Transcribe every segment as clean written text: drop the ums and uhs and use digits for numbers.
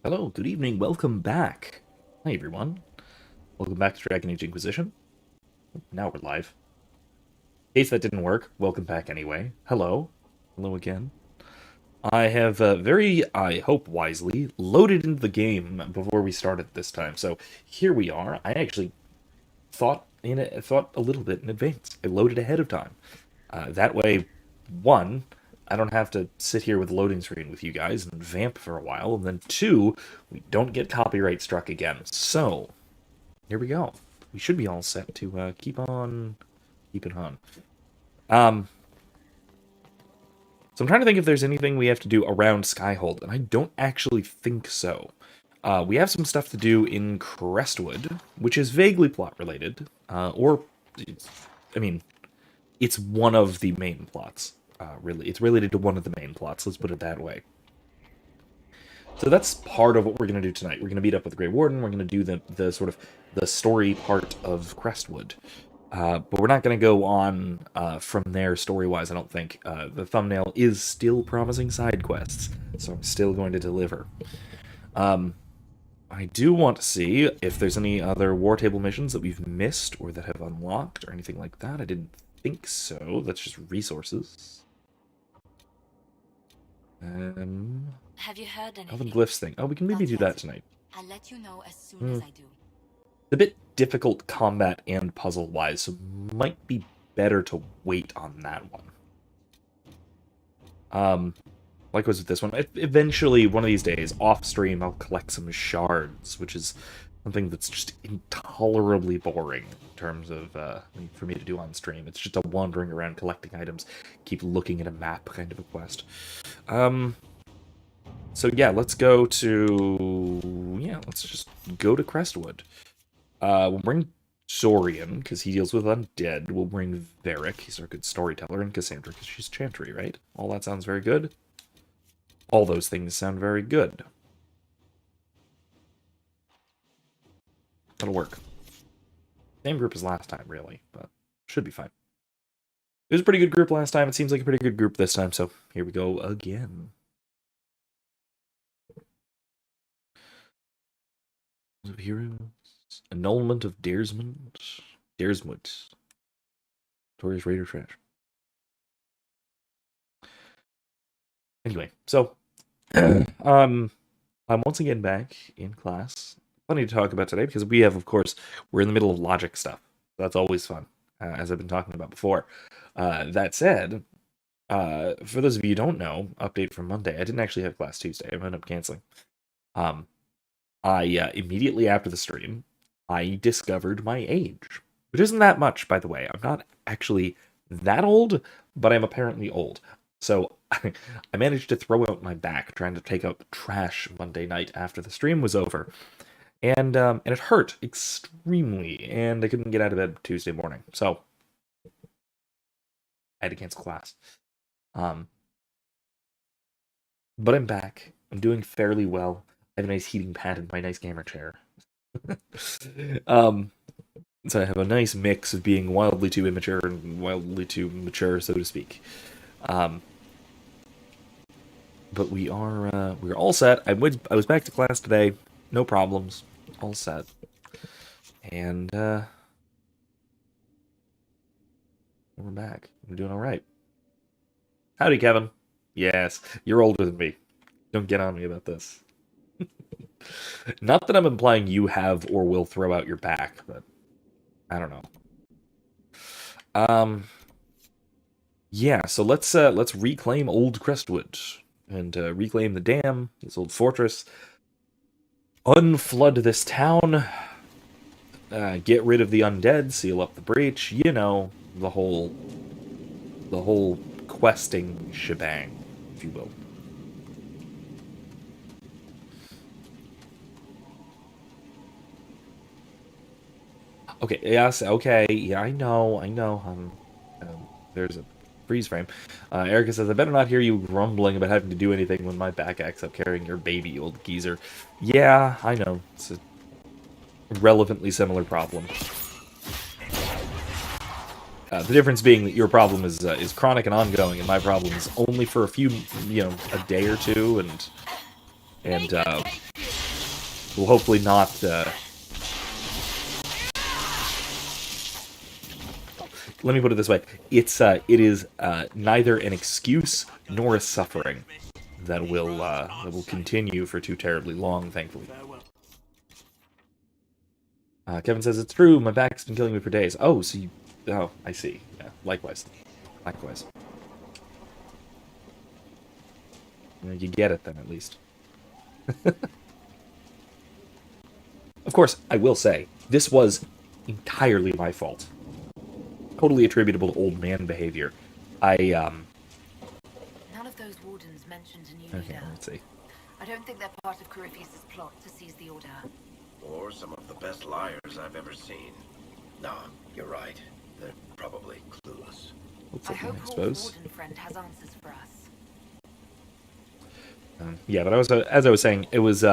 Hello, good evening, welcome back. Hi everyone. Welcome back to Dragon Age Inquisition. Now we're live. In case that didn't work, welcome back anyway. Hello. Hello again. I have I hope wisely, loaded into the game before we started this time. So here we are. I actually thought a little bit in advance. I loaded ahead of time. That way, one, I don't have to sit here with a loading screen with you guys and vamp for a while, and then two, we don't get copyright struck again. So, here we go. We should be all set to keep on keeping on. So I'm trying to think if there's anything we have to do around Skyhold, and I don't actually think so. We have some stuff to do in Crestwood, which is vaguely plot-related, it's one of the main plots. Really, it's related to one of the main plots, let's put it that way. So that's part of what we're going to do tonight. We're going to meet up with the Grey Warden, we're going to do the sort of the story part of Crestwood. But we're not going to go on from there story-wise, I don't think. The thumbnail is still promising side quests, so I'm still going to deliver. I do want to see if there's any other war table missions that we've missed or that have unlocked or anything like that. I didn't think so. That's just resources. Have you heard anything? Elven Glyphs thing. Oh, we can maybe do that tonight. I'll let you know as soon as I do. It's a bit difficult combat and puzzle-wise, so might be better to wait on that one. Likewise with this one. Eventually, one of these days, off-stream, I'll collect some shards, which is something that's just intolerably boring in terms of, for me to do on stream. It's just a wandering around collecting items, keep looking at a map kind of a quest. So yeah, let's just go to Crestwood. We'll bring Zorian, because he deals with undead. We'll bring Varric, he's our good storyteller, and Cassandra, because she's Chantry, right? All that sounds very good. All those things sound very good. That'll work. Same group as last time, really, but should be fine. It was a pretty good group last time. It seems like a pretty good group this time, so here we go again. Of heroes, annulment of Daresmut, Victorious Raider Trash. Anyway, so I'm once again back in class. Plenty to talk about today because we're in the middle of logic stuff. That's always fun, as I've been talking about before. That said, for those of you who don't know, update from Monday, I didn't actually have class Tuesday. I ended up canceling. Immediately after the stream, I discovered my age, which isn't that much, by the way. I'm not actually that old, but I'm apparently old. So I managed to throw out my back trying to take out the trash Monday night after the stream was over. And it hurt extremely, and I couldn't get out of bed Tuesday morning. So I had to cancel class. But I'm back. I'm doing fairly well. I have a nice heating pad in my nice gamer chair. So I have a nice mix of being wildly too immature and wildly too mature, so to speak. But we're all set. I was back to class today, no problems, all set. And we're back. I'm doing all right. Howdy, Kevin. Yes, you're older than me. Don't get on me about this. Not that I'm implying you have or will throw out your back, but I don't know. Yeah, so let's reclaim old Crestwood and reclaim the dam, this old fortress. Unflood this town. Get rid of the undead, seal up the breach, you know, the whole questing shebang, if you will. Okay, yes, okay, yeah, I know, there's a freeze frame. Erica says, I better not hear you grumbling about having to do anything when my back acts up carrying your baby, you old geezer. Yeah, I know, it's a relevantly similar problem. The difference being that your problem is chronic and ongoing, and my problem is only for a few, a day or two, and will hopefully not... Let me put it this way. It is neither an excuse nor a suffering that will continue for too terribly long, thankfully. Kevin says, it's true, my back's been killing me for days. Oh, so you... Oh, I see. Yeah, likewise. Likewise. You get it, then, at least. Of course, I will say, this was entirely my fault. Totally attributable to old man behavior. None of those wardens mentioned a new leader. Okay, let's see. I don't think they're part of Corypheus' plot to seize the order. Or some of the best liars I've ever seen. No, you're right. They're probably clueless. Looks I like hope one, I Hawke's suppose. warden friend has answers for us. Yeah, but as I was saying, it was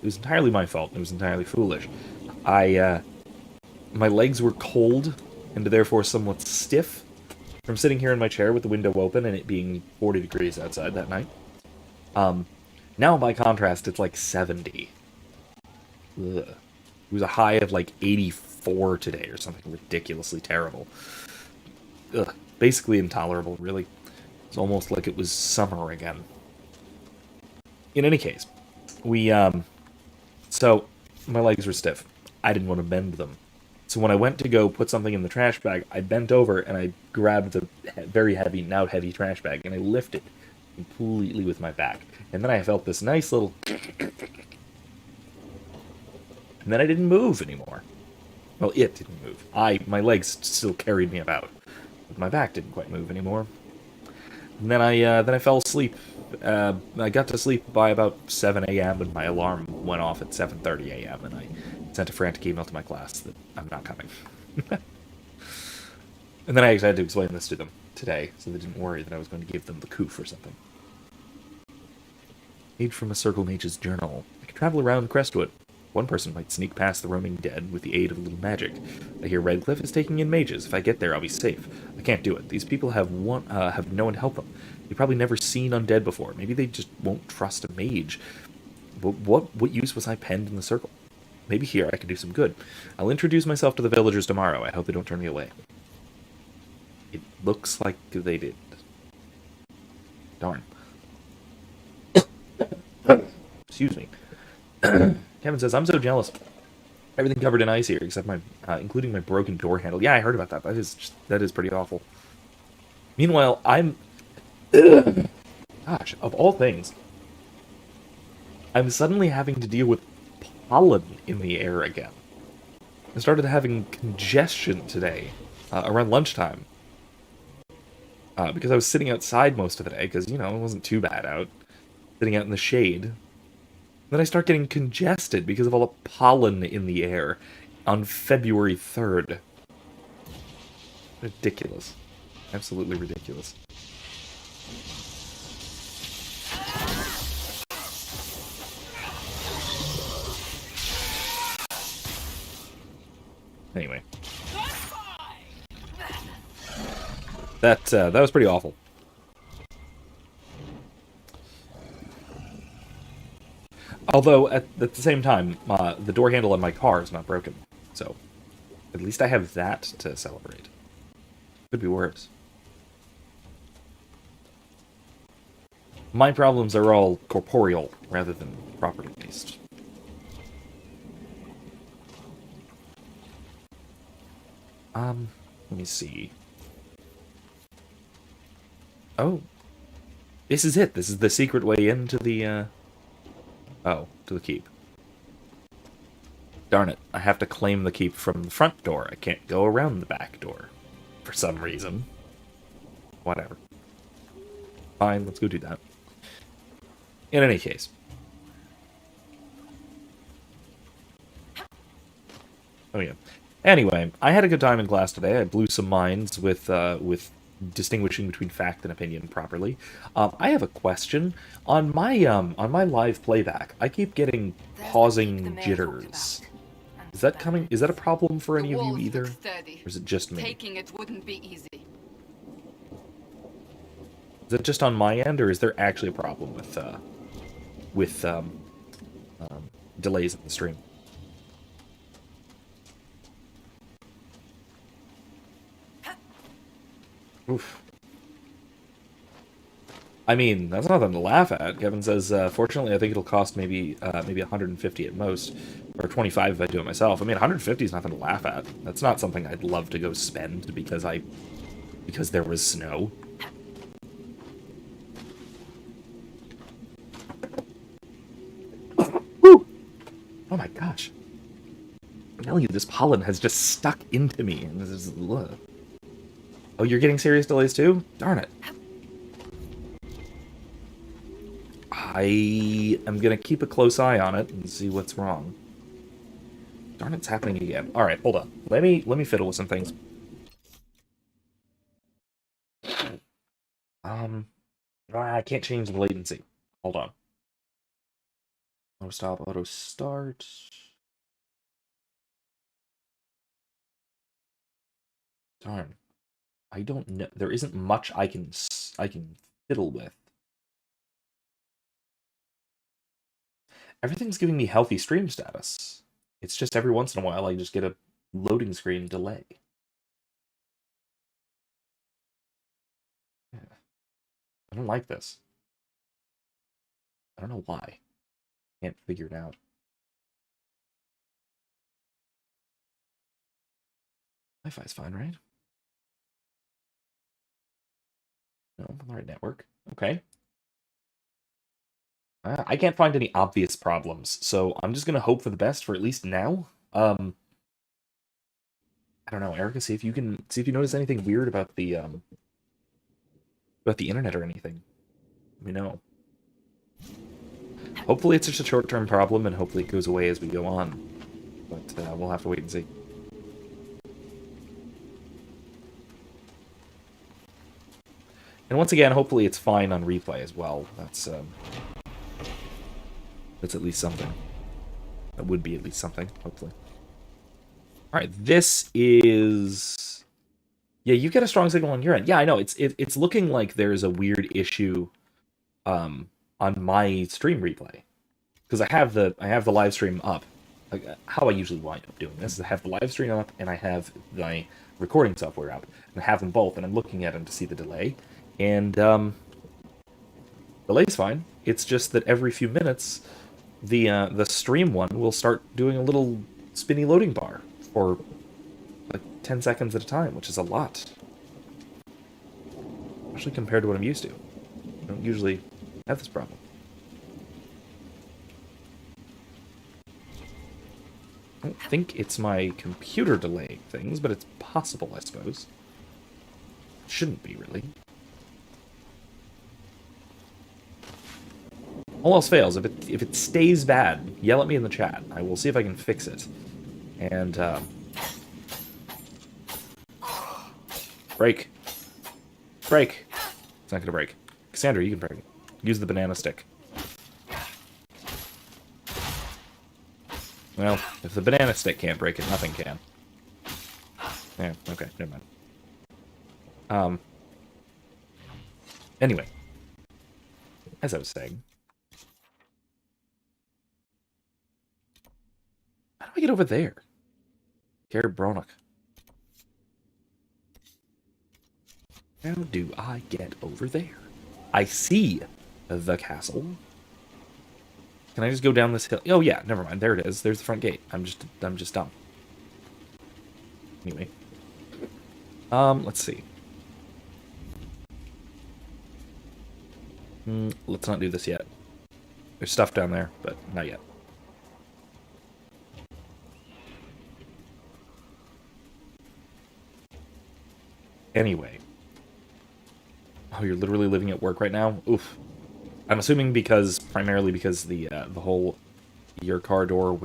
entirely my fault. It was entirely foolish. My legs were cold and therefore somewhat stiff from sitting here in my chair with the window open and it being 40 degrees outside that night. Now, by contrast, it's like 70. Ugh. It was a high of like 84 today or something ridiculously terrible. Ugh. Basically intolerable, really. It's almost like it was summer again. In any case, so my legs were stiff. I didn't want to bend them. So when I went to go put something in the trash bag, I bent over and I grabbed the very heavy, now heavy trash bag, and I lifted completely with my back. And then I felt this nice little... And then I didn't move anymore. Well, it didn't move. My legs still carried me about. But my back didn't quite move anymore. And then I fell asleep. I got to sleep by about 7 a.m. and my alarm went off at 7:30 a.m. and I sent a frantic email to my class that I'm not coming. And then I actually had to explain this to them today, so they didn't worry that I was going to give them the coof or something. Page from a Circle Mage's journal. I can travel around Crestwood. One person might sneak past the roaming dead with the aid of a little magic. I hear Redcliffe is taking in mages. If I get there, I'll be safe. I can't do it. These people have no one to help them. They've probably never seen undead before. Maybe they just won't trust a mage. What use was I penned in the circle? Maybe here I can do some good. I'll introduce myself to the villagers tomorrow. I hope they don't turn me away. It looks like they did. Darn. Excuse me. Kevin says, I'm so jealous. Everything covered in ice here, except including my broken door handle. Yeah, I heard about that. That is pretty awful. Meanwhile, I'm... Gosh, of all things, I'm suddenly having to deal with pollen in the air again. I started having congestion today, around lunchtime. Because I was sitting outside most of the day, because, it wasn't too bad out. Sitting out in the shade. Then I start getting congested because of all the pollen in the air on February 3rd. Ridiculous. Absolutely ridiculous. Anyway. That was pretty awful. Although, at the same time, the door handle on my car is not broken. So, at least I have that to celebrate. Could be worse. My problems are all corporeal rather than property-based. Let me see. Oh. This is it. This is the secret way into the, Oh, to the keep. Darn it. I have to claim the keep from the front door. I can't go around the back door. For some reason. Whatever. Fine, let's go do that. In any case. Oh yeah. Anyway, I had a good time in class today. I blew some minds with distinguishing between fact and opinion properly. I have a question. On my live playback, I keep getting pausing jitters. Is that coming? Is that a problem for any of you either? Or is it just me? Taking it wouldn't be easy. Is it just on my end, or is there actually a problem with delays in the stream. Oof. I mean, that's nothing to laugh at. Kevin says, fortunately, I think it'll cost maybe 150 at most, or 25 if I do it myself. I mean, 150 is nothing to laugh at. That's not something I'd love to go spend because there was snow. Woo! Oh my gosh. I'm telling you, this pollen has just stuck into me. And this is, ugh. Oh, you're getting serious delays too? Darn it. I am gonna keep a close eye on it and see what's wrong. Darn, it's happening again. All right, hold on. Let me fiddle with some things. I can't change the latency. Hold on. Auto stop, auto start. Darn. I don't know. There isn't much I can fiddle with. Everything's giving me healthy stream status. It's just every once in a while I just get a loading screen delay. Yeah. I don't like this. I don't know why. Can't figure it out. Wi-Fi's fine, right? No, I'm on the right network. Okay. I can't find any obvious problems, so I'm just gonna hope for the best for at least now. I don't know, Erica. See if you notice anything weird about the internet or anything. Let me know. Hopefully it's just a short-term problem, and hopefully it goes away as we go on. But we'll have to wait and see. And once again, hopefully it's fine on replay as well. That's at least something. That would be at least something, hopefully. Alright, this is... Yeah, you get a strong signal on your end. Yeah, I know. It's looking like there's a weird issue on my stream replay. Because I have the live stream up. Like, how I usually wind up doing this is I have the live stream up and I have my recording software up. And I have them both, and I'm looking at them to see the delay. And delay's fine. It's just that every few minutes, the stream one will start doing a little spinny loading bar for like 10 seconds at a time, which is a lot. Especially compared to what I'm used to. I don't usually have this problem. I don't think it's my computer delaying things, but it's possible, I suppose. It shouldn't be, really. All else fails. If it stays bad, yell at me in the chat. I will see if I can fix it. And, break. Break. It's not gonna break. Cassandra, you can break it. Use the banana stick. Well, if the banana stick can't break it, nothing can. Yeah, okay, never mind. Anyway. As I was saying. How do I get over there? Garrett Bronach. How do I get over there? I see the castle. Can I just go down this hill? Oh yeah, never mind. There it is. There's the front gate. I'm just dumb. Anyway. Let's see. Let's not do this yet. There's stuff down there, but not yet. Anyway. Oh, you're literally living at work right now? Oof. I'm assuming primarily because the whole your car door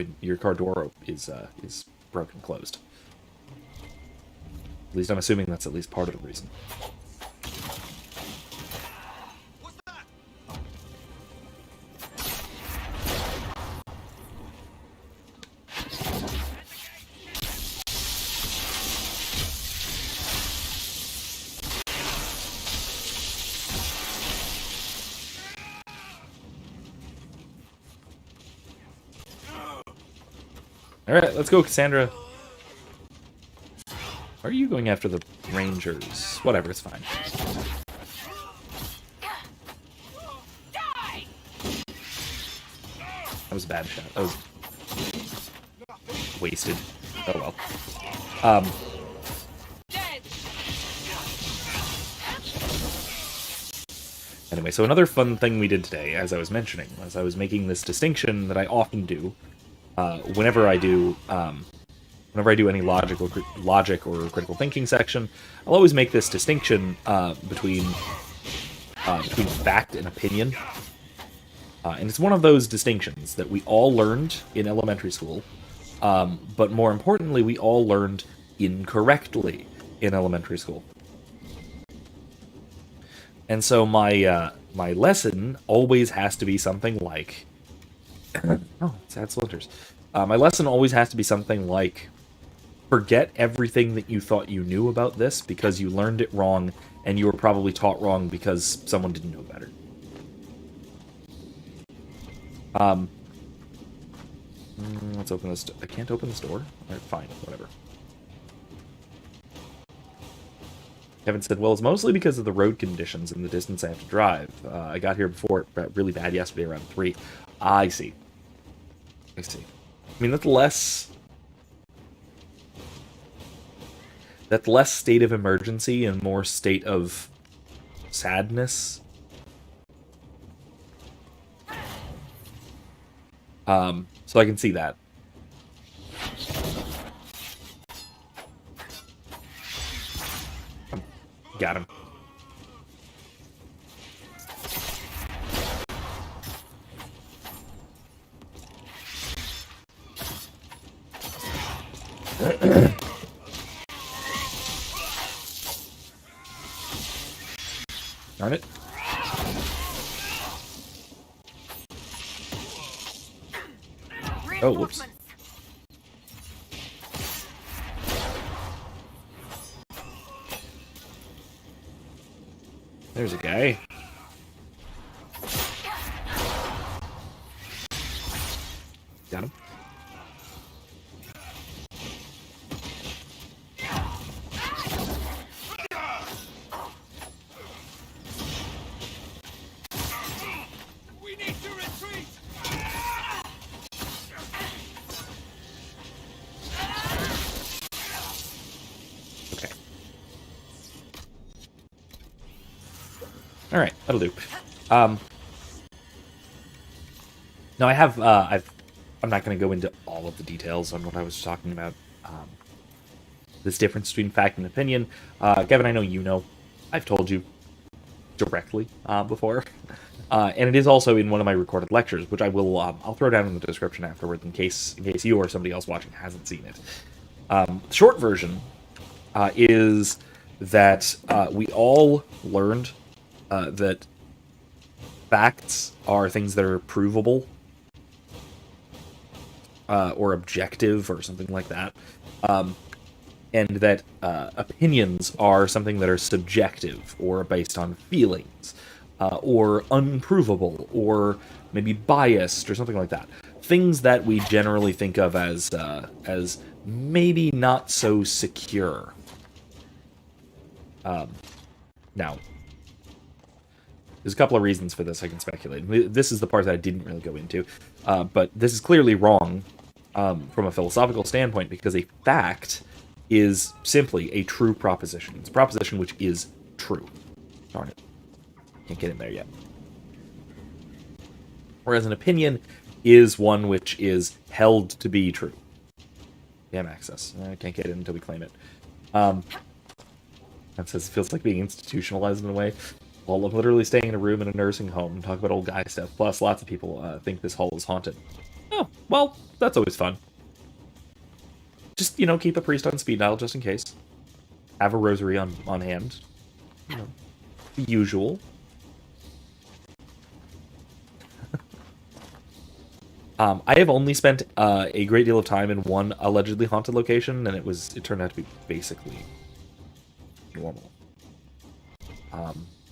is broken closed. At least I'm assuming that's at least part of the reason. Alright, let's go, Cassandra. Why are you going after the Rangers? Whatever, it's fine. That was a bad shot. That was wasted. Oh well. Anyway, so another fun thing we did today, as I was mentioning, was I was making this distinction that I often do whenever I do any logic or critical thinking section. I'll always make this distinction between fact and opinion, and it's one of those distinctions that we all learned in elementary school, but more importantly, we all learned incorrectly in elementary school. And so my lesson always has to be something like... oh, sad splinters. My lesson always has to be something like, forget everything that you thought you knew about this because you learned it wrong, and you were probably taught wrong because someone didn't know better. Let's open this... I can't open this door? Alright, fine, whatever. Kevin said, well, it's mostly because of the road conditions and the distance I have to drive. I got here before it got really bad yesterday around 3. I see. I see. I mean, that's less state of emergency and more state of sadness. So I can see that. Got him. Darn it. Oh, whoops. There's a guy. Got him. We need to retreat. Okay. All right, that'll do. Now I have, I'm not going to go into all of the details on what I was talking about. This difference between fact and opinion. Kevin, I know you know. I've told you directly before. And it is also in one of my recorded lectures, which I will, I'll throw down in the description afterwards in case you or somebody else watching hasn't seen it. The short version is that we all learned that facts are things that are provable or objective or something like that, and that opinions are something that are subjective or based on feelings or unprovable or maybe biased or something like that. Things that we generally think of as maybe not so secure. Now, there's a couple of reasons for this I can speculate. This is the part that I didn't really go into, but this is clearly wrong from a philosophical standpoint, because a fact is simply a true proposition. It's a proposition which is true. Darn it. Can't get in there yet. Whereas an opinion is one which is held to be true. Damn access. I can't get in until we claim it. That says it feels like being institutionalized in a way. Well, I'm literally staying in a room in a nursing home and talk about old guy stuff. Plus, lots of people think this hall is haunted. Oh, well, that's always fun. Just, you know, keep a priest on speed dial just in case. Have a rosary on hand. You know, the usual. I have only spent a great deal of time in one allegedly haunted location, and it turned out to be basically normal.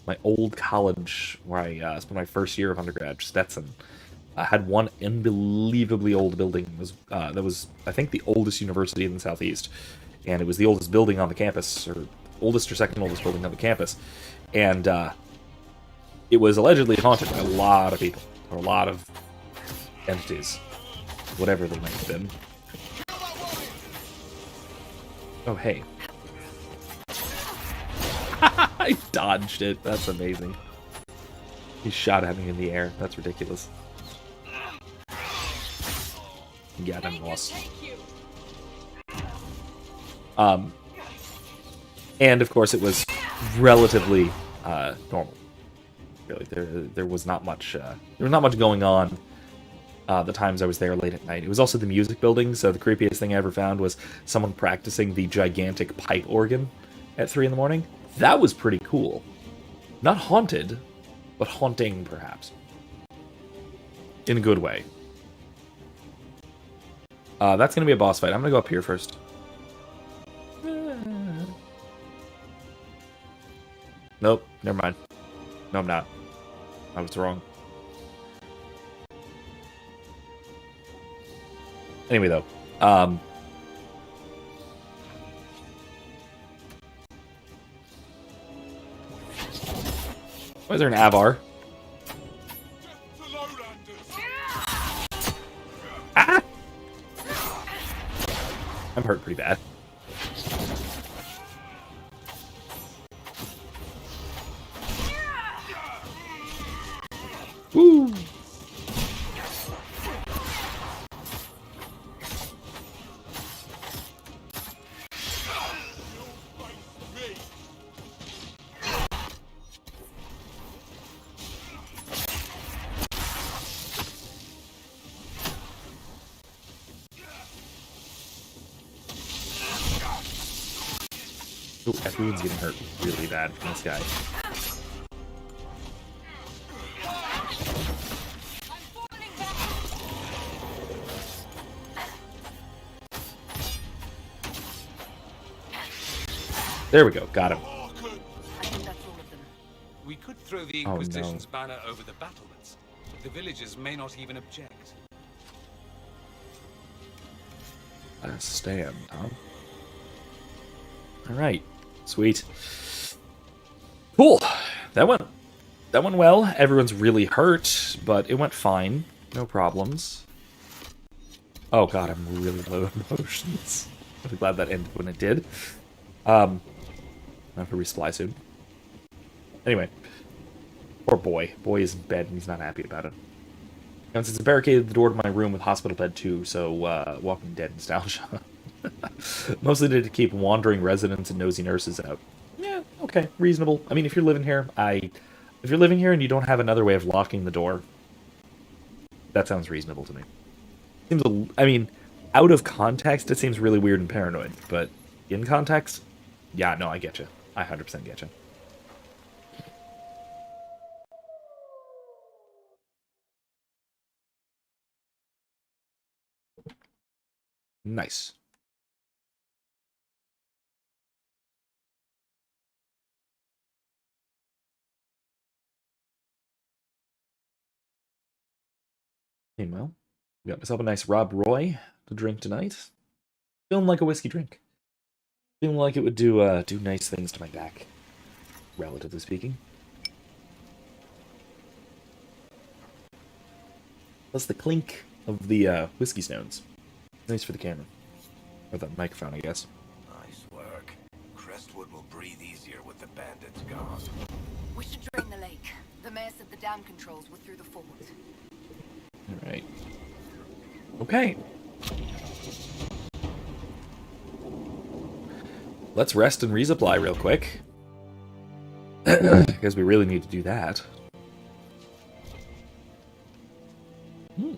My old college, where I spent my first year of undergrad, Stetson, had one unbelievably old building. That was, I think, the oldest university in the Southeast. And it was the oldest building on the campus, or oldest or second oldest building on the campus. And it was allegedly haunted by a lot of people, or a lot of entities, whatever they might have been. Oh, hey. I dodged it. That's amazing. He shot at me in the air. That's ridiculous. Yeah, I'm lost. And of course it was relatively normal. Really, there was not much going on the times I was there late at night. It was also the music building, so the creepiest thing I ever found was someone practicing the gigantic pipe organ at 3 in the morning. That was pretty cool. Not haunted, but haunting, perhaps. In a good way. That's going to be a boss fight. I'm going to go up here first. Nope, never mind. No, I'm not. I was wrong. Anyway, though. Why is there an Avar? Ah! I'm hurt pretty bad. Woo! Oh, everyone's getting hurt really bad from this guy. There we go, got him. I think that's all of them. We could throw the Oh, no. Inquisition's banner over the battlements. The villagers may not even object. Stand, huh? Alright, sweet. Cool. That went well. Everyone's really hurt, but it went fine. No problems. Oh god, I'm really low on emotions. I'm glad that ended when it did. I have to resupply soon. Anyway. Poor boy. Boy is in bed and he's not happy about it. And since I barricaded the door to my room with hospital bed too, so Walking Dead nostalgia. Mostly to keep wandering residents and nosy nurses out. Yeah, okay, reasonable. I mean, if you're living here, if you're living here and you don't have another way of locking the door, that sounds reasonable to me. Seems, I mean, out of context, it seems really weird and paranoid, but in context, yeah, no, I get you. I 100% get you. Nice. Meanwhile, got myself a nice Rob Roy to drink tonight. Feeling like a whiskey drink. Feeling like it would do nice things to my back, relatively speaking. Plus the clink of the whiskey stones. Nice for the camera. Or the microphone, I guess. Nice work. Crestwood will breathe easier with the bandits gone. We should drain the lake. The mayor said the dam controls were through the fort. Alright. Okay. Let's rest and resupply real quick. Because we really need to do that. Got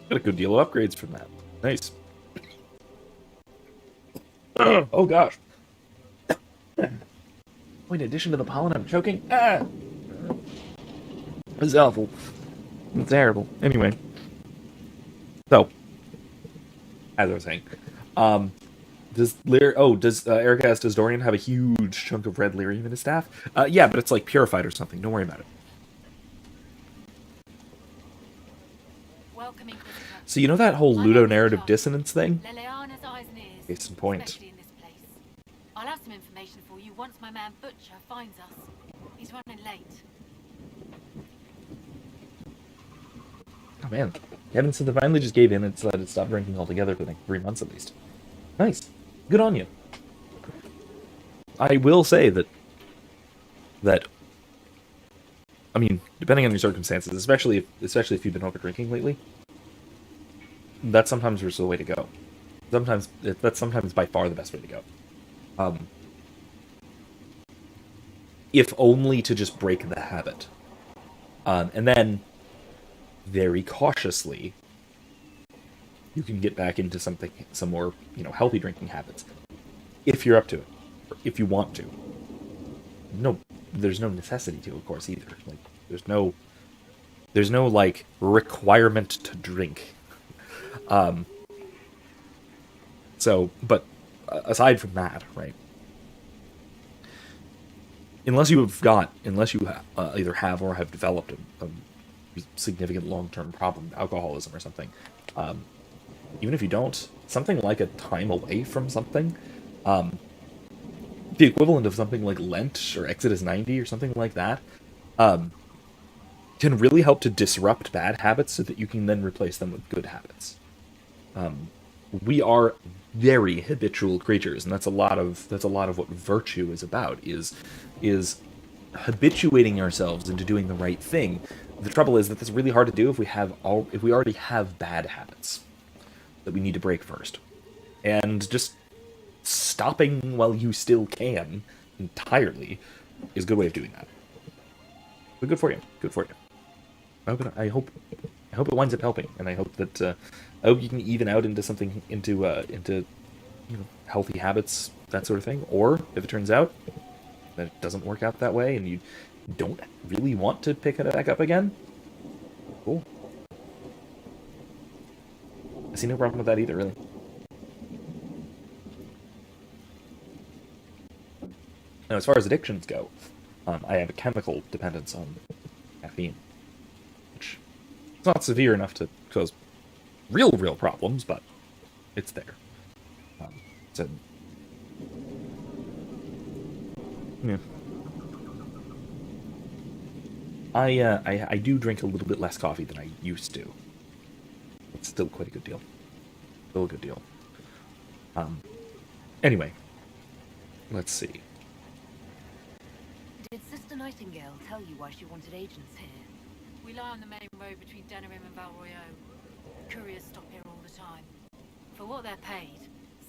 a good deal of upgrades from that. Nice. Oh gosh. Oh, in addition to the pollen, I'm choking. Ah! It's awful. It's terrible. Anyway. So, as I was saying, does Ericast, does Dorian have a huge chunk of red lyrium in his staff? Yeah, but it's like purified or something. Don't worry about it. Welcome, Inquisitor. So you know that whole My name is ludonarrative Hawke. dissonance thing? Leliana's eyes and ears, Case in point. especially in this place. I'll have some information for you once my man Butcher finds us. He's running late. Oh man, Kevin said they finally just gave in and decided to stop drinking altogether for like 3 months at least. Nice. Good on you. I will say that I mean, depending on your circumstances, especially if you've been over drinking lately, that sometimes is the way to go. That's sometimes by far the best way to go. If only to just break the habit, and then very cautiously you can get back into some more healthy drinking habits if you're up to it, or if you want to. No, there's no necessity to, of course, either. Like there's no like requirement to drink. But aside from that, right? Unless you either have or have developed a significant long-term problem, alcoholism or something, even if you don't, something like a time away from something, the equivalent of something like Lent or Exodus 90 or something like that, can really help to disrupt bad habits so that you can then replace them with good habits. We are very habitual creatures, and that's a lot of what virtue is about, is habituating ourselves into doing the right thing. The trouble is that that's really hard to do if we already have bad habits that we need to break first. And just stopping while you still can entirely is a good way of doing that. But good for you. Good for you. I hope it winds up helping, and I hope you can even out into something into healthy habits, that sort of thing. Or if it turns out that it doesn't work out that way and you don't really want to pick it back up again, cool. I see no problem with that either, really. Now, as far as addictions go, I have a chemical dependence on caffeine, which is not severe enough to cause real problems, but it's there. So, yeah. I do drink a little bit less coffee than I used to. It's still quite a good deal. Still a good deal. Anyway, let's see. Did Sister Nightingale tell you why she wanted agents here? We lie on the main road between Denerim and Valroyo. Couriers stop here all the time. For what they're paid,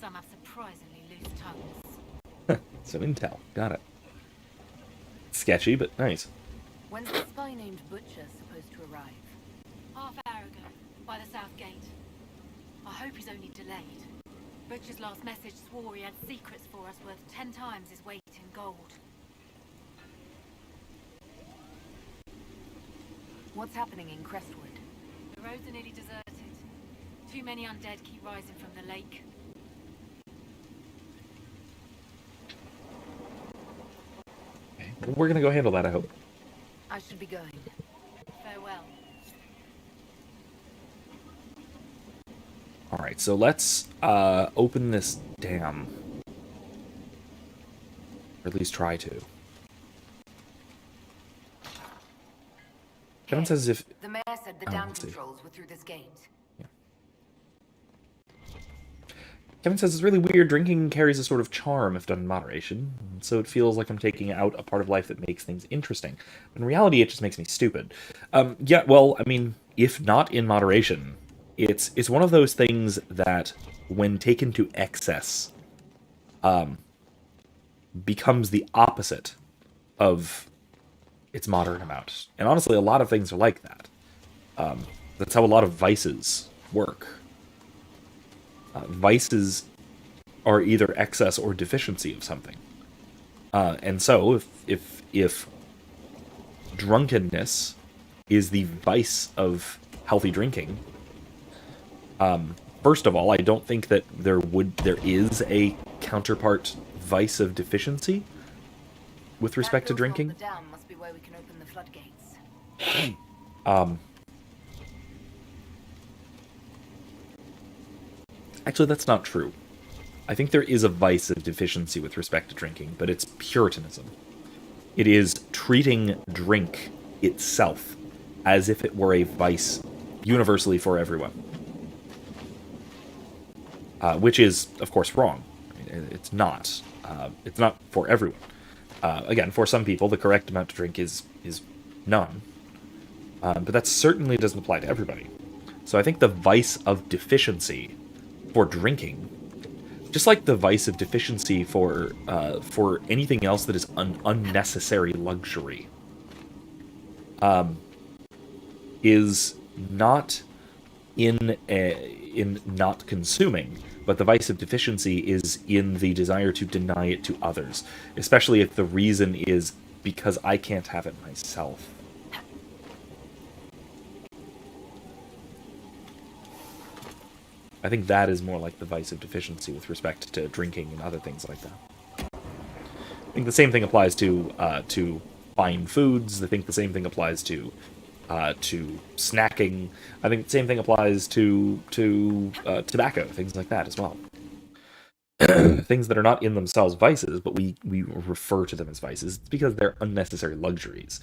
some have surprisingly loose tongues. So intel, got it. Sketchy, but nice. When's the spy named Butcher supposed to arrive? Half hour ago, by the south gate. I hope he's only delayed. Butcher's last message swore he had secrets for us worth 10 times his weight in gold. What's happening in Crestwood? The roads are nearly deserted. Too many undead keep rising from the lake. Okay. We're gonna go handle that, I hope. I should be going. Farewell. Alright, so let's open this dam. Or at least try to. Kevin says if... The mayor said the dam controls were through this gate. Yeah. Kevin says it's really weird. Drinking carries a sort of charm if done in moderation, so it feels like I'm taking out a part of life that makes things interesting. In reality, it just makes me stupid. Yeah, well, I mean, if not in moderation, it's one of those things that, when taken to excess, becomes the opposite of its moderate amount. And honestly, a lot of things are like that. That's how a lot of vices work. Vices are either excess or deficiency of something. And so, if drunkenness is the vice of healthy drinking, first of all, I don't think that there is a counterpart vice of deficiency with respect to drinking. The dam must be where we can open the floodgates. Actually, that's not true. I think there is a vice of deficiency with respect to drinking, but it's Puritanism. It is treating drink itself as if it were a vice universally for everyone. Which is, of course, wrong. It's not. It's not for everyone. Again, for some people, the correct amount to drink is none. But that certainly doesn't apply to everybody. So I think the vice of deficiency for drinking, just like the vice of deficiency for anything else that is an unnecessary luxury, is not in not consuming, but the vice of deficiency is in the desire to deny it to others, especially if the reason is because I can't have it myself. I think that is more like the vice of deficiency with respect to drinking and other things like that. I think the same thing applies to fine foods. I think the same thing applies to snacking. I think the same thing applies to tobacco, things like that as well. Things that are not in themselves vices, but we refer to them as vices because they're unnecessary luxuries.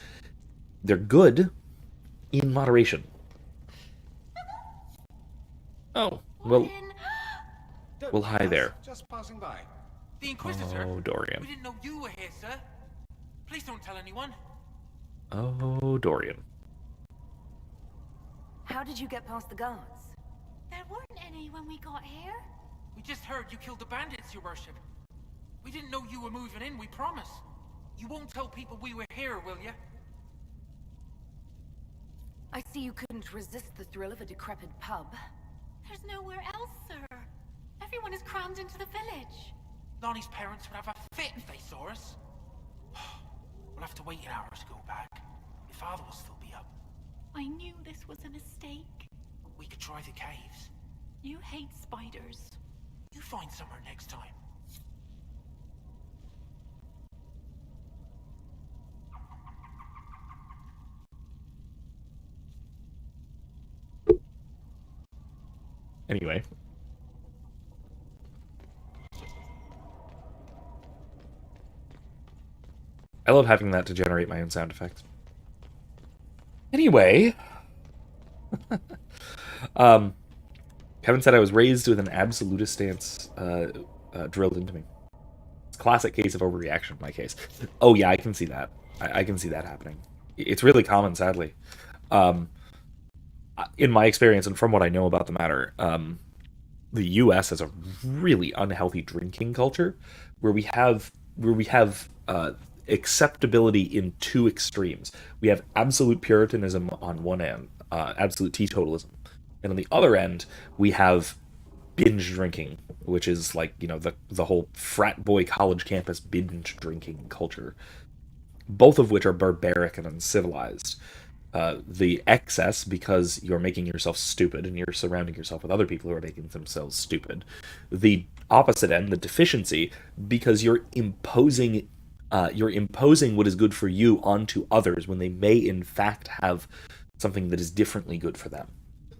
They're good in moderation. Oh, well, hi there. Just passing by. The Inquisitor? Oh, Dorian. We didn't know you were here, sir. Please don't tell anyone. Oh, Dorian. How did you get past the guards? There weren't any when we got here. We just heard you killed the bandits, your worship. We didn't know you were moving in, we promise. You won't tell people we were here, will you? I see you couldn't resist the thrill of a decrepit pub. There's nowhere else, sir. Everyone is crammed into the village. Lonnie's parents would have a fit if they saw us. We'll have to wait an hour to go back. Your father will still be up. I knew this was a mistake. We could try the caves. You hate spiders. You find somewhere next time. Anyway. I love having that to generate my own sound effects. Anyway. Kevin said I was raised with an absolutist stance drilled into me. It's a classic case of overreaction in my case. Oh yeah, I can see that. I can see that happening. It's really common, sadly. In my experience, and from what I know about the matter, the U.S. has a really unhealthy drinking culture, where we have acceptability in two extremes. We have absolute Puritanism on one end, absolute teetotalism, and on the other end, we have binge drinking, which is like, you know, the whole frat boy college campus binge drinking culture. Both of which are barbaric and uncivilized. The excess, because you're making yourself stupid and you're surrounding yourself with other people who are making themselves stupid. The opposite end, the deficiency, because you're imposing what is good for you onto others when they may in fact have something that is differently good for them,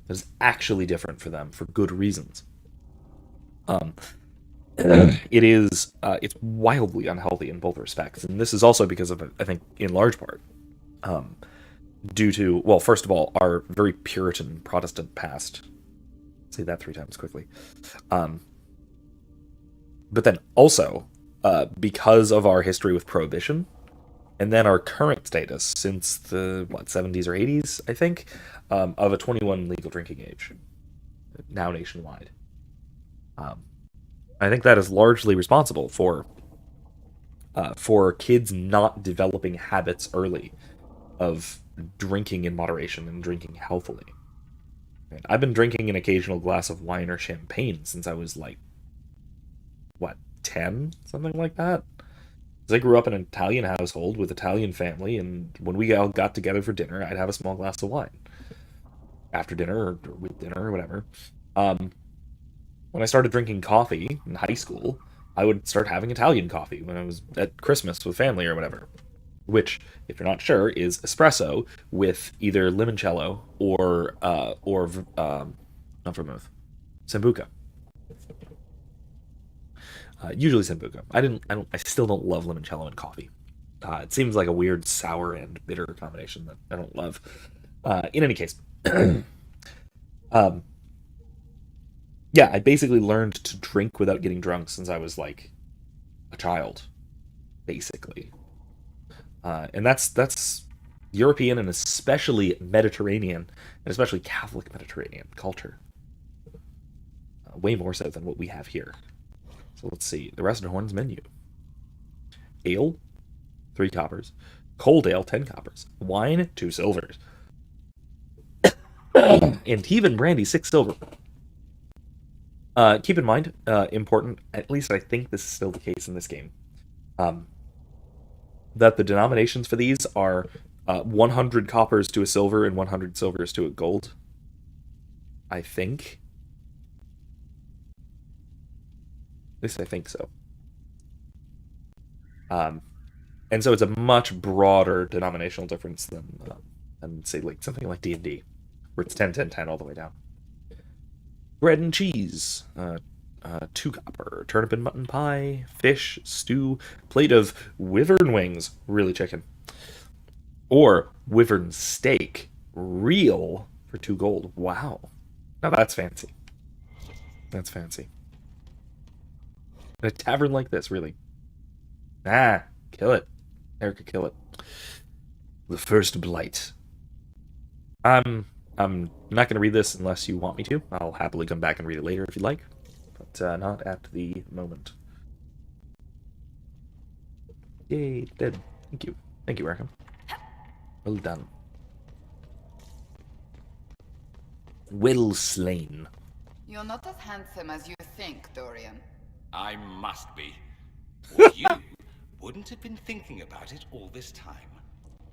that is actually different for them for good reasons. It's wildly unhealthy in both respects, and this is also because of, I think, in large part, due to, well, first of all, our very Puritan Protestant past. Say that 3 times quickly. But then also, because of our history with Prohibition, and then our current status since the, 70s or 80s, I think, of a 21 legal drinking age, now nationwide. I think that is largely responsible for kids not developing habits early of drinking in moderation and drinking healthily. And I've been drinking an occasional glass of wine or champagne since I was 10? Something like that. Because I grew up in an Italian household with Italian family, and when we all got together for dinner, I'd have a small glass of wine. After dinner, or with dinner, or whatever. When I started drinking coffee in high school, I would start having Italian coffee when I was at Christmas with family or whatever. Which, if you're not sure, is espresso with either limoncello or not vermouth, sambuca. Usually Sambuca. I still don't love limoncello and coffee. It seems like a weird sour and bitter combination that I don't love. In any case, um, yeah, I basically learned to drink without getting drunk since I was like a child, basically. And that's European and especially Mediterranean, and especially Catholic Mediterranean culture. Way more so than what we have here. So let's see. The Rusted Horns menu. Ale, 3 coppers. Cold ale, 10 coppers. Wine, 2 silvers. Antivan brandy, 6 silver. Keep in mind, important, at least I think this is still the case in this game, that the denominations for these are 100 coppers to a silver and 100 silvers to a gold. I think. At least I think so. And so it's a much broader denominational difference than say, like, something like D&D, where it's 10, 10, 10 all the way down. Bread and cheese, 2 copper. Turnip and mutton pie, fish, stew, plate of wyvern wings, really chicken. Or wyvern steak, real, for 2 gold. Wow. Now that's fancy. That's fancy. In a tavern like this, really. Kill it. Erica, kill it. The First Blight. I'm not going to read this unless you want me to. I'll happily come back and read it later if you'd like. But not at the moment. Yay, dead. Thank you. Thank you, Erica. Well done. Well slain. You're not as handsome as you think, Dorian. I must be. Or you wouldn't have been thinking about it all this time.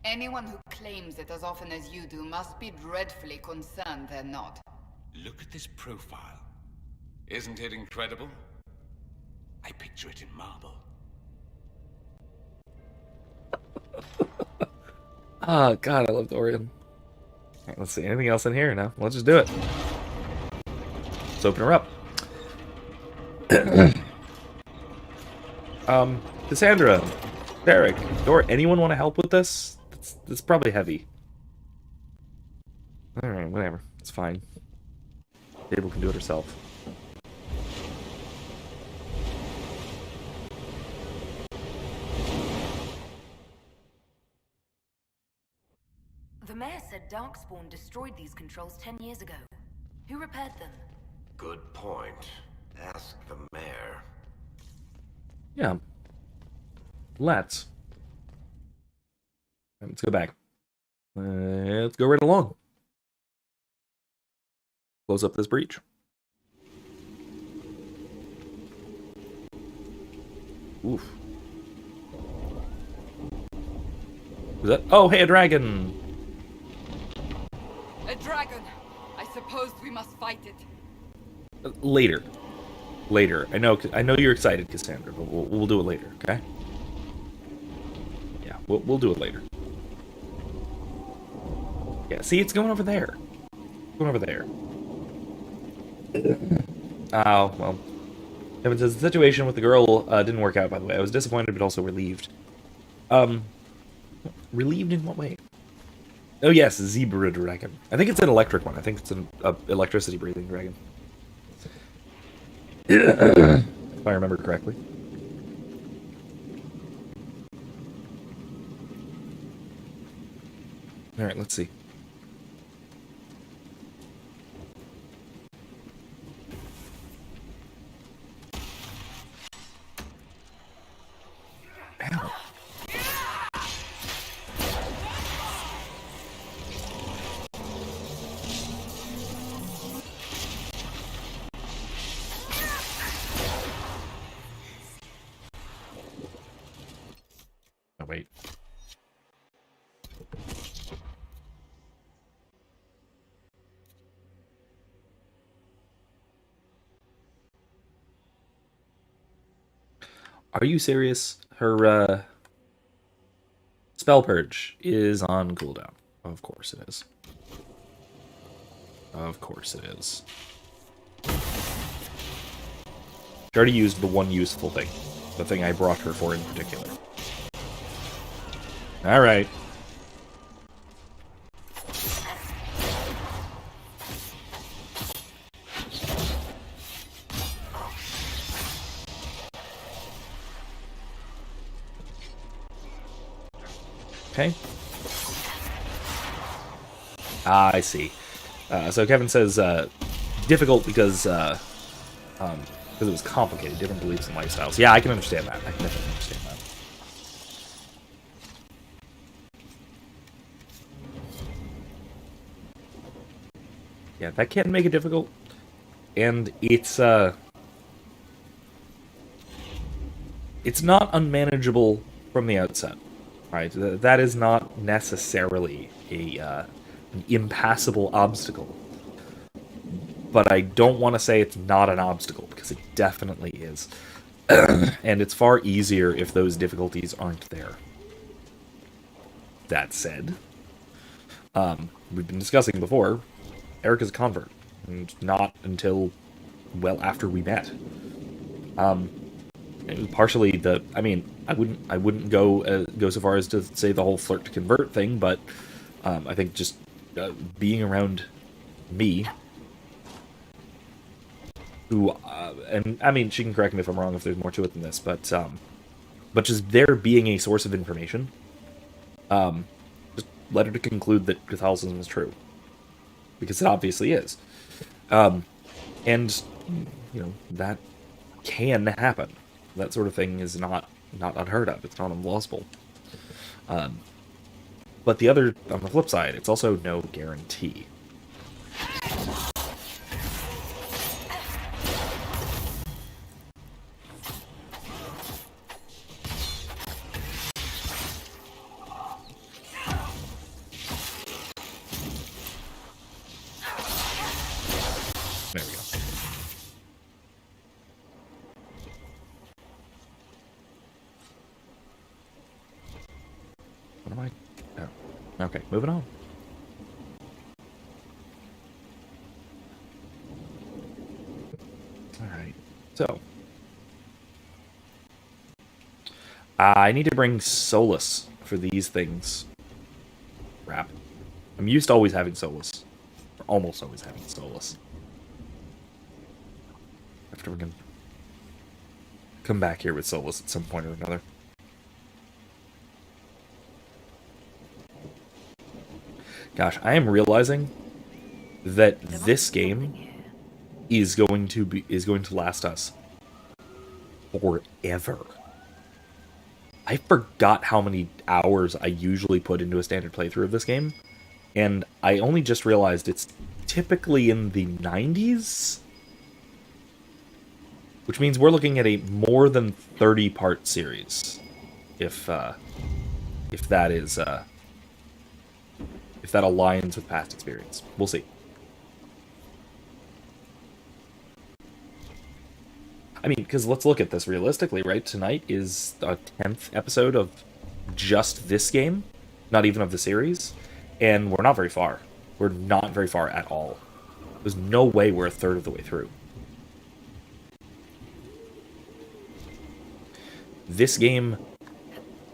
Anyone who claims it as often as you do must be dreadfully concerned they're not. Look at this profile. Isn't it incredible? I picture it in marble. Oh, God, I love Dorian. Alright, let's see. Anything else in here? No? Let's just do it. Let's open her up. Cassandra, Derek, anyone want to help with this? It's probably heavy. Alright, whatever. It's fine. Abel can do it herself. The mayor said Darkspawn destroyed these controls 10 years ago. Who repaired them? Good point. Ask the mayor. Yeah. Let's go back. Let's go right along. Close up this breach. Oof. Was that? Oh, hey, a dragon! A dragon! I suppose we must fight it. Later. Later. I know you're excited, Cassandra, but we'll do it later, okay? Yeah, we'll do it later. Yeah, see, it's going over there. It's going over there. Oh, well. Evan says, the situation with the girl didn't work out, by the way. I was disappointed, but also relieved. Relieved in what way? Oh, yes, zebra dragon. I think it's an electric one. I think it's an electricity-breathing dragon. If I remember correctly. Alright, let's see. Ow. Oh, wait. Are you serious? Her, spell purge is on cooldown. Of course it is. Of course it is. She already used the one useful thing. The thing I brought her for in particular. Alright. Okay. Ah, I see. So Kevin says, difficult because it was complicated, different beliefs and lifestyles. Yeah, I can understand that. I can definitely understand that. Yeah, that can make it difficult. And it's not unmanageable from the outset. Right? That is not necessarily an impassable obstacle. But I don't want to say it's not an obstacle, because it definitely is. And it's far easier if those difficulties aren't there. That said, we've been discussing before, Erica's a convert, and not until well after we met. It was partially the. I mean, I wouldn't go so far as to say the whole flirt to convert thing, but I think just being around me, who and I mean, she can correct me if I'm wrong if there's more to it than this, but just there being a source of information, just led her to conclude that Catholicism is true, because it obviously is, and you know that can happen. That sort of thing is not unheard of. It's not implausible. But on the flip side, it's also no guarantee. There we go. What am I? Oh. Okay, moving on. Alright, so. I need to bring solace for these things. Crap. I'm used to always having solace. Or almost always having solace. After we're gonna come back here with solace at some point or another. Gosh, I am realizing that this game is going to last us forever. I forgot how many hours I usually put into a standard playthrough of this game, and I only just realized it's typically in the 90s, which means we're looking at a more than 30-part series, if that is. If that aligns with past experience. We'll see. I mean, because let's look at this realistically, right? Tonight is the 10th episode of just this game, not even of the series, and we're not very far. We're not very far at all. There's no way we're a third of the way through. This game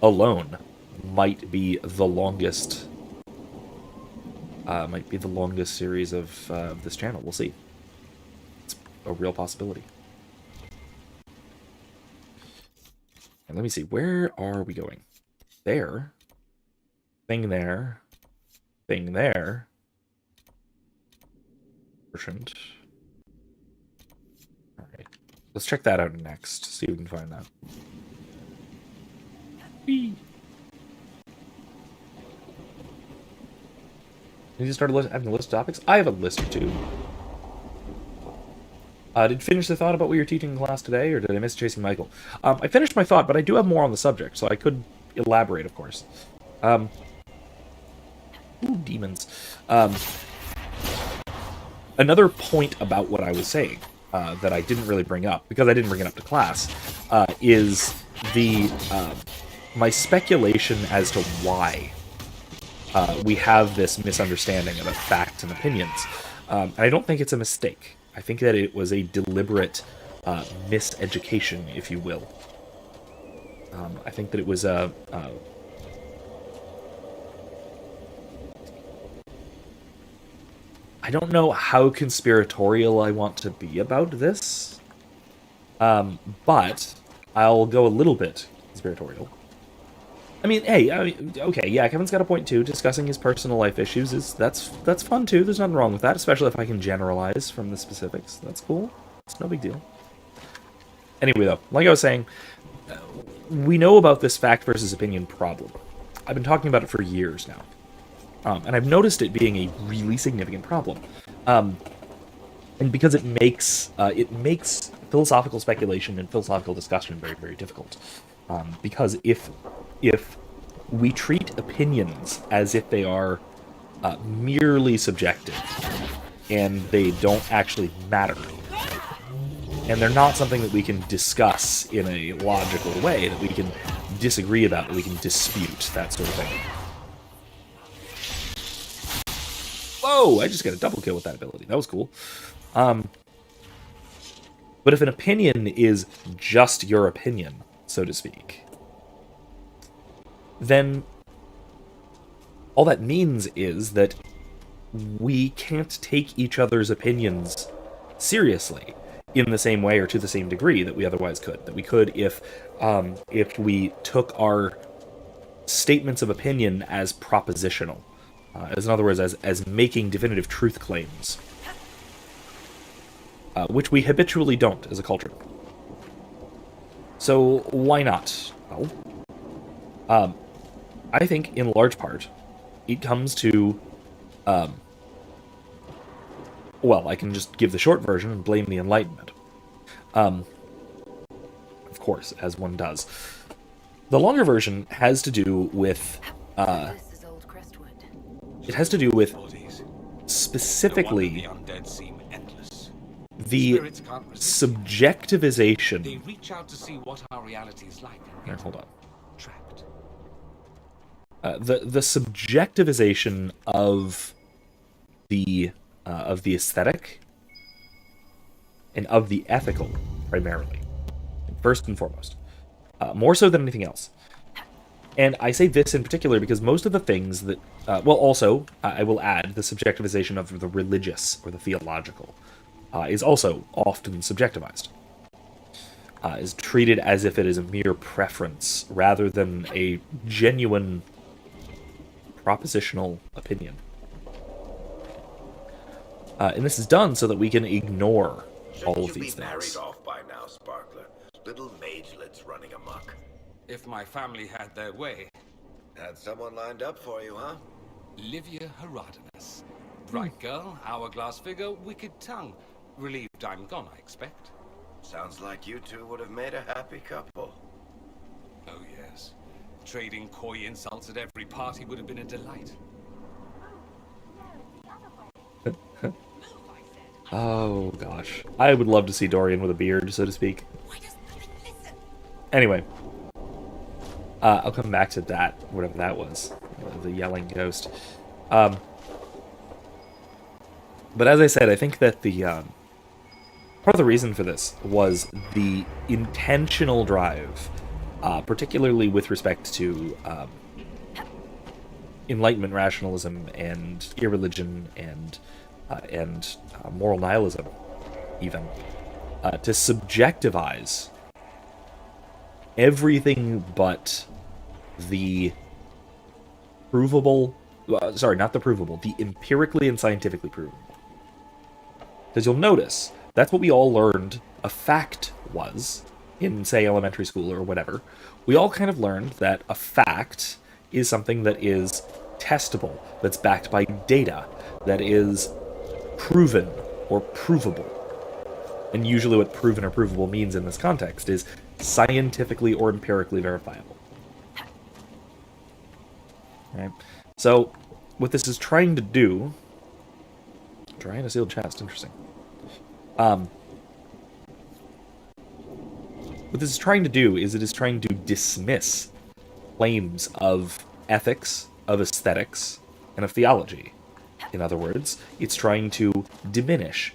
alone might be the longest series of this channel. We'll see. It's a real possibility. And let me see. Where are we going? There. Thing there. Thing there. Merchant. Alright. Let's check that out next. See if we can find that. Whee! Need to start having a list of topics? I have a list or two. Did you finish the thought about what you're teaching in class today, or did I miss chasing Michael? I finished my thought, but I do have more on the subject, so I could elaborate, of course. Ooh, demons. Another point about what I was saying that I didn't really bring up, because I didn't bring it up to class, is my speculation as to why we have this misunderstanding about facts and opinions. And I don't think it's a mistake. I think that it was a deliberate miseducation, if you will. I think that it was I don't know how conspiratorial I want to be about this, but I'll go a little bit conspiratorial. I mean, hey, okay, yeah, Kevin's got a point too. Discussing his personal life issues that's fun too. There's nothing wrong with that, especially if I can generalize from the specifics. That's cool. It's no big deal. Anyway, though, like I was saying, we know about this fact versus opinion problem. I've been talking about it for years now. And I've noticed it being a really significant problem. And because it makes philosophical speculation and philosophical discussion very, very difficult. Because if we treat opinions as if they are merely subjective, and they don't actually matter, and they're not something that we can discuss in a logical way, that we can disagree about, that we can dispute, that sort of thing. Whoa, I just got a double kill with that ability. That was cool. But if an opinion is just your opinion, so to speak, then all that means is that we can't take each other's opinions seriously in the same way or to the same degree that we otherwise could. That we could if we took our statements of opinion as propositional. As in other words, as making definitive truth claims. Which we habitually don't as a culture. So, why not? Well, I think, in large part, it comes to... well, I can just give the short version and blame the Enlightenment. Of course, as one does. The longer version has to do with... it has to do with specifically the subjectivization. They reach out to see what our reality is like. Here, hold on. Trapped. The subjectivization of the aesthetic and of the ethical, primarily, first and foremost, more so than anything else. And I say this in particular because most of the things that, well, also, I will add, the subjectivization of the religious or the theological is also often subjectivized. Is treated as if it is a mere preference rather than a genuine propositional opinion. And this is done so that we can ignore all of these things. Married off by now, Sparkler. Little magelets running amok. If my family had their way. Had someone lined up for you, huh? Livia Herodotus. Bright girl, hourglass figure, wicked tongue. Relieved I'm gone, I expect. Sounds like you two would have made a happy couple. Oh yes. Trading coy insults at every party would have been a delight. Oh gosh. I would love to see Dorian with a beard, so to speak. Anyway. I'll come back to that, whatever that was. The yelling ghost. But as I said, I think that the part of the reason for this was the intentional drive, particularly with respect to Enlightenment rationalism and irreligion and moral nihilism, even, to subjectivize everything but the provable, sorry, not the provable, the empirically and scientifically provable. Because you'll notice, that's what we all learned a fact was in, say, elementary school or whatever. We all kind of learned that a fact is something that is testable, that's backed by data, that is proven or provable. And usually what proven or provable means in this context is scientifically or empirically verifiable. Right? So, what this is trying to do... Trying to seal chest, interesting. What this is trying to do is it is trying to dismiss claims of ethics, of aesthetics, and of theology. In other words, it's trying to diminish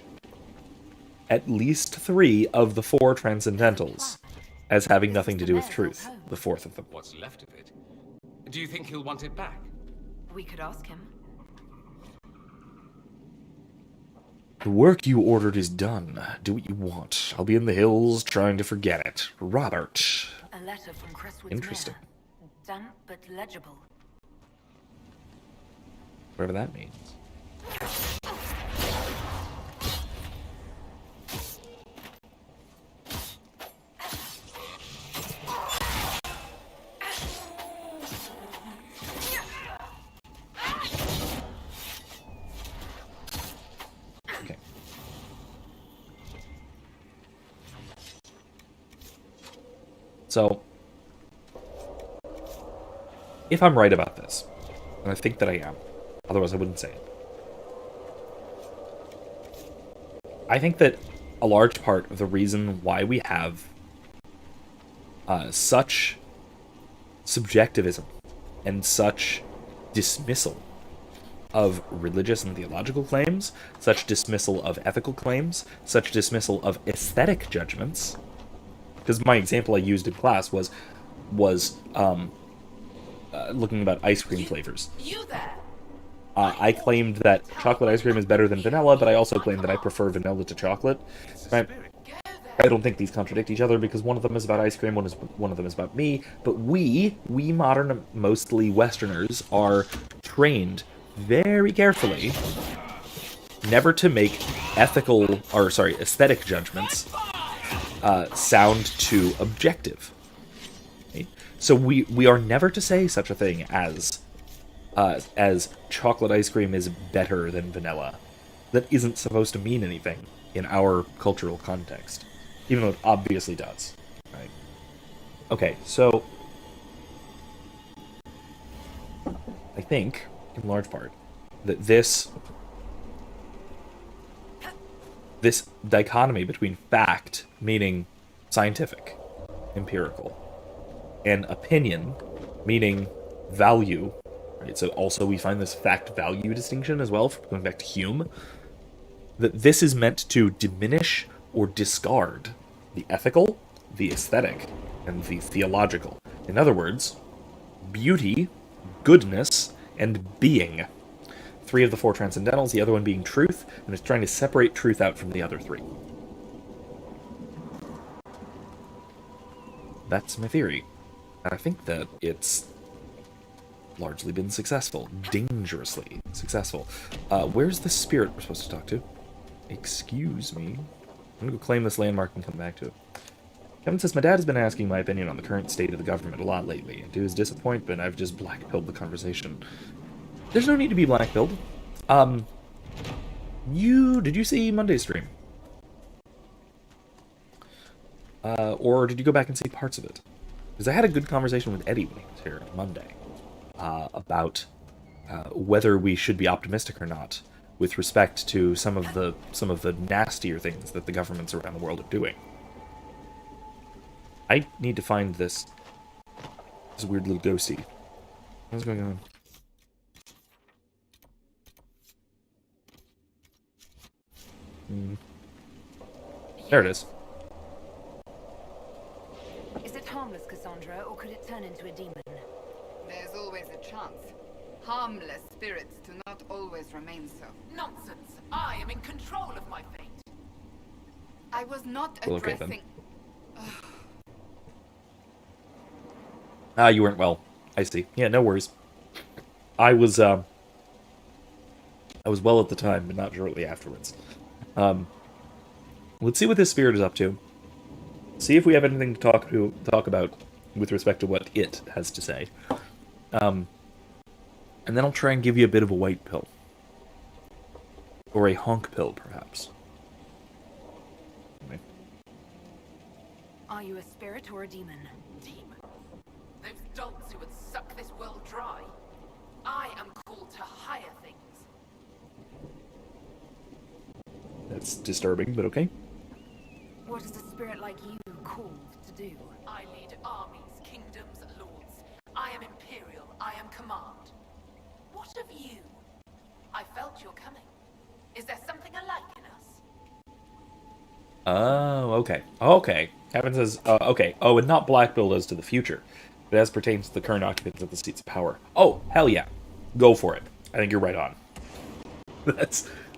at least 3 of the 4 transcendentals as having nothing to do with truth, the 4th of them. What's left of it? Do you think he'll want it back? We could ask him. The work you ordered is done. Do what you want. I'll be in the hills trying to forget it. Robert. A letter from Crestwood's Interesting. mayor. Damp but legible. Whatever that means. Okay. So, if I'm right about this, and I think that I am, otherwise I wouldn't say it. I think that a large part of the reason why we have such subjectivism and such dismissal of religious and theological claims, such dismissal of ethical claims, such dismissal of aesthetic judgments, because my example I used in class was looking about ice cream flavors. You there? I claimed that chocolate ice cream is better than vanilla, but I also claimed that I prefer vanilla to chocolate. Right? I don't think these contradict each other because one of them is about ice cream, one of them is about me. But we modern, mostly Westerners, are trained very carefully never to make aesthetic judgments sound too objective. Right? So we are never to say such a thing as chocolate ice cream is better than vanilla. That isn't supposed to mean anything in our cultural context, even though it obviously does. Right? Okay, so I think, in large part, that this dichotomy between fact, meaning scientific, empirical, and opinion, meaning value. Right, so also we find this fact-value distinction as well, going back to Hume, that this is meant to diminish or discard the ethical, the aesthetic, and the theological. In other words, beauty, goodness, and being. 3 of the 4 transcendentals, the other one being truth, and it's trying to separate truth out from the other 3. That's my theory. And I think that it's largely been successful. Dangerously successful. Where's the spirit we're supposed to talk to? Excuse me. I'm gonna go claim this landmark and come back to it. Kevin says, my dad has been asking my opinion on the current state of the government a lot lately, and to his disappointment, I've just black-pilled the conversation. There's no need to be black-pilled. Did you see Monday's stream? Or did you go back and see parts of it? Because I had a good conversation with Eddie when he was here on Monday. About whether we should be optimistic or not with respect to some of the nastier things that the governments around the world are doing. I need to find this weird little ghosty. What's going on? There it is. Is it harmless, Cassandra, or could it turn into a demon? There's always a chance. Harmless spirits do not always remain so. Nonsense! I am in control of my fate. I was not Well, okay, then. addressing... You weren't well. I see. Yeah, no worries. I was well at the time, but not shortly afterwards. Let's see what this spirit is up to. See if we have anything to talk about with respect to what it has to say. And then I'll try and give you a bit of a white pill. Or a honk pill, perhaps. Okay. Are you a spirit or a demon? Demon. Those dolts who would suck this world dry. I am called to higher things. That's disturbing, but okay. What is a spirit like you called to do? I lead armies, kingdoms, lords. I am imperial. I am command. What of you? I felt your coming. Is there something alike in us? Oh, okay. Okay. Kevin says, okay. Oh, and not black build as to the future, but as pertains to the current occupants of the seats of power. Oh, hell yeah. Go for it. I think you're right on.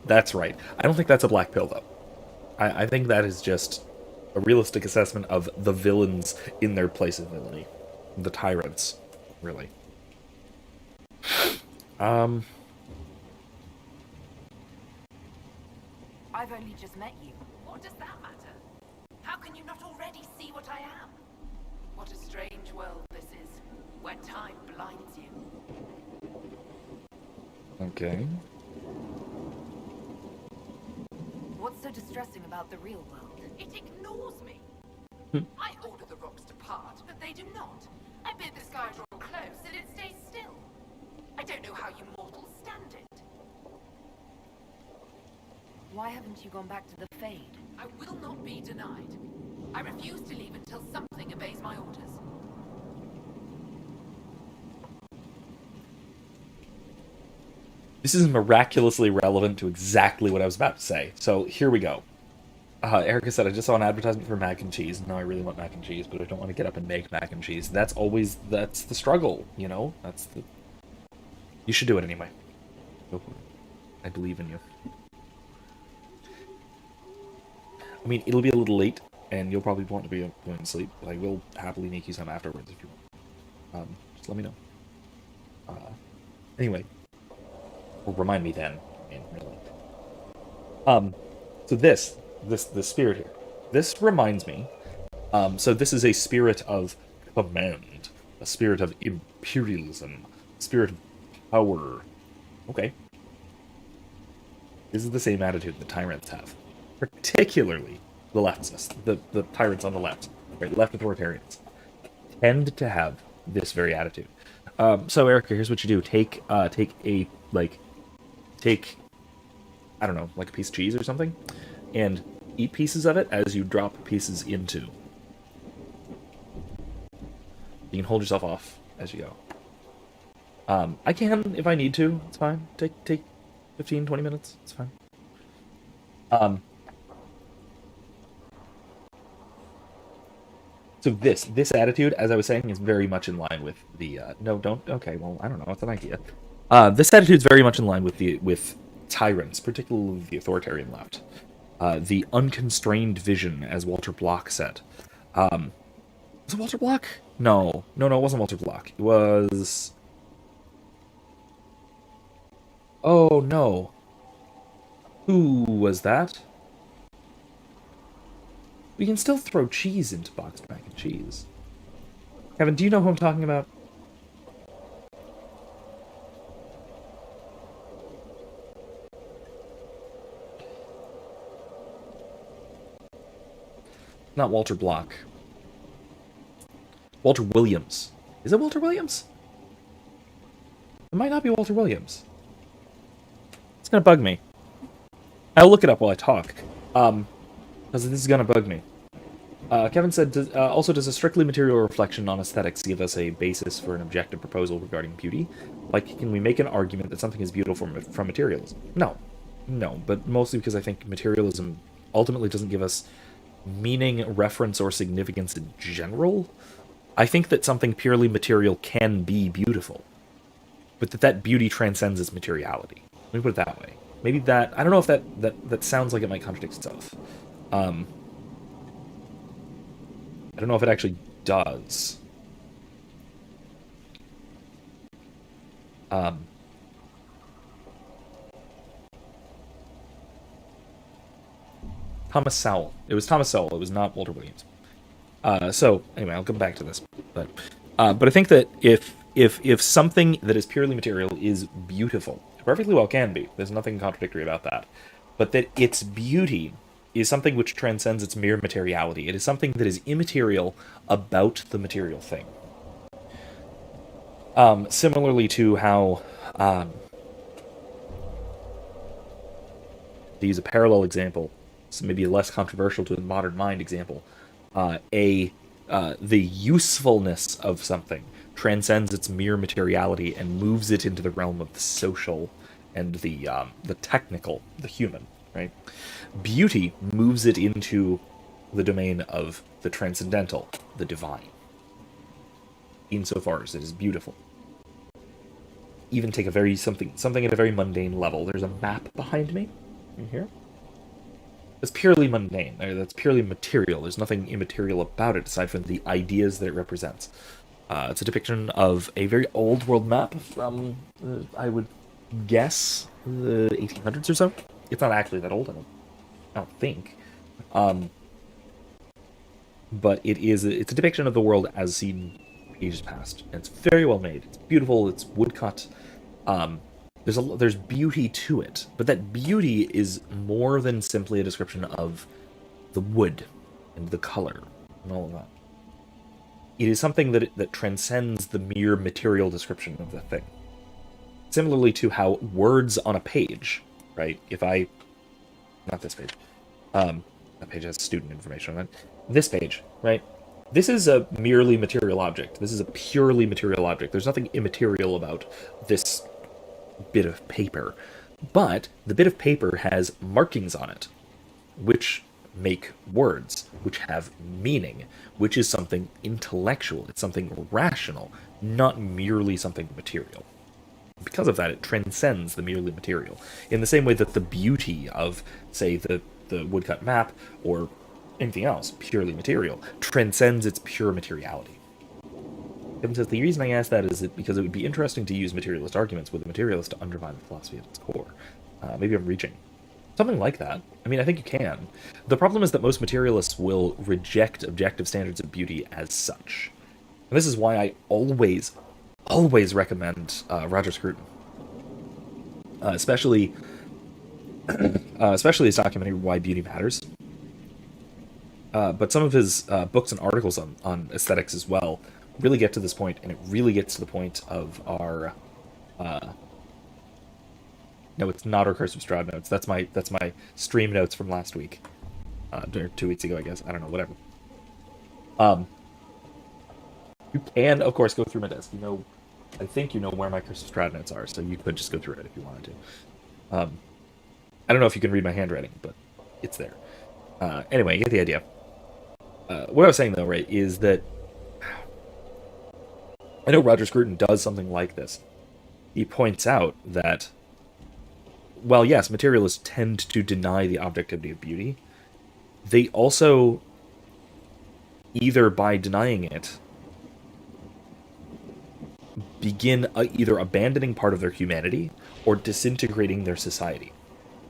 That's right. I don't think that's a black pill, though. I think that is just a realistic assessment of the villains in their place of villainy. The tyrants, really. I've only just met you. What does that matter? How can you not already see what I am? What a strange world this is, where time blinds you. Okay. What's so distressing about the real world? It ignores me. I order the rocks to part, but they do not. I bid the sky draw close, and it stays still. I don't know how you mortals stand it. Why haven't you gone back to the Fade? I will not be denied. I refuse to leave until something obeys my orders. This is miraculously relevant to exactly what I was about to say. So here we go. Erica said, I just saw an advertisement for mac and cheese. No, I really want mac and cheese, but I don't want to get up and make mac and cheese. That's the struggle, you know? You should do it anyway. Go for it. I believe in you. I mean, it'll be a little late, and you'll probably want to be going to sleep, but I will happily make you some afterwards if you want. Just let me know. Anyway. Or remind me then. I mean, really. So the spirit here. This reminds me. So this is a spirit of command, a spirit of imperialism, a spirit of power. Okay. This is the same attitude the tyrants have. Particularly the leftists, the tyrants on the left, right? Left authoritarians tend to have this very attitude. So Erica, here's what you do. Take I don't know, like a piece of cheese or something, and eat pieces of it as you drop pieces into. You can hold yourself off as you go. I can if I need to. It's fine. Take 15, 20 minutes. It's fine. So this attitude, as I was saying, is very much in line with the no, don't. Okay, well, I don't know. It's an idea. This attitude is very much in line with tyrants, particularly the authoritarian left. The unconstrained vision, as Walter Block said. Was it Walter Block? No, it wasn't Walter Block. It was. Oh no. Who was that? We can still throw cheese into boxed mac and cheese. Kevin, do you know who I'm talking about? Not Walter Block. Walter Williams. Is it Walter Williams? It might not be Walter Williams. It's gonna bug me. I'll look it up while I talk. Because this is gonna bug me. Kevin said, also, does a strictly material reflection on aesthetics give us a basis for an objective proposal regarding beauty? Like, can we make an argument that something is beautiful from materialism? No, but mostly because I think materialism ultimately doesn't give us meaning, reference, or significance in general. I think that something purely material can be beautiful, but that beauty transcends its materiality. Let me put it that way. Maybe that, I don't know if that sounds like it might contradict itself. I don't know if it actually does. Thomas Sowell. It was Thomas Sowell. It was not Walter Williams. So anyway, I'll come back to this. But I think that if something that is purely material is beautiful, it perfectly well can be. There's nothing contradictory about that. But that its beauty is something which transcends its mere materiality. It is something that is immaterial about the material thing. Similarly to how, to use a parallel example, so maybe a less controversial to the modern mind example, the usefulness of something transcends its mere materiality and moves it into the realm of the social and the technical, the human. right? Beauty moves it into the domain of the transcendental, the divine, insofar as it is beautiful. Even take something at a very mundane level. There's a map behind me, in here. It's purely mundane. That's purely material. There's nothing immaterial about it aside from the ideas that it represents. It's a depiction of a very old world map from, I would guess, the 1800s or so. It's not actually that old, I don't think. But it's a depiction of the world as seen ages past. And it's very well made. It's beautiful. It's woodcut. There's beauty to it, but that beauty is more than simply a description of the wood and the color and all of that. It is something that transcends the mere material description of the thing. Similarly to how words on a page, right? Not this page. That page has student information on it. This page, right? This is a merely material object. This is a purely material object. There's nothing immaterial about this bit of paper. But the bit of paper has markings on it, which make words, which have meaning, which is something intellectual. It's something rational, not merely something material. Because of that, it transcends the merely material. In the same way that the beauty of, say, the woodcut map, or anything else, purely material, transcends its pure materiality. Kevin says, the reason I ask that is because it would be interesting to use materialist arguments with a materialist to undermine the philosophy at its core. Maybe I'm reaching. Something like that. I mean, I think you can. The problem is that most materialists will reject objective standards of beauty as such. And this is why I always recommend Roger Scruton. Especially his documentary, Why Beauty Matters. But some of his books and articles on aesthetics as well really get to this point, and it really gets to the point of our... No, it's not our Curse of Strahd notes. That's my stream notes from last week. Or 2 weeks ago, I guess. I don't know, whatever. You can, of course, go through my desk. I think you know where my Curse of Strahd notes are, so you could just go through it if you wanted to. I don't know if you can read my handwriting, but it's there. Anyway, you get the idea. What I was saying, though, right, is that I know Roger Scruton does something like this. He points out that, while yes, materialists tend to deny the objectivity of beauty, they also, either by denying it, begin either abandoning part of their humanity or disintegrating their society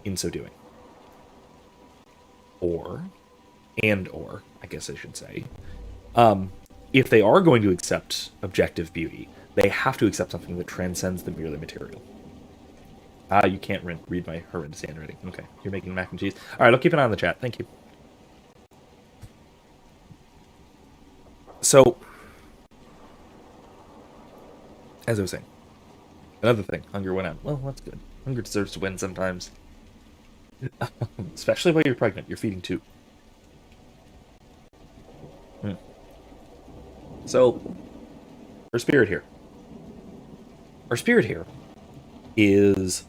in so doing. Or, I guess I should say, if they are going to accept objective beauty, they have to accept something that transcends the merely material. You can't read my horrendous handwriting. Okay, you're making mac and cheese. All right, I'll keep an eye on the chat. Thank you. So, as I was saying, another thing, hunger went out. Well, that's good. Hunger deserves to win sometimes. Especially while you're pregnant. You're feeding two. So, our spirit here. Our spirit here is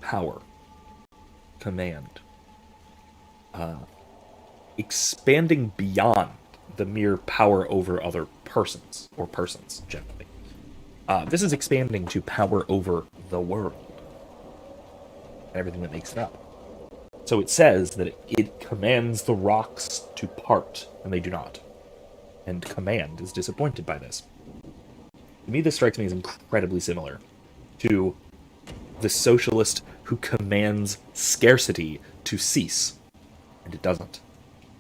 power, command, expanding beyond the mere power over other persons, or persons, generally. This is expanding to power over the world, and everything that makes it up. So it says that it commands the rocks to part, and they do not. And command is disappointed by this. To me, this strikes me as incredibly similar to the socialist who commands scarcity to cease, and it doesn't.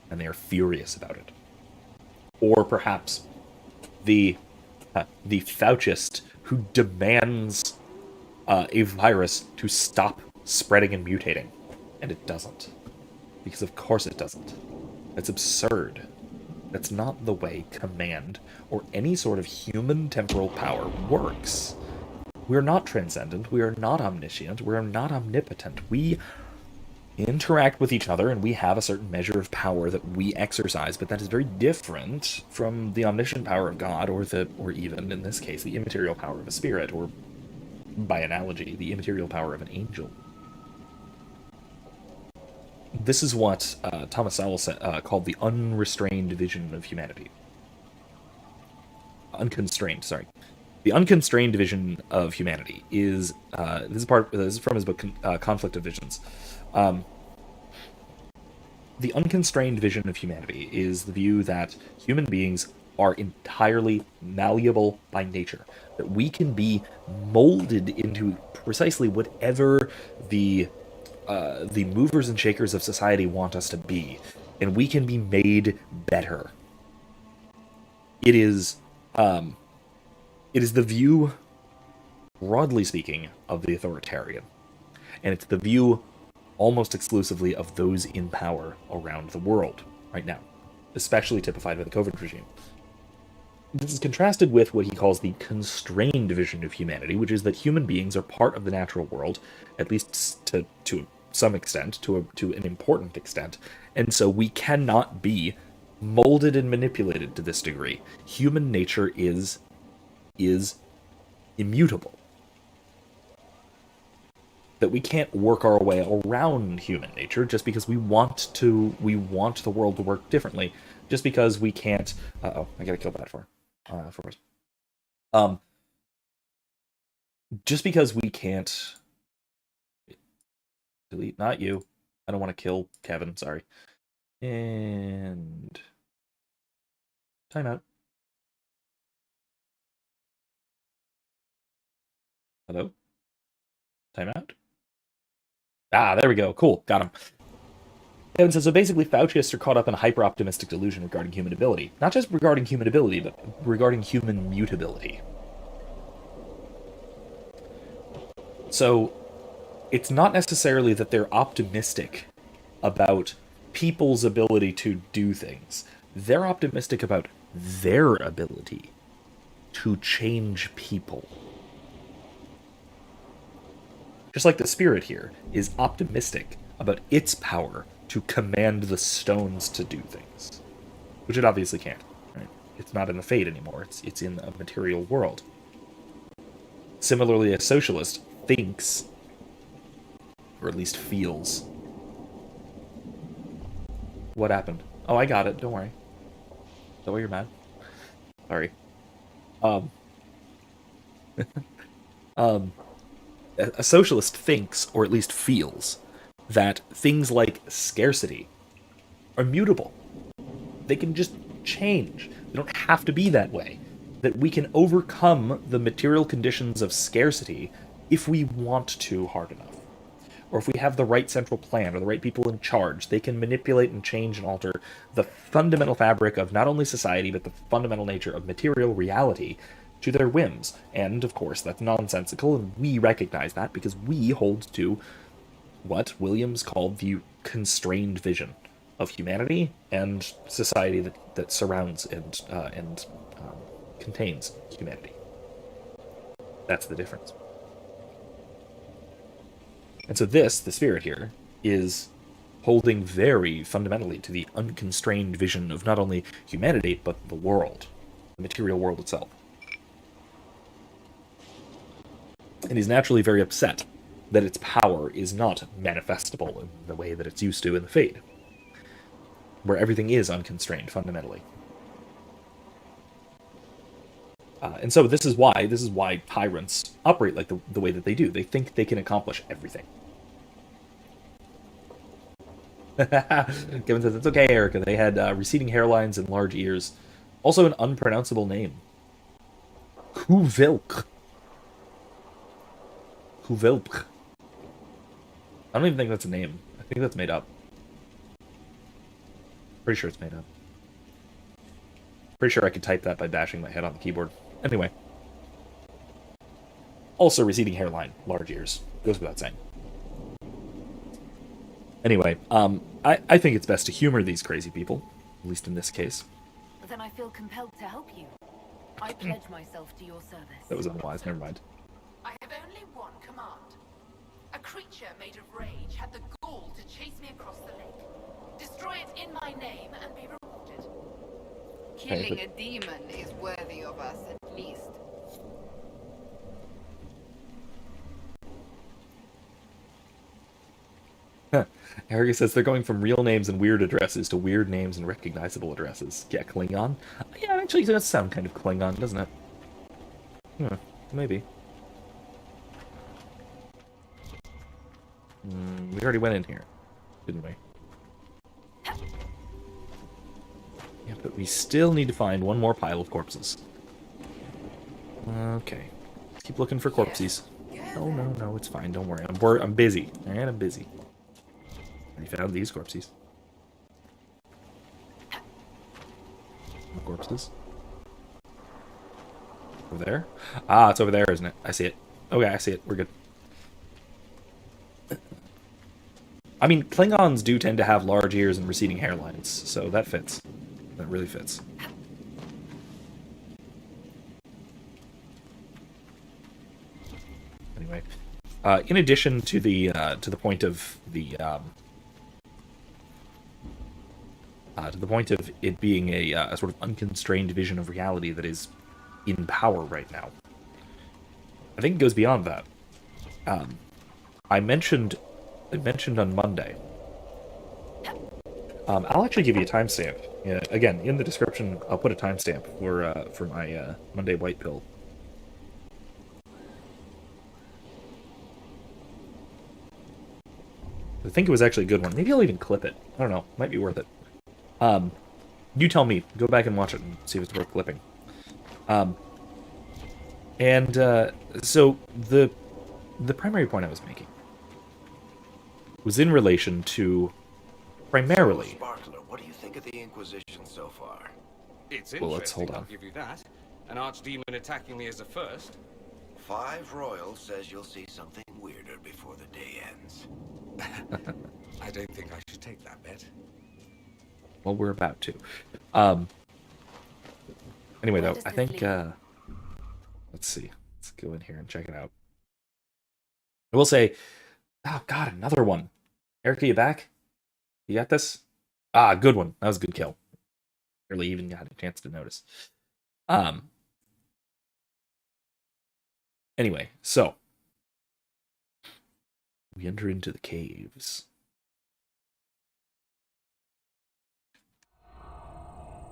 And they are furious about it. Or perhaps the Faucist who demands a virus to stop spreading and mutating, and it doesn't. Because of course it doesn't. That's absurd. That's not the way command or any sort of human temporal power works. We're not transcendent, we are not omniscient, we are not omnipotent. We interact with each other and we have a certain measure of power that we exercise, but that is very different from the omniscient power of God, or even, in this case, the immaterial power of a spirit, or, by analogy, the immaterial power of an angel. this is what Thomas Sowell called the unrestrained vision of humanity. Unconstrained, sorry. The unconstrained vision of humanity is this is from his book Conflict of Visions. The unconstrained vision of humanity is the view that human beings are entirely malleable by nature, that we can be molded into precisely whatever the movers and shakers of society want us to be, and we can be made better. It is the view, broadly speaking, of the authoritarian, and it's the view almost exclusively of those in power around the world right now, especially typified by the COVID regime. This is contrasted with what he calls the constrained vision of humanity, which is that human beings are part of the natural world, at least to some extent, to an important extent, and so we cannot be molded and manipulated to this degree. Human nature is immutable. That we can't work our way around human nature just because we want the world to work differently. Just because we can't. I gotta kill that for us. Just because we can't. Delete, not you. I don't want to kill Kevin. Sorry. And timeout. Hello. Timeout. Ah, there we go. Cool. Got him. Kevin says, so basically Fauciists are caught up in a hyper-optimistic delusion regarding human ability. Not just regarding human ability, but regarding human mutability. So, it's not necessarily that they're optimistic about people's ability to do things. They're optimistic about their ability to change people. Just like the spirit here is optimistic about its power to command the stones to do things, which it obviously can't. Right? It's not in the Fate anymore. It's in a material world. Similarly, a socialist thinks, or at least feels. What happened? Oh, I got it. Don't worry. Is that why you're mad? Sorry. A socialist thinks, or at least feels, that things like scarcity are mutable. They can just change. They don't have to be that way. That we can overcome the material conditions of scarcity if we want to hard enough. Or if we have the right central plan or the right people in charge, they can manipulate and change and alter the fundamental fabric of not only society, but the fundamental nature of material reality to their whims. And, of course, that's nonsensical, and we recognize that because we hold to what Williams called the constrained vision of humanity and society that surrounds and contains humanity. That's the difference. And so the spirit here, is holding very fundamentally to the unconstrained vision of not only humanity, but the world, the material world itself. And he's naturally very upset that its power is not manifestable in the way that it's used to in the Fade, where everything is unconstrained fundamentally. And so this is why tyrants operate like the way that they do. They think they can accomplish everything. Kevin says, it's okay, Erica. They had receding hairlines and large ears. Also an unpronounceable name. Huvilk. Huvilk. I don't even think that's a name. I think that's made up. Pretty sure it's made up. Pretty sure I could type that by bashing my head on the keyboard. Anyway. Also receding hairline, large ears. Goes without saying. Anyway, I think it's best to humor these crazy people, at least in this case. But then I feel compelled to help you. I pledge myself to your service. That was unwise, never mind. I have only one command. A creature made of rage had the gall to chase me across the lake. Destroy it in my name and be rewarded. Killing a demon is worthy of us, at least. Erica says they're going from real names and weird addresses to weird names and recognizable addresses. Yeah, Klingon. Yeah, actually, it does sound kind of Klingon, doesn't it? Maybe. We already went in here, didn't we? Yeah, but we still need to find one more pile of corpses. Okay. Keep looking for corpses. Oh, no, it's fine. Don't worry. I'm busy. Alright, I'm busy. Already found these corpses. More corpses. Over there? Ah, it's over there, isn't it? I see it. Okay, I see it. We're good. I mean, Klingons do tend to have large ears and receding hairlines, so that fits. That really fits. Anyway, in addition to the point of the to the point of it being a sort of unconstrained vision of reality that is in power right now, I think it goes beyond that. I mentioned on Monday. I'll actually give you a timestamp. Again, in the description, I'll put a timestamp for my Monday white pill. I think it was actually a good one. Maybe I'll even clip it. I don't know. Might be worth it. You tell me. Go back and watch it and see if it's worth clipping. So the primary point I was making was in relation to primarily. Sparkler, what do you think of the Inquisition so far? It's Well, let's interesting, hold on. I'll give you that. An archdemon attacking me as a first. 5 Royal says you'll see something weirder before the day ends. I don't think I should take that bet. Well, we're about to. Anyway, Where though, does I this think, lead? let's see. Let's go in here and check it out. I will say, oh, God, another one. Erica, you back? You got this? Ah, good one. That was a good kill. Barely even got a chance to notice. Anyway, so. We enter into the caves.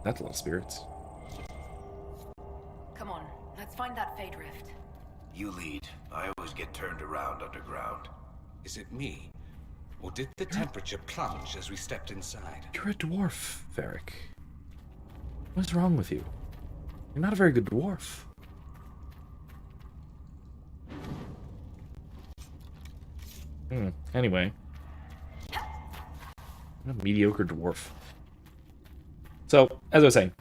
That's a lot of spirits. Come on, let's find that Fade Rift. You lead. I always get turned around underground. Is it me? Or did the temperature plunge as we stepped inside? You're a dwarf, Varric. What's wrong with you? You're not a very good dwarf. Anyway. I'm a mediocre dwarf. So, as I was saying,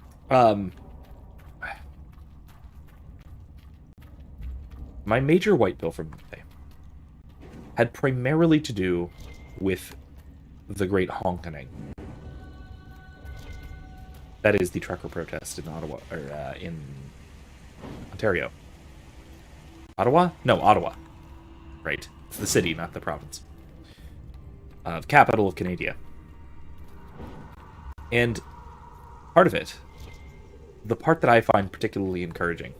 my major white pill from Monday had primarily to do with the Great Honkening. That is the trucker protest in Ottawa, or in Ontario. Ottawa? No, Ottawa. Right. It's the city, not the province. The capital of Canada. And part of it, the part that I find particularly encouraging,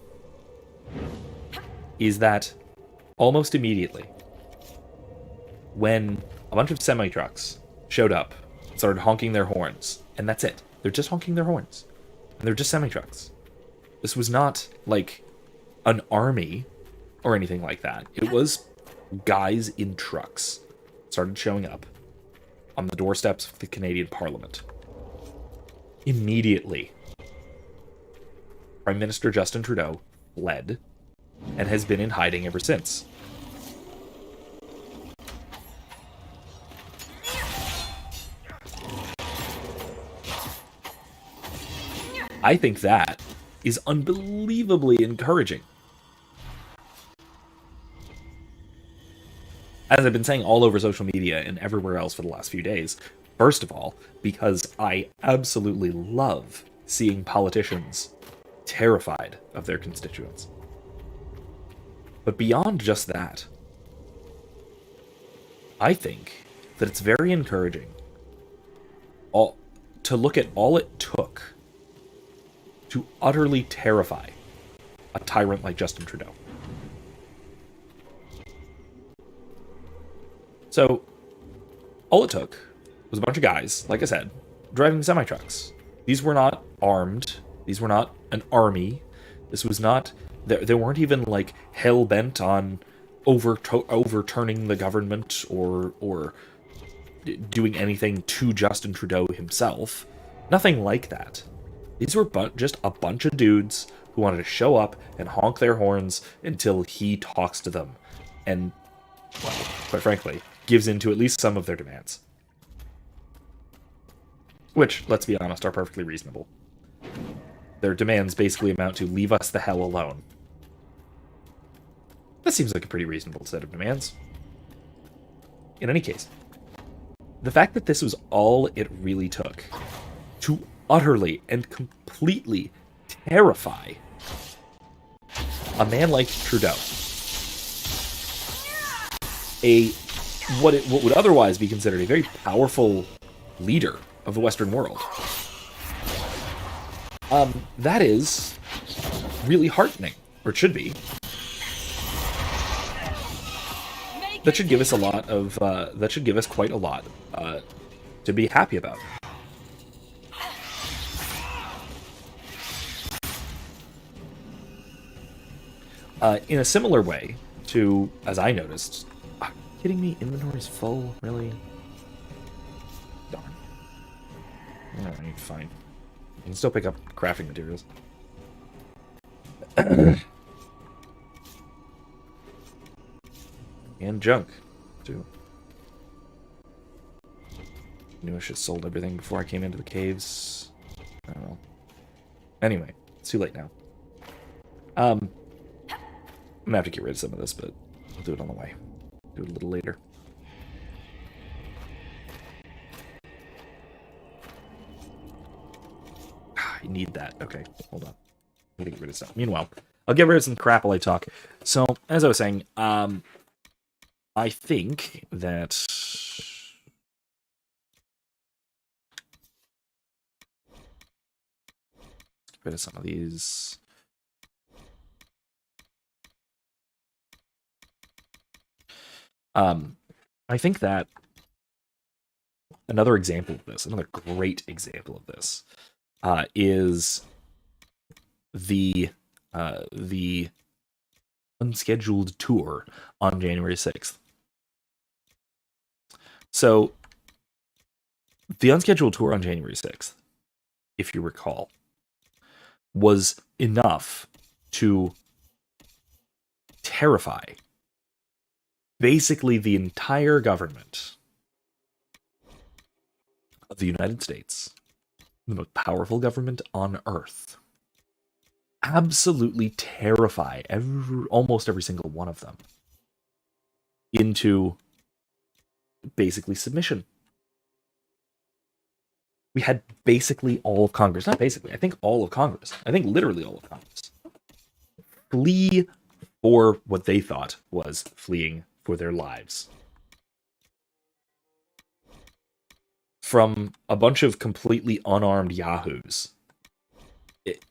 is that almost immediately, when a bunch of semi-trucks showed up and started honking their horns, and that's it. They're just honking their horns. And they're just semi-trucks. This was not, like, an army or anything like that. It was guys in trucks started showing up on the doorsteps of the Canadian Parliament. Immediately, Prime Minister Justin Trudeau fled and has been in hiding ever since. I think that is unbelievably encouraging. As I've been saying all over social media and everywhere else for the last few days, first of all, because I absolutely love seeing politicians terrified of their constituents. But beyond just that, I think that it's very encouraging to look at all it took to utterly terrify a tyrant like Justin Trudeau. all it took was a bunch of guys, like I said, driving semi-trucks. These were not armed. These were not an army. This was not... They weren't even, like, hell-bent on overturning the government or doing anything to Justin Trudeau himself. Nothing like that. These were just a bunch of dudes who wanted to show up and honk their horns until he talks to them. And, well, quite frankly, gives in to at least some of their demands. Which, let's be honest, are perfectly reasonable. Their demands basically amount to leave us the hell alone. That seems like a pretty reasonable set of demands. In any case, the fact that this was all it really took to utterly and completely terrify a man like Trudeau, what would otherwise be considered a very powerful leader of the Western world, that is really heartening, or it should be. That should give us a lot of, that should give us quite a lot to be happy about. In a similar way to, as I noticed, are you kidding me? Inventory's full, really? Darn. Alright, fine. You can still pick up crafting materials. And junk, too. Knew I should have sold everything before I came into the caves. I don't know. Anyway, it's too late now. I'm gonna have to get rid of some of this, but I'll do it on the way. Do it a little later. I need that. Okay, hold on. I need to get rid of stuff. Meanwhile, I'll get rid of some crap while I talk. So, as I was saying, I think that... Let's get rid of some of these. I think that another example of this, another great example of this, is the unscheduled tour on January 6th. So, the unscheduled tour on January 6th, if you recall, was enough to terrify basically the entire government of the United States, the most powerful government on Earth. Absolutely terrify almost every single one of them into basically submission. We had basically all of Congress, not basically, I think all of Congress, I think literally all of Congress, flee for what they thought was fleeing for their lives. From a bunch of completely unarmed yahoos.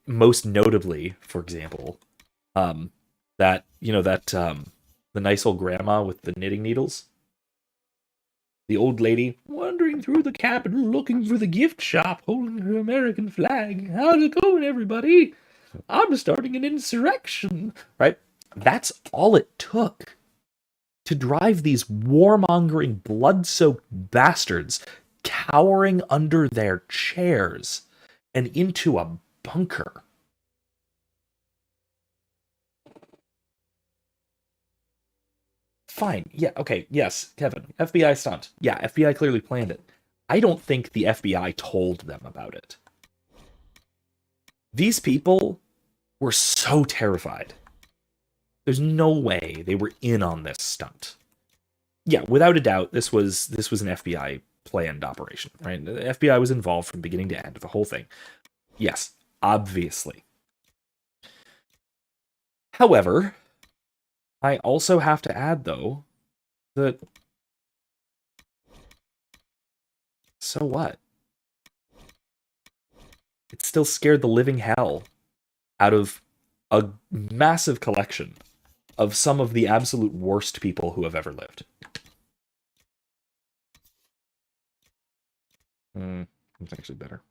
Most notably, for example, the nice old grandma with the knitting needles. The old lady wandering through the Capitol looking for the gift shop holding her American flag. How's it going, everybody? I'm starting an insurrection. Right? That's all it took to drive these warmongering, blood-soaked bastards cowering under their chairs and into a bunker. Fine. Yeah, okay. Yes, Kevin. FBI stunt. Yeah, FBI clearly planned it. I don't think the FBI told them about it. These people were so terrified. There's no way they were in on this stunt. Yeah, without a doubt, this was an FBI planned operation, right? The FBI was involved from beginning to end of the whole thing. Yes, obviously. However, I also have to add, though, that... So what? It still scared the living hell out of a massive collection of some of the absolute worst people who have ever lived. It's actually better.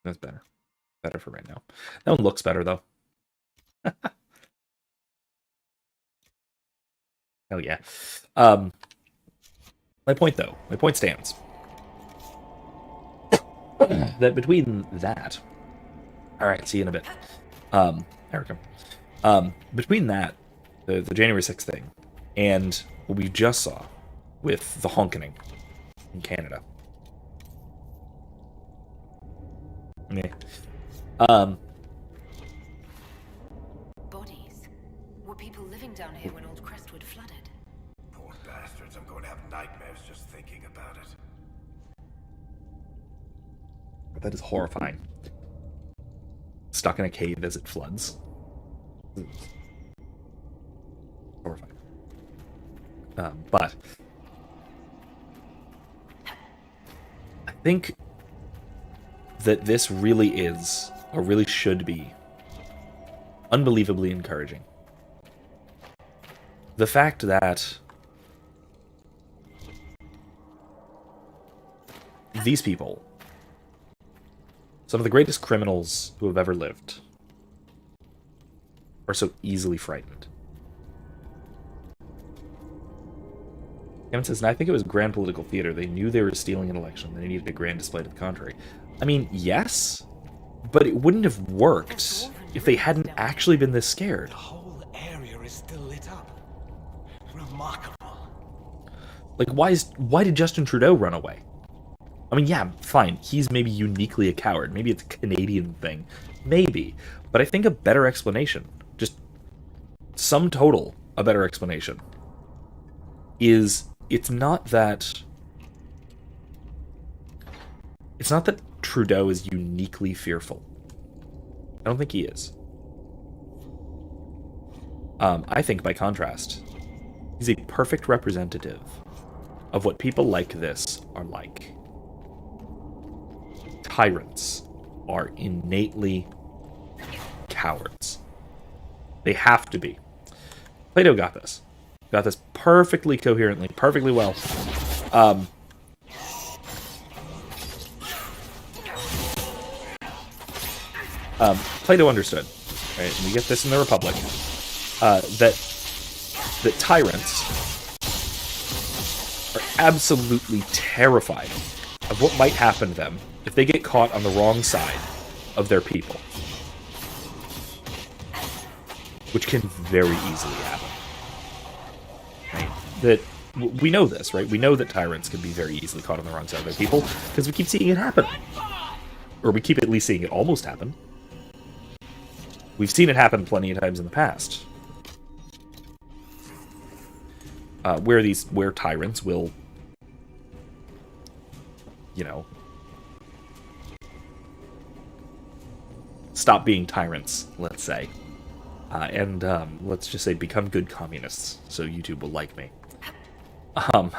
That's better. Better for right now. That one looks better, though. Hell yeah. My point stands. That between that... Alright, see you in a bit. There we go. Between that, the January 6th thing, and what we just saw with the honkening in Canada. Yeah. Bodies. Were people living down here when old Crestwood flooded? Poor bastards, I'm going to have nightmares just thinking about it. That is horrifying. Stuck in a cave as it floods. Horrifying. But I think that this really is, or really should be, unbelievably encouraging. The fact that these people, some of the greatest criminals who have ever lived, are so easily frightened. Kevin says, and I think it was grand political theater. They knew they were stealing an election. They needed a grand display to the contrary. I mean, yes, but it wouldn't have worked if they hadn't actually been this scared. The whole area is still lit up. Remarkable. Like, why did Justin Trudeau run away? I mean, yeah, fine. He's maybe uniquely a coward. Maybe it's a Canadian thing. Maybe. But I think a better explanation, just sum total, a better explanation, is it's not that Trudeau is uniquely fearful. I don't think he is. I think, by contrast, he's a perfect representative of what people like this are like. Tyrants are innately cowards. They have to be. Plato got this. Got this perfectly coherently, perfectly well. Plato understood, right? And we get this in the Republic, that tyrants are absolutely terrified of what might happen to them if they get caught on the wrong side of their people, which can very easily happen. Right? That we know this, right? We know that tyrants can be very easily caught on the wrong side of their people because we keep seeing it happen, or we keep at least seeing it almost happen. We've seen it happen plenty of times in the past, where tyrants will, stop being tyrants, let's say, and let's just say become good communists, so YouTube will like me. But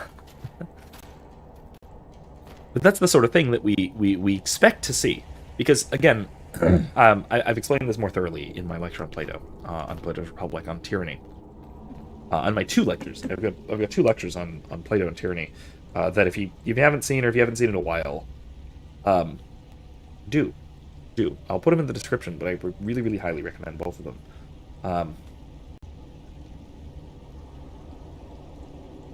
that's the sort of thing that we expect to see, because again, I've explained this more thoroughly in my lecture on Plato, on Plato's Republic, on tyranny. On my two lectures, I've got two lectures on Plato and tyranny. That if you haven't seen, or if you haven't seen in a while, do. I'll put them in the description, but I really, really highly recommend both of them.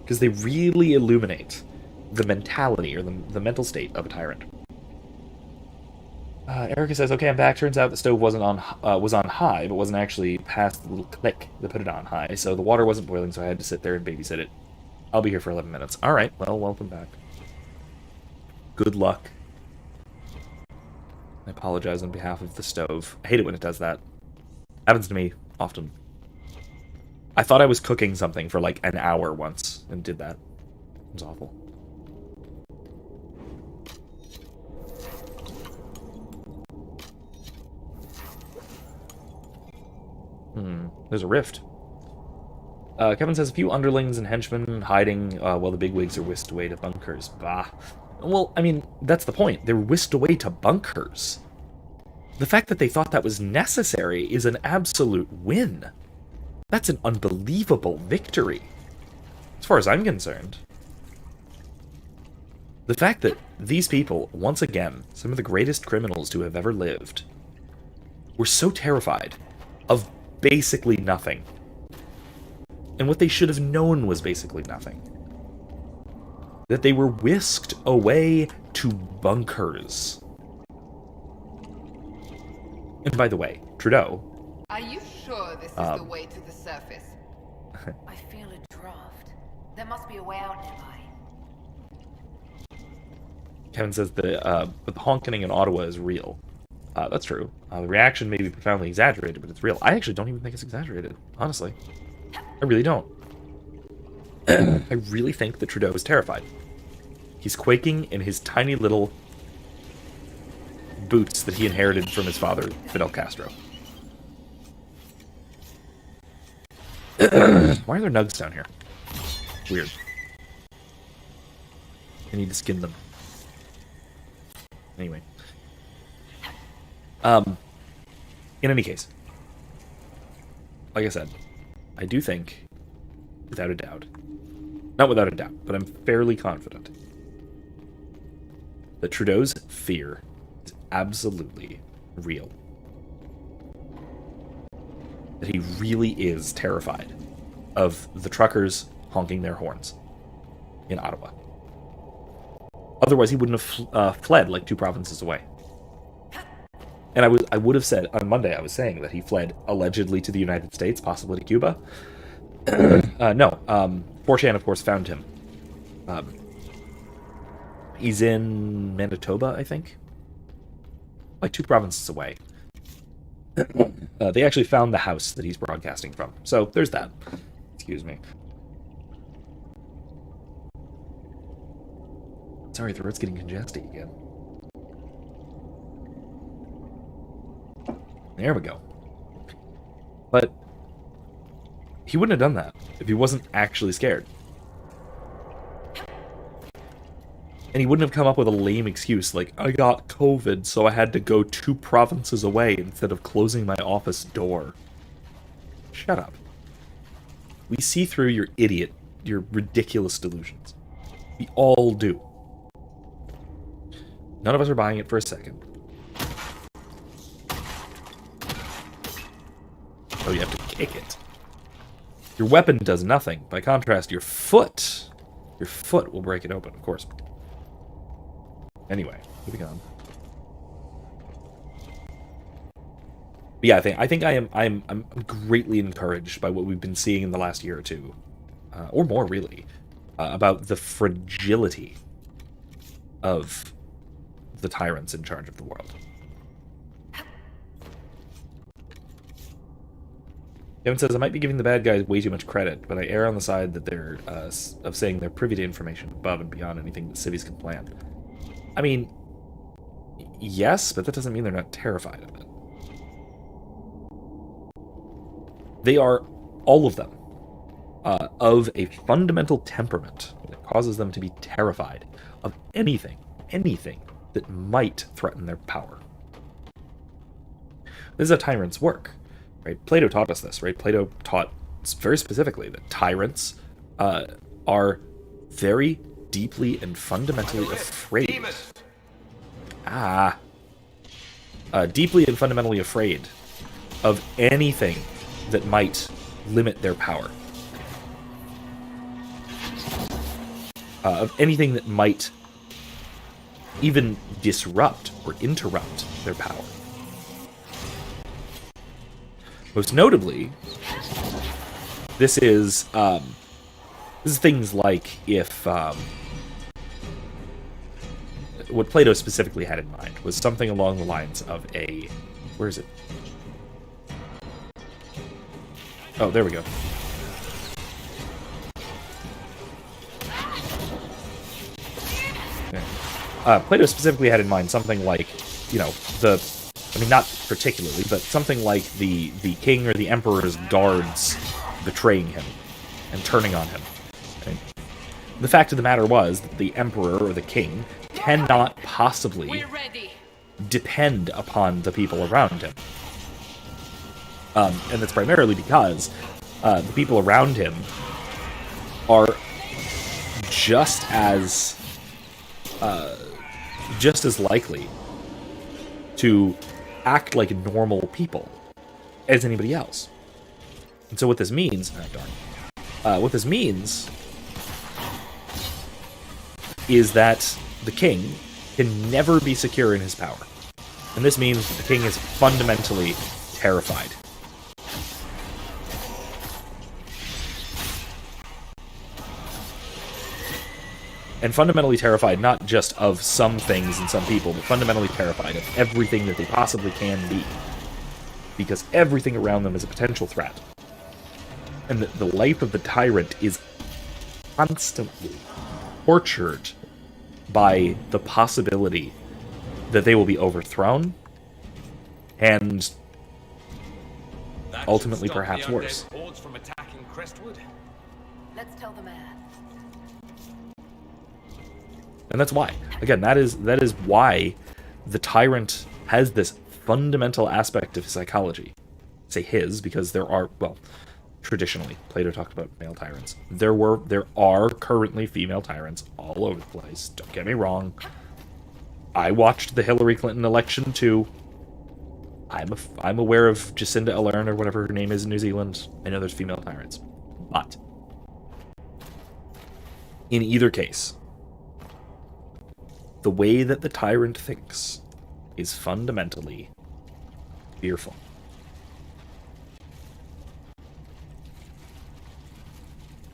Because they really illuminate the mentality, or the mental state of a tyrant. Erica says, okay, I'm back. Turns out the stove was on high, but wasn't actually past the little click that put it on high, so the water wasn't boiling, so I had to sit there and babysit it. I'll be here for 11 minutes. Alright, well, welcome back. Good luck. I apologize on behalf of the stove. I hate it when it does that. Happens to me often. I thought I was cooking something for like an hour once, and did that. It was awful. There's a rift. Kevin says, a few underlings and henchmen hiding while the bigwigs are whisked away to bunkers. Bah. Well, I mean, that's the point. They're whisked away to bunkers. The fact that they thought that was necessary is an absolute win. That's an unbelievable victory, as far as I'm concerned. The fact that these people, once again, some of the greatest criminals to have ever lived, were so terrified of basically nothing. And what they should have known was basically nothing. That they were whisked away to bunkers. And by the way, Trudeau... Are you sure this is the way to the surface? I feel a draft. There must be a way out nearby. Kevin says the honking in Ottawa is real. That's true. The reaction may be profoundly exaggerated, but it's real. I actually don't even think it's exaggerated, honestly. I really don't. I really think that Trudeau is terrified. He's quaking in his tiny little boots that he inherited from his father, Fidel Castro. Why are there nugs down here? Weird. I need to skin them. Anyway. In any case, like I said, I do think, without a doubt, not without a doubt, but I'm fairly confident that Trudeau's fear is absolutely real. That he really is terrified of the truckers honking their horns in Ottawa. Otherwise, he wouldn't have fled like 2 provinces away. And I would have said, on Monday, I was saying that he fled allegedly to the United States, possibly to Cuba. No. 4chan, of course, found him. He's in Manitoba, I think. Like 2 provinces away. They actually found the house that he's broadcasting from. So, there's that. Excuse me. Sorry, the throat's getting congested again. There we go. But he wouldn't have done that if he wasn't actually scared. And he wouldn't have come up with a lame excuse like, I got COVID, so I had to go 2 provinces away instead of closing my office door. Shut up. We see through your ridiculous delusions. We all do. None of us are buying it for a second. Oh, you have to kick it. Your weapon does nothing. By contrast, your foot will break it open, of course. Anyway, moving on. But yeah, I think I'm greatly encouraged by what we've been seeing in the last year or two, or more really, about the fragility of the tyrants in charge of the world. Kevin says, I might be giving the bad guys way too much credit, but I err on the side that they're of saying they're privy to information above and beyond anything that cities can plan. I mean, yes, but that doesn't mean they're not terrified of it. They are, all of them, of a fundamental temperament that causes them to be terrified of anything that might threaten their power. This is how tyrants work. Right? Plato taught us this, right? Plato taught very specifically that tyrants are very deeply and fundamentally afraid. Deeply and fundamentally afraid of anything that might limit their power. Of anything that might even disrupt or interrupt their power. Most notably, this is things like if what Plato specifically had in mind was something along the lines of a, where is it? Oh, there we go. Yeah. Plato specifically had in mind something like, not particularly, but something like the king or the emperor's guards betraying him and turning on him. Right? The fact of the matter was that the emperor or the king cannot possibly depend upon the people around him. And that's primarily because the people around him are just as just as likely to act like normal people as anybody else. And so what this means... what this means is that the king can never be secure in his power. And this means the king is fundamentally terrified. And fundamentally terrified not just of some things and some people, but fundamentally terrified of everything that they possibly can be. Because everything around them is a potential threat. And the life of the tyrant is constantly tortured by the possibility that they will be overthrown and ultimately perhaps worse. From attacking Crestwood? Let's tell the man. And that's why. Again, that is why the tyrant has this fundamental aspect of psychology. I say his because there are, well, traditionally, Plato talked about male tyrants. There are currently female tyrants all over the place. Don't get me wrong. I watched the Hillary Clinton election too. I'm aware of Jacinda Ardern or whatever her name is in New Zealand. I know there's female tyrants. But in either case, the way that the tyrant thinks is fundamentally fearful.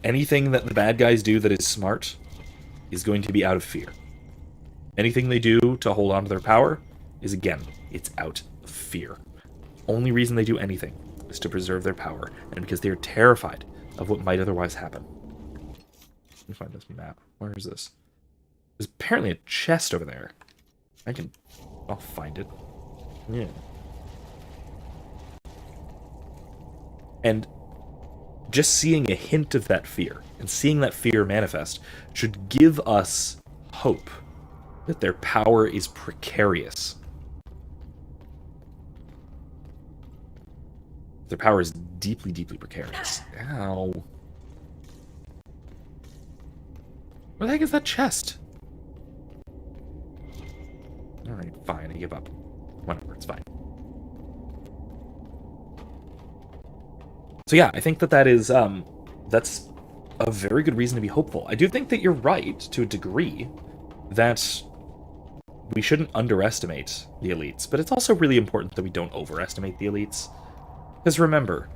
Anything that the bad guys do that is smart is going to be out of fear. Anything they do to hold on to their power is, again, it's out of fear. Only reason they do anything is to preserve their power, and because they are terrified of what might otherwise happen. Let me find this map. Where is this? There's apparently a chest over there. I'll find it. Yeah. And just seeing a hint of that fear, and seeing that fear manifest, should give us hope that their power is precarious. Their power is deeply, deeply precarious. Ow. Where the heck is that chest? Alright, fine, I give up. Whatever, it's fine. So yeah, I think that's a very good reason to be hopeful. I do think that you're right, to a degree, that we shouldn't underestimate the elites, but it's also really important that we don't overestimate the elites. Because remember,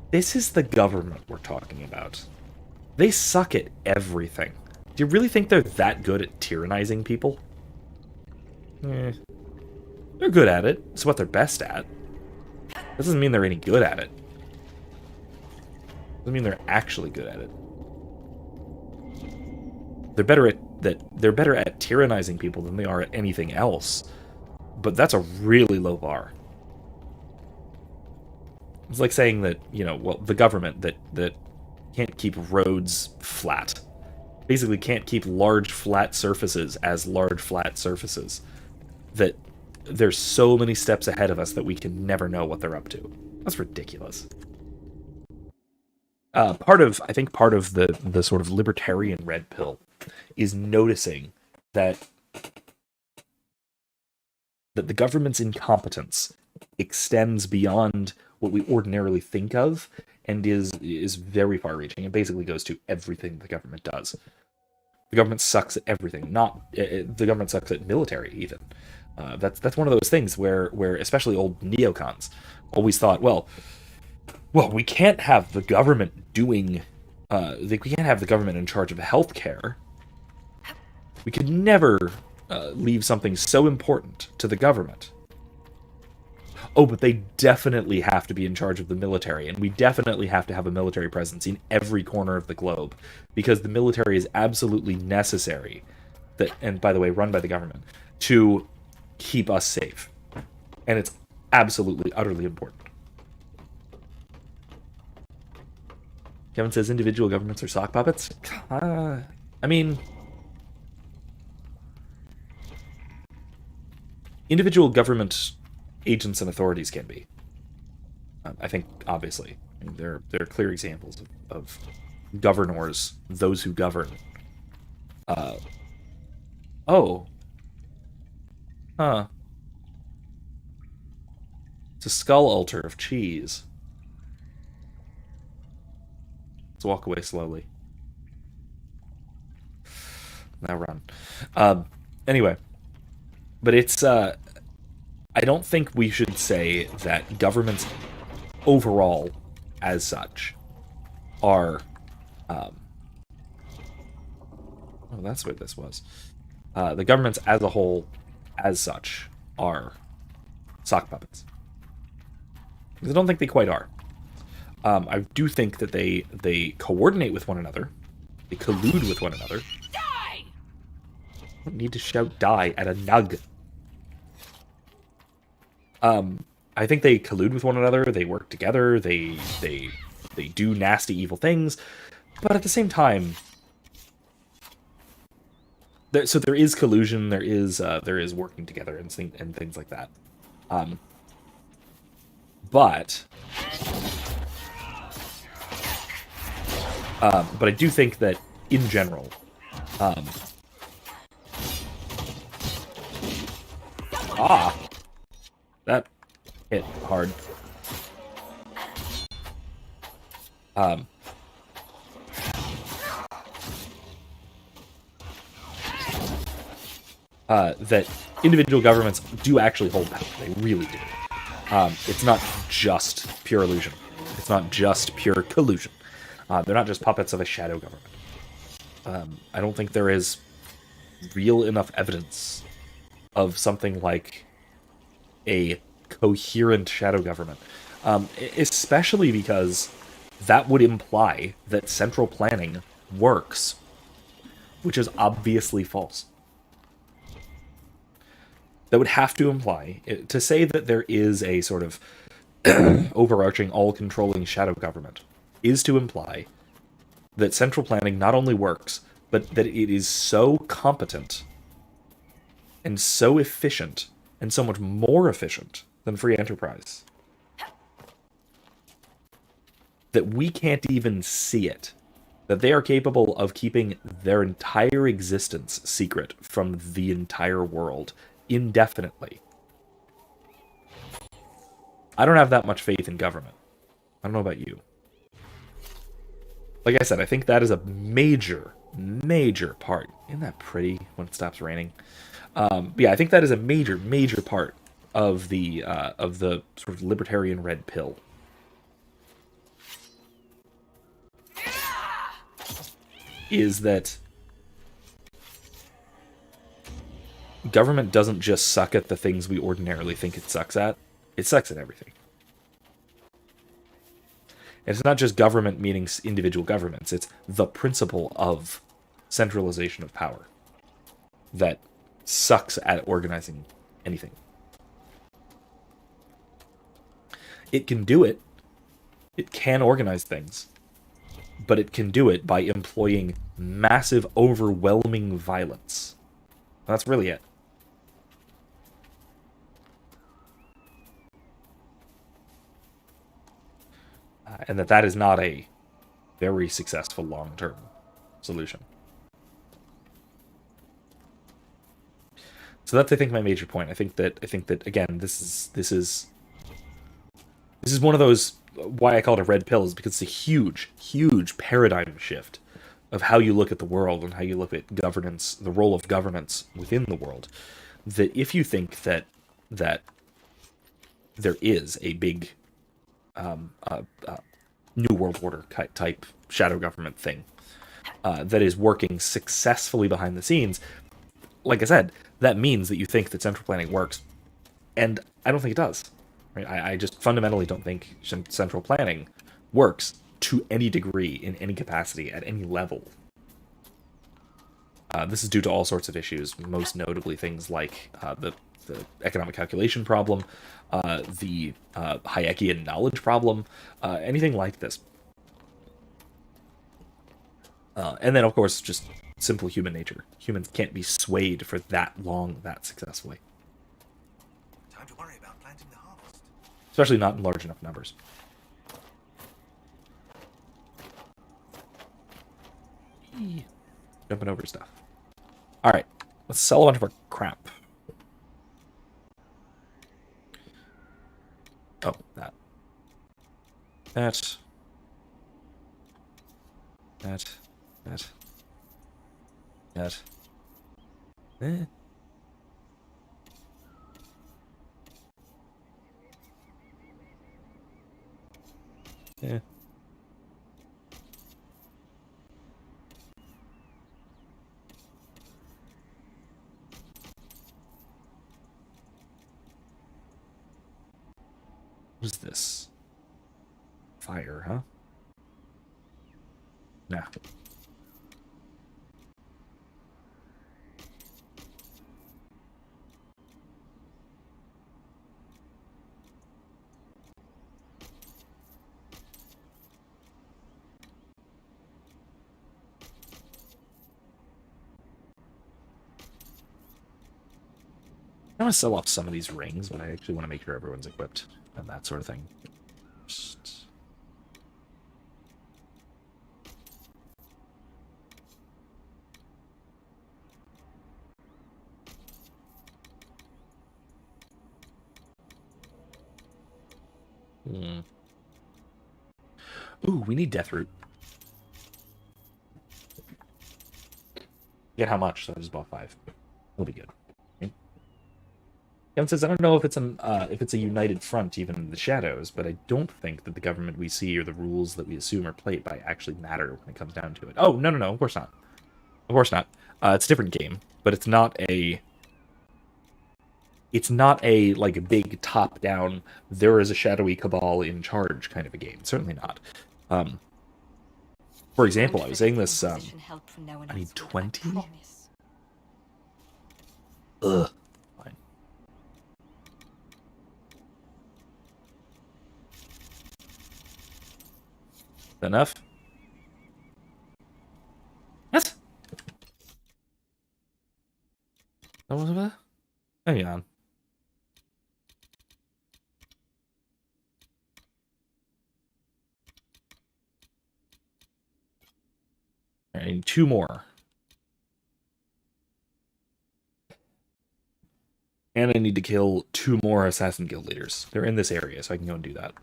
this is the government we're talking about. They suck at everything. Do you really think they're that good at tyrannizing people? They're good at it. It's what they're best at. That doesn't mean they're any good at it. Doesn't mean they're actually good at it. They're better at tyrannizing people than they are at anything else. But that's a really low bar. It's like saying that, the government that can't keep roads flat. Basically can't keep large flat surfaces as large flat surfaces. That there's so many steps ahead of us that we can never know what they're up to. That's ridiculous. Part of the sort of libertarian red pill is noticing that the government's incompetence extends beyond what we ordinarily think of and is very far-reaching. It basically goes to everything the government does. The government sucks at everything. The government sucks at military even. That's one of those things where especially old neocons always thought, well, we can't have the government doing. We can't have the government in charge of healthcare. We could never leave something so important to the government. Oh, but they definitely have to be in charge of the military, and we definitely have to have a military presence in every corner of the globe, because the military is absolutely necessary, and by the way, run by the government, to keep us safe. And it's absolutely, utterly important. Kevin says individual governments are sock puppets. I mean, individual government agents and authorities can be. I think, obviously. I mean, there are clear examples of governors, those who govern, Oh. Huh. It's a skull altar of cheese. Let's walk away slowly. Now run. Anyway. But it's, I don't think we should say that governments overall, as such, are, oh, that's what this was. The governments as a whole, as such, are sock puppets. Because I don't think they quite are. I do think that they coordinate with one another. They collude with one another. Die! I don't need to shout die at a nug. I think they collude with one another, they work together, they do nasty, evil things, but at the same time, so there is collusion, there is working together and things like that. But I do think that in general, that hit hard. That individual governments do actually hold power. They really do. It's not just pure illusion. It's not just pure collusion. They're not just puppets of a shadow government. I don't think there is real enough evidence of something like a coherent shadow government. Especially because that would imply that central planning works, which is obviously false. That would have to imply, to say that there is a sort of overarching, all-controlling shadow government, is to imply that central planning not only works, but that it is so competent and so efficient and so much more efficient than free enterprise that we can't even see it. That they are capable of keeping their entire existence secret from the entire world indefinitely. I don't have that much faith in government. I don't know about you. Like I said, I think that is a major part. Isn't that pretty when it stops raining? Yeah, I think that is a major part of the sort of libertarian red pill. Is that government doesn't just suck at the things we ordinarily think it sucks at. It sucks at everything. And it's not just government meaning individual governments. It's the principle of centralization of power that sucks at organizing anything. It can do it. It can organize things. But it can do it by employing massive, overwhelming violence. That's really it. And that is not a very successful long-term solution. So that's, I think, my major point. I think that again, this is one of those, why I call it a red pill is because it's a huge paradigm shift of how you look at the world and how you look at governance, the role of governance within the world. That if you think that there is a big New World Order type shadow government thing that is working successfully behind the scenes, like I said, that means that you think that central planning works, and I don't think it does. Right? I just fundamentally don't think central planning works to any degree, in any capacity, at any level. This is due to all sorts of issues, most notably things like the economic calculation problem, the Hayekian knowledge problem, anything like this. And then, of course, just simple human nature. Humans can't be swayed for that long, that successfully. Time to worry about planting the harvest. Especially not in large enough numbers. Jumping over stuff. Alright. Let's sell a bunch of our crap. Oh, that. That. That. That. That. Eh. Yeah. What is this? Fire, huh? Nah. I want to sell off some of these rings, but I actually want to make sure everyone's equipped and that sort of thing. Just... Ooh, we need Deathroot. Get how much? So I just bought 5. It'll be good. Okay. Kevin says, I don't know if it's a united front even in the shadows, but I don't think that the government we see or the rules that we assume are played by actually matter when it comes down to it. Oh, no, of course not. Of course not. It's a different game, but it's not a like a big top-down, there is a shadowy cabal in charge kind of a game. Certainly not. For example, I was saying this, I need 20? Ugh. Fine. Enough? What? That was it? Hang on. I need 2 more. And I need to kill 2 more Assassin Guild leaders. They're in this area, so I can go and do that.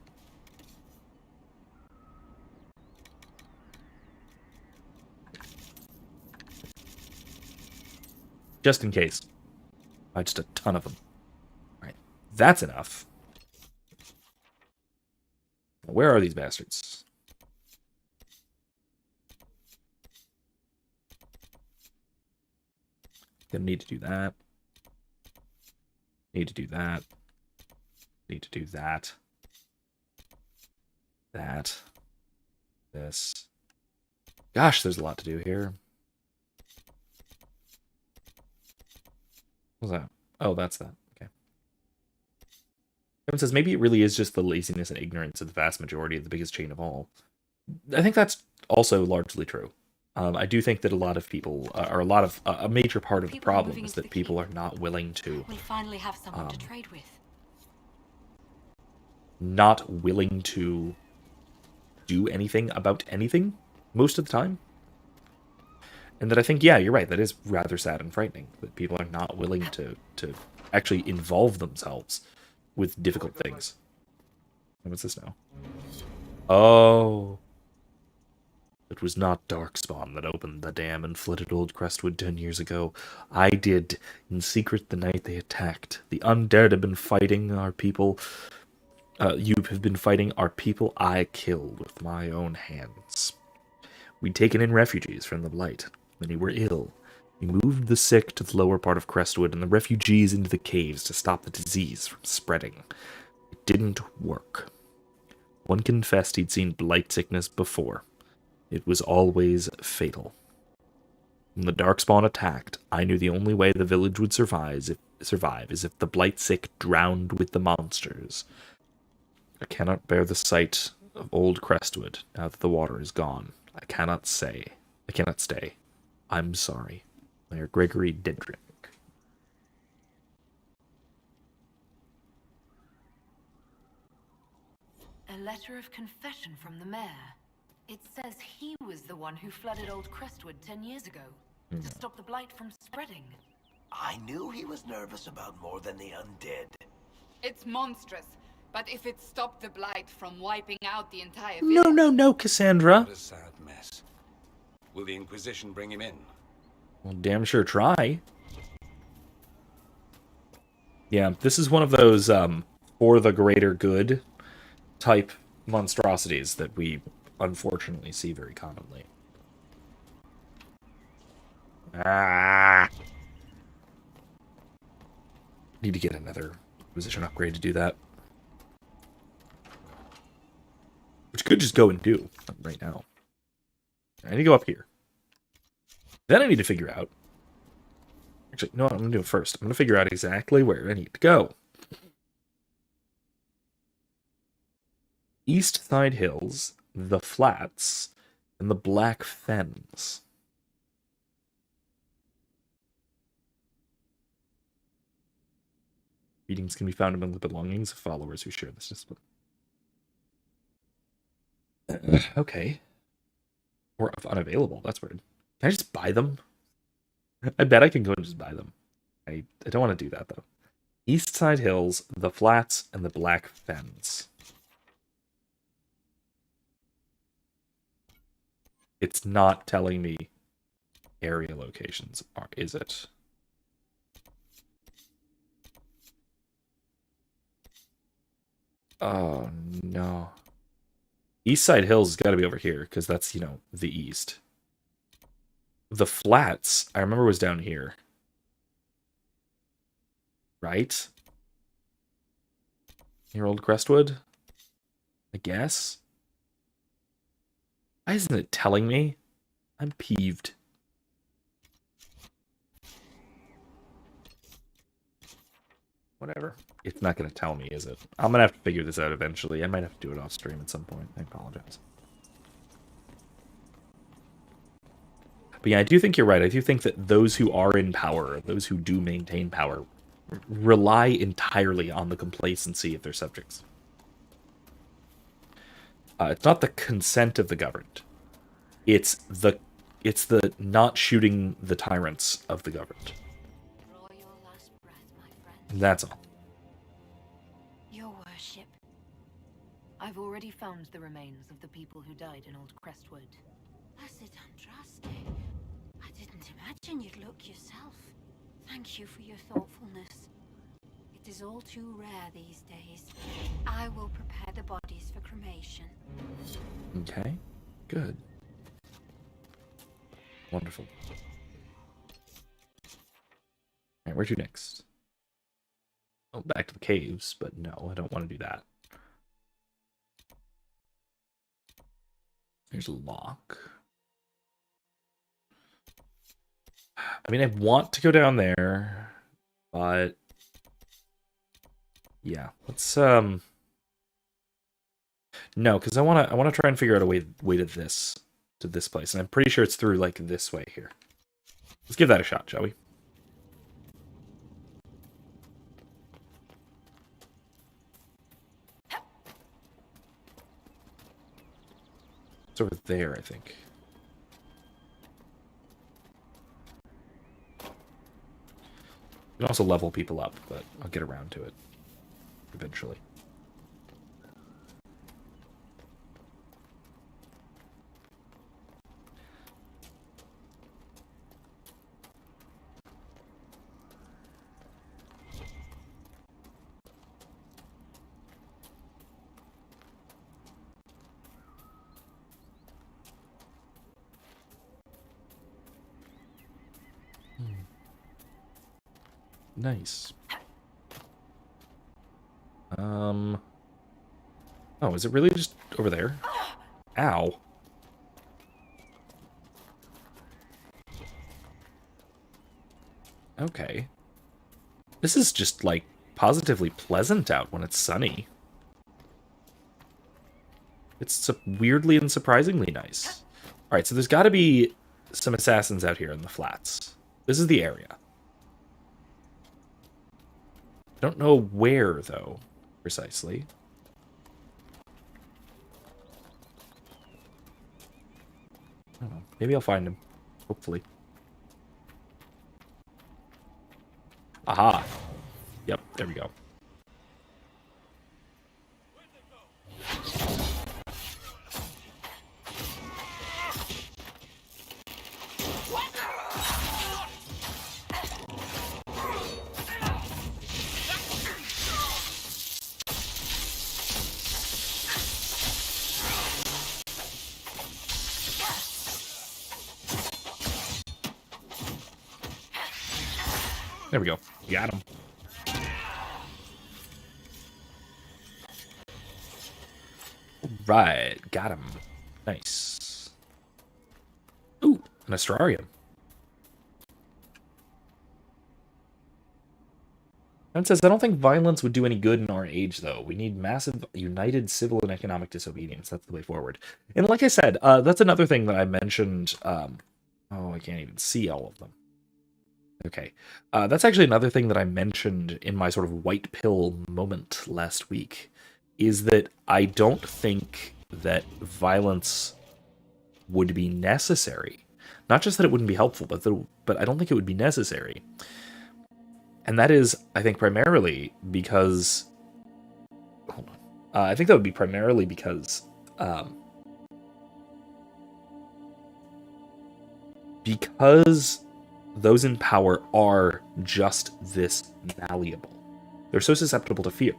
Just in case. Just a ton of them. Alright, that's enough. Where are these bastards? Gonna need to do that. Need to do that. Need to do that. That. This. Gosh, there's a lot to do here. What's that? Oh, that's that. Okay. Kevin says, maybe it really is just the laziness and ignorance of the vast majority of the biggest chain of all. I think that's also largely true. I do think that a lot of people, a major part of the problem is that people are not willing to... We finally have someone to trade with. Not willing to do anything about anything most of the time. And that I think, yeah, you're right, that is rather sad and frightening, that people are not willing to actually involve themselves with difficult things. What's this now? Oh... It was not Darkspawn that opened the dam and flooded Old Crestwood 10 years ago. I did, in secret the night they attacked. The undead have been fighting our people. You have been fighting our people I killed with my own hands. We'd taken in refugees from the Blight. Many were ill. We moved the sick to the lower part of Crestwood and the refugees into the caves to stop the disease from spreading. It didn't work. One confessed he'd seen Blight sickness before. It was always fatal. When the Darkspawn attacked, I knew the only way the village would survive is if the Blight-sick drowned with the monsters. I cannot bear the sight of Old Crestwood now that the water is gone. I cannot stay. I'm sorry. Mayor Gregory Dendrick. A letter of confession from the mayor. It says he was the one who flooded Old Crestwood 10 years ago to stop the blight from spreading. I knew he was nervous about more than the undead. It's monstrous, but if it stopped the Blight from wiping out the entire No, village... no, no, Cassandra. What a sad mess. Will the Inquisition bring him in? Well, damn sure try. Yeah, this is one of those for the greater good type monstrosities that we unfortunately see very commonly. Ah! Need to get another position upgrade to do that. Which could just go and do right now. I need to go up here. Then I need to figure out... Actually, no, I'm going to do it first. I'm going to figure out exactly where I need to go. East Side Hills, the Flats, and the Black Fens. Readings can be found among the belongings of followers who share this discipline. Okay. Or unavailable, that's weird. Can I just buy them? I bet I can go and just buy them. I don't want to do that, though. East Side Hills, the Flats, and the Black Fens. It's not telling me area locations, is it? Oh, no. East Side Hills has got to be over here, because that's, you know, the east. The Flats, I remember, was down here. Right? Near Old Crestwood? I guess? Why isn't it telling me? I'm peeved. Whatever. It's not going to tell me, is it? I'm going to have to figure this out eventually. I might have to do it off stream at some point. I apologize. But yeah, I do think you're right. I do think that those who are in power, those who do maintain power, rely entirely on the complacency of their subjects. It's not the consent of the governed. It's the not shooting the tyrants of the governed. Draw your last breath, my friend. That's all. Your worship. I've already found the remains of the people who died in Old Crestwood. Blessed Andraste. I didn't imagine you'd look yourself. Thank you for your thoughtfulness. It is all too rare these days. I will prepare the bodies for cremation. Okay, good. Wonderful. Alright, where to next? Oh, back to the caves, but no, I don't want to do that. There's a lock. I mean, I want to go down there, but yeah, let's no, because I wanna try and figure out a way to this place, and I'm pretty sure it's through like this way here. Let's give that a shot, shall we? It's over there, I think. You can also level people up, but I'll get around to it eventually. Nice. Oh, is it really just over there? Ow. Okay. This is just, like, positively pleasant out when it's sunny. It's weirdly and surprisingly nice. Alright, so there's got to be some assassins out here in the flats. This is the area. I don't know where, though, precisely. I don't know. Maybe I'll find him. Hopefully. Aha. Yep, there we go. There we go. Got him. Right, got him. Nice. Ooh, an astrarium. It says, I don't think violence would do any good in our age, though. We need massive, united civil and economic disobedience. That's the way forward. And like I said, that's another thing that I mentioned. Oh, I can't even see all of them. Okay. That's actually another thing that I mentioned in my sort of white pill moment last week, is that I don't think that violence would be necessary. Not just that it wouldn't be helpful, but I don't think it would be necessary. And that is, I think, primarily because... Hold on. I think that would be primarily because... because those in power are just this malleable. They're so susceptible to fear.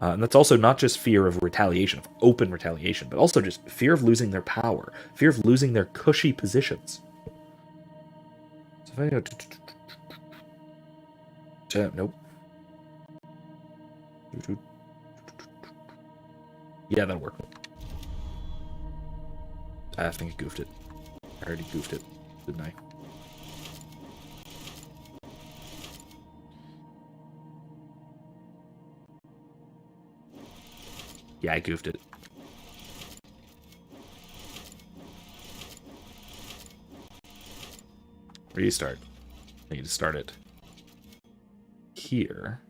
And that's also not just fear of retaliation, of open retaliation, but also just fear of losing their power, fear of losing their cushy positions. So if I go... nope. Yeah, that'll work. I think I goofed it. I already goofed it, didn't I? Yeah, I goofed it. Where do you start? I need to start it here.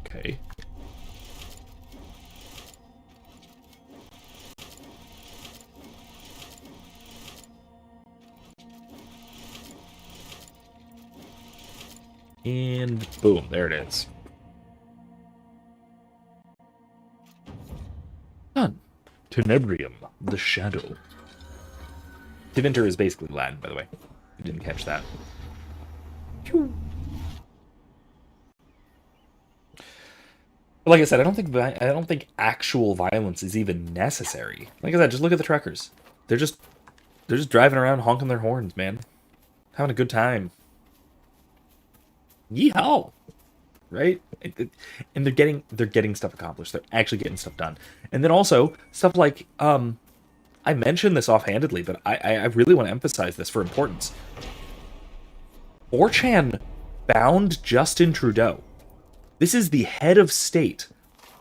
Okay. And boom, there it is. Done. Tenebrium, the shadow. Tevinter is basically Latin, by the way. You didn't catch that. But like I said, I don't think actual violence is even necessary. Like I said, just look at the truckers. They're just driving around honking their horns, man. Having a good time. Yeehaw! Right? And they're getting stuff accomplished. They're actually getting stuff done. And then also stuff like I mentioned this offhandedly, but I really want to emphasize this for importance. 4chan bound Justin Trudeau. This is the head of state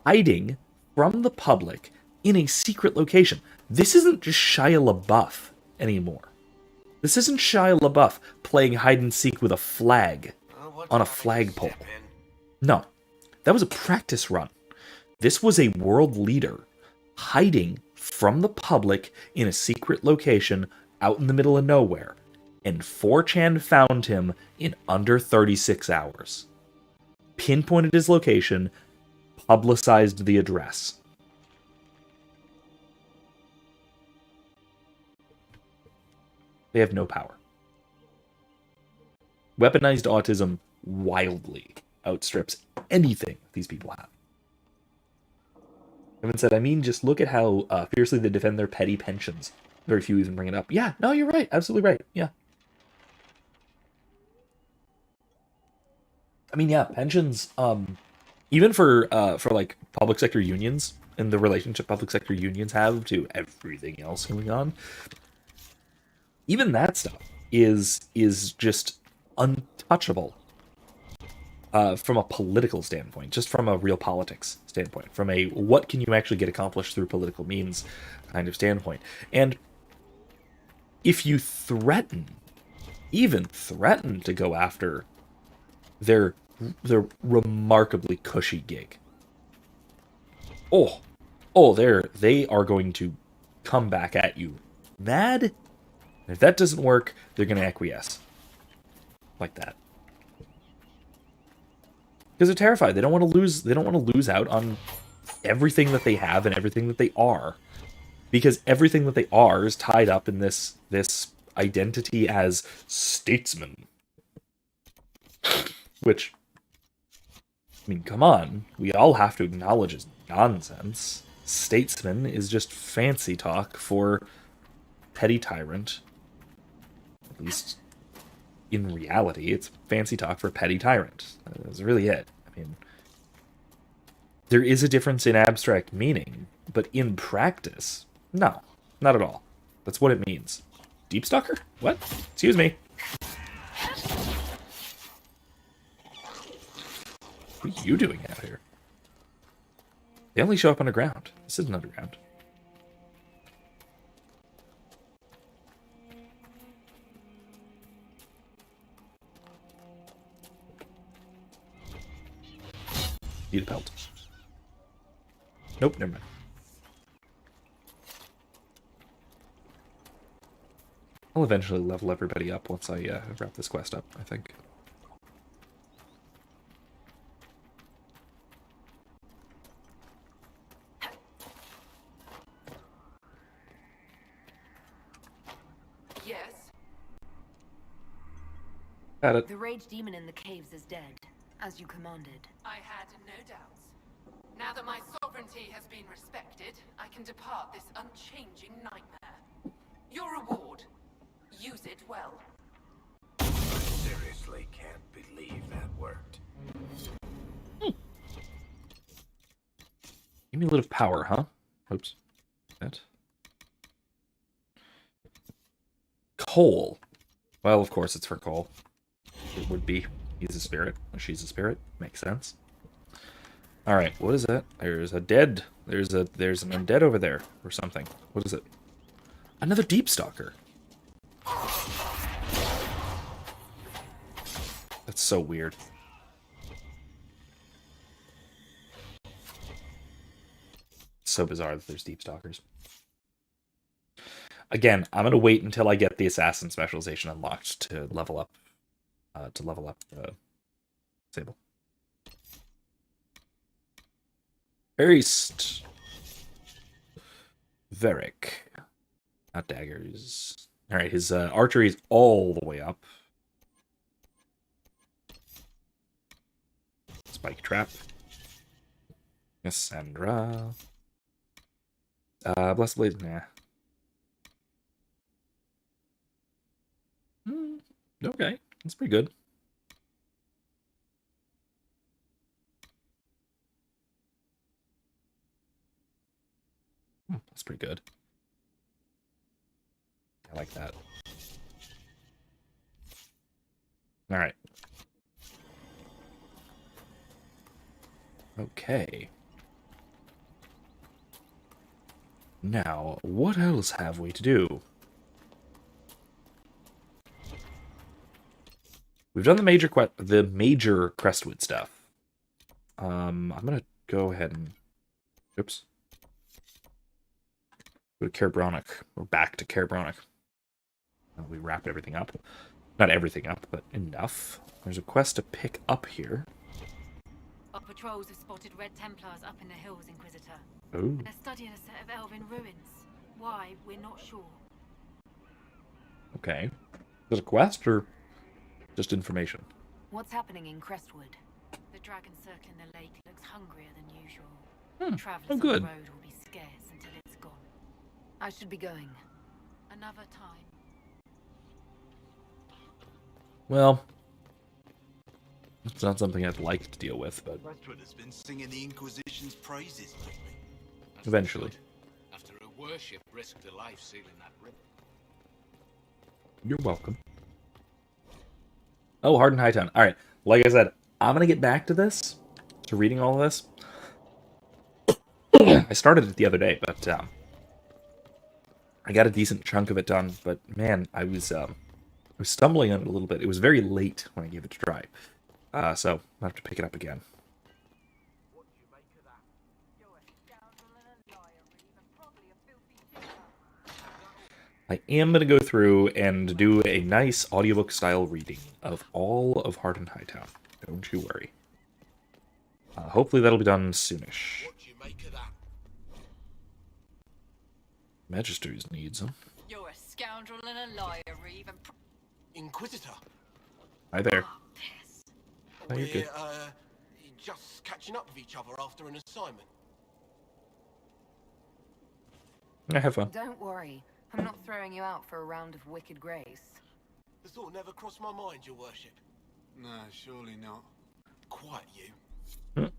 hiding from the public in a secret location. This isn't just Shia LaBeouf anymore. This isn't Shia LaBeouf playing hide and seek with a flag on a flagpole. No, that was a practice run. This was a world leader hiding from the public in a secret location out in the middle of nowhere, and 4chan found him in under 36 hours. Pinpointed his location, publicized the address. They have no power. Weaponized autism wildly outstrips anything these people have. Evan said, I mean, just look at how fiercely they defend their petty pensions. Very few even bring it up. Yeah, no, you're right. Absolutely right. Yeah. I mean, yeah, pensions, even for like public sector unions and the relationship public sector unions have to everything else going on, even that stuff is just untouchable from a political standpoint, just from a real politics standpoint, from a what can you actually get accomplished through political means kind of standpoint. And if you threaten even threaten to go after their remarkably cushy gig. They are going to come back at you mad. And if that doesn't work, they're going to acquiesce. Like that. Because they're terrified. They don't want to lose. They don't want to lose out on everything that they have and everything that they are, because everything that they are is tied up in this identity as statesman. Which, I mean, come on, we all have to acknowledge is nonsense. Statesman is just fancy talk for petty tyrant. At least in reality, it's fancy talk for petty tyrant. That's really it. I mean, there is a difference in abstract meaning, but in practice, no, not at all. That's what it means. Deep Stalker? What? Excuse me. What are you doing out here? They only show up underground. This isn't underground. Need a pelt. Nope, never mind. I'll eventually level everybody up once I wrap this quest up, I think. Yes? Got it. The rage demon in the caves is dead, as you commanded. I had no doubts. Now that my sovereignty has been respected, I can depart this unchanging nightmare. Your reward. Use it well. I seriously can't believe that worked. Give me a little power, huh? Oops. That. Cole. Well, of course it's for Cole. It would be. He's a spirit. She's a spirit. Makes sense. Alright, what is that? There's a dead. There's an undead over there, or something. What is it? Another Deep Stalker. That's so weird. It's so bizarre that there's Deep Stalkers. Again, I'm gonna wait until I get the assassin specialization unlocked to level up. Sable. Erist. Veric. Not daggers. Alright, his archery is all the way up. Spike trap. Cassandra. Blessed Blade, nah. Okay, that's pretty good. That's pretty good. I like that. All right. Okay. Now, what else have we to do? We've done the major Crestwood stuff. I'm gonna go ahead and oops. Go to Kerbronic. We're back to Kerbronic. We wrap everything up. Not everything up, but enough. There's a quest to pick up here. Our patrols have spotted Red Templars up in the hills, Inquisitor. Oh. They're studying a set of elven ruins. Why, we're not sure. Okay. Is it a quest or just information? What's happening in Crestwood? The dragon circling the lake looks hungrier than usual. Travelers on the road will be scarce until it's gone. I should be going. Another time. Well, it's not something I'd like to deal with, but Crestwood has been singing the Inquisition's praises lately. Eventually. After a worship risked a life sealing that river. You're welcome. Oh, Hardened Hightown. All right. Like I said, I'm going to get back to this, to reading all of this. I started it the other day, but I got a decent chunk of it done. But man, I was was stumbling on it a little bit. It was very late when I gave it a try. So I'll have to pick it up again. I am going to go through and do a nice audiobook-style reading of all of Heart and Hightown. Don't you worry. Hopefully that'll be done soonish. Magisters needs them. You're a scoundrel and a liar, even. Inquisitor. Hi there. Oh, piss. Oh, you're good. Just catching up with each other after an assignment. I have fun. Don't worry. I'm not throwing you out for a round of wicked grace. The thought never crossed my mind, your worship. No, surely not. Quite you.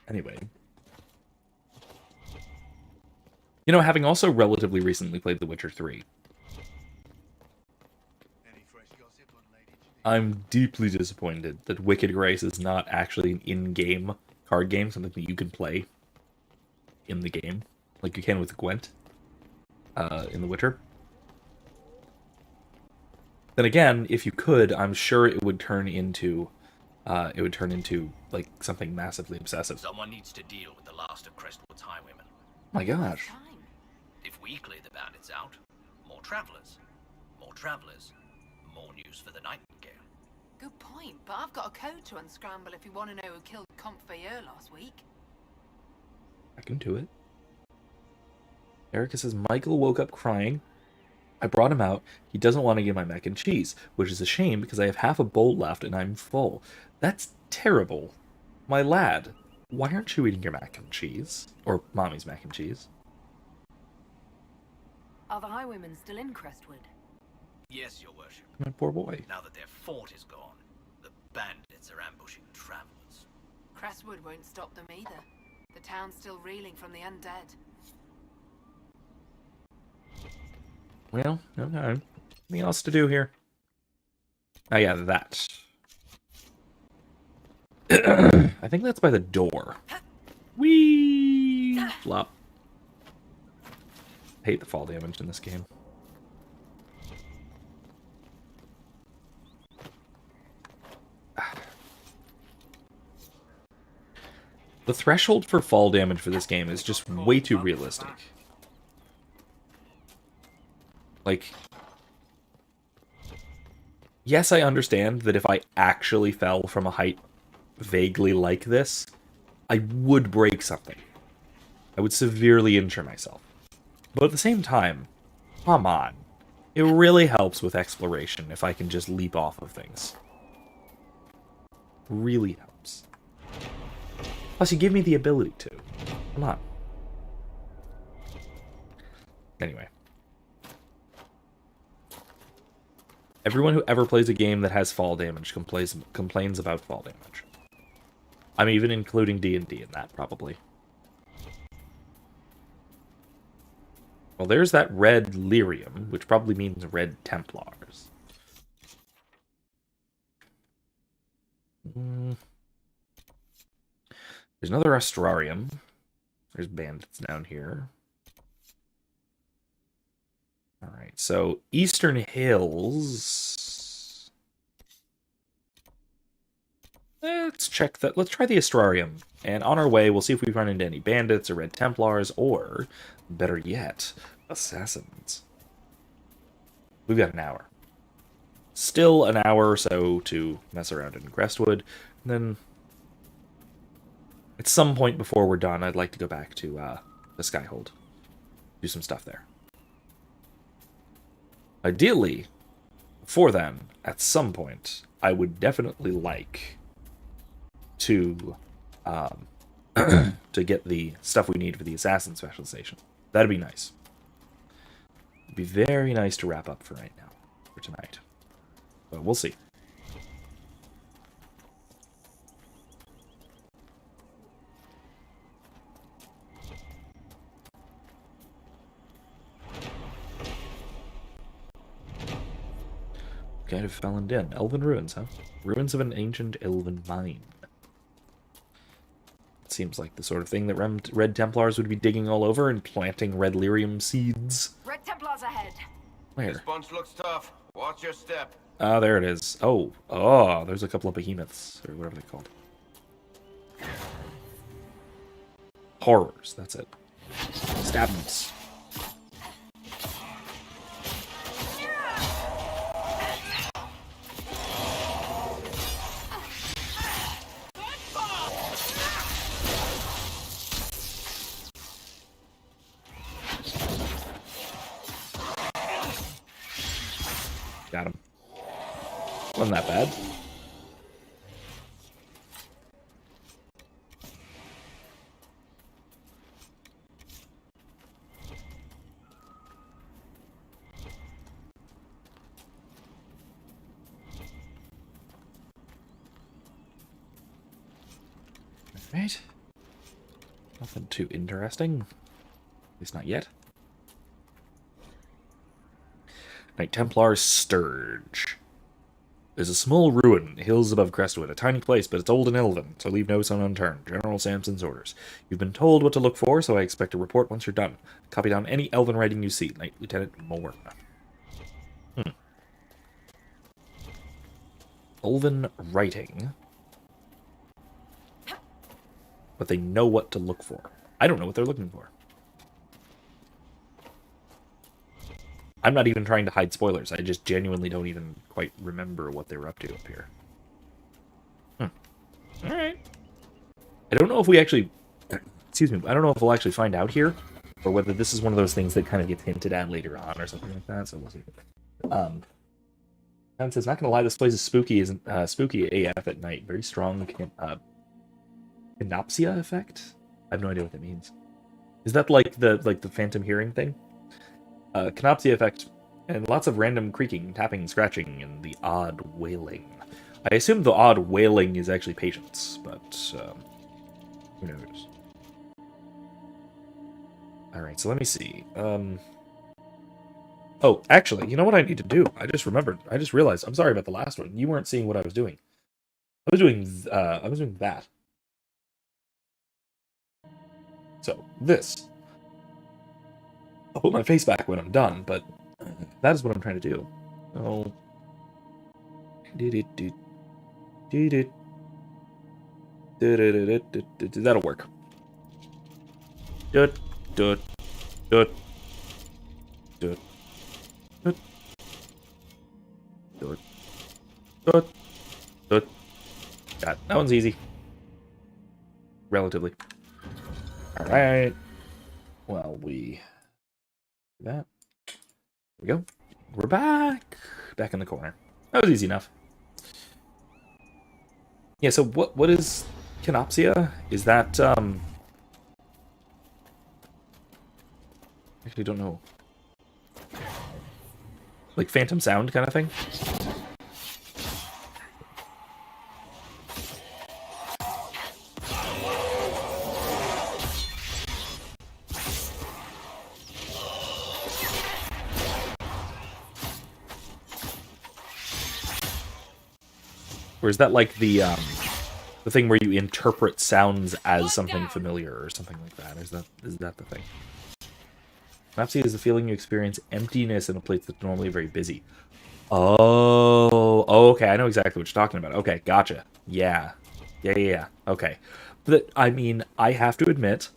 Anyway. You know, having also relatively recently played The Witcher 3, I'm deeply disappointed that Wicked Grace is not actually an in-game card game, something that you can play in the game, like you can with Gwent in The Witcher. Then again, if you could, I'm sure it would turn into like something massively obsessive. Someone needs to deal with the last of Crestwood's highwaymen. My gosh. If we clear the bandits out, more travelers. More travelers, more news for the Nightingale. Good point, but I've got a code to unscramble if you want to know who killed Comte Fayeur last week. I can do it. Erica says, Michael woke up crying. I brought him out. He doesn't want to get my mac and cheese, which is a shame because I have half a bowl left and I'm full. That's terrible. My lad, why aren't you eating your mac and cheese? Or mommy's mac and cheese? Are the highwaymen still in Crestwood? Yes, your worship. My poor boy. Now that their fort is gone, the bandits are ambushing travelers. Crestwood won't stop them either. The town's still reeling from the undead. Well, okay. Anything else to do here? Oh yeah, that. I think that's by the door. Whee! Flop. I hate the fall damage in this game. The threshold for fall damage for this game is just way too realistic. Like, yes, I understand that if I actually fell from a height vaguely like this, I would break something. I would severely injure myself. But at the same time, come on. It really helps with exploration if I can just leap off of things. Really helps. Plus, you give me the ability to. Come on. Anyway. Everyone who ever plays a game that has fall damage complains about fall damage. I'm even including D&D in that, probably. Well, there's that red lyrium, which probably means red Templars. There's another Astrarium. There's bandits down here. Alright, so Eastern Hills. Let's check that. Let's try the Astrarium. And on our way, we'll see if we run into any bandits or Red Templars, or, better yet, assassins. We've got an hour. Still an hour or so to mess around in Crestwood. And then, at some point before we're done, I'd like to go back to the Skyhold. Do some stuff there. Ideally, before then, at some point, I would definitely like to to get the stuff we need for the assassin specialization. That'd be nice. It'd be very nice to wrap up for right now, for tonight. But we'll see. Kind of fell in den. Elven ruins, huh? Ruins of an ancient elven mine. It seems like the sort of thing that Red Templars would be digging all over and planting red lyrium seeds. Red Templars ahead. Where? This bunch looks tough. Watch your step. Ah, there it is. Oh, there's a couple of behemoths, or whatever they're called. Horrors, that's it. Stabs. Got him. Wasn't that bad. Alright. Nothing too interesting. At least not yet. Knight Templar's Sturge. There's a small ruin, hills above Crestwood, a tiny place, but it's old and elven, so leave no stone unturned. General Samson's orders. You've been told what to look for, so I expect a report once you're done. Copy down any elven writing you see. Knight Lieutenant Morn. Elven writing. But they know what to look for. I don't know what they're looking for. I'm not even trying to hide spoilers. I just genuinely don't even quite remember what they were up to up here. Alright. I don't know if we actually... Excuse me. I don't know if we'll actually find out here, or whether this is one of those things that kind of gets hinted at later on, or something like that, so we'll see. And says, not gonna lie, this place is spooky, spooky AF at night. Very strong, Kenopsia effect? I have no idea what that means. Is that like the phantom hearing thing? Kenopsia effect, and lots of random creaking, tapping, scratching, and the odd wailing. I assume the odd wailing is actually patience, but who knows? Alright, so let me see. Oh, actually, you know what I need to do? I just remembered. I just realized. I'm sorry about the last one. You weren't seeing what I was doing. I was doing that. So, this. I'll put my face back when I'm done, but that is what I'm trying to do. Oh. That'll work. That one's easy. Relatively. Alright. Well, we... that. There we go. We're back. Back in the corner. That was easy enough. Yeah, so what is Kenopsia? Is that, actually don't know. Like phantom sound kind of thing? Or is that like the thing where you interpret sounds as something familiar or something like that? Is that the thing? Kenopsia is the feeling you experience emptiness in a place that's normally very busy. Oh, okay, I know exactly what you're talking about. Okay, gotcha. Yeah. Okay. But, I mean, I have to admit...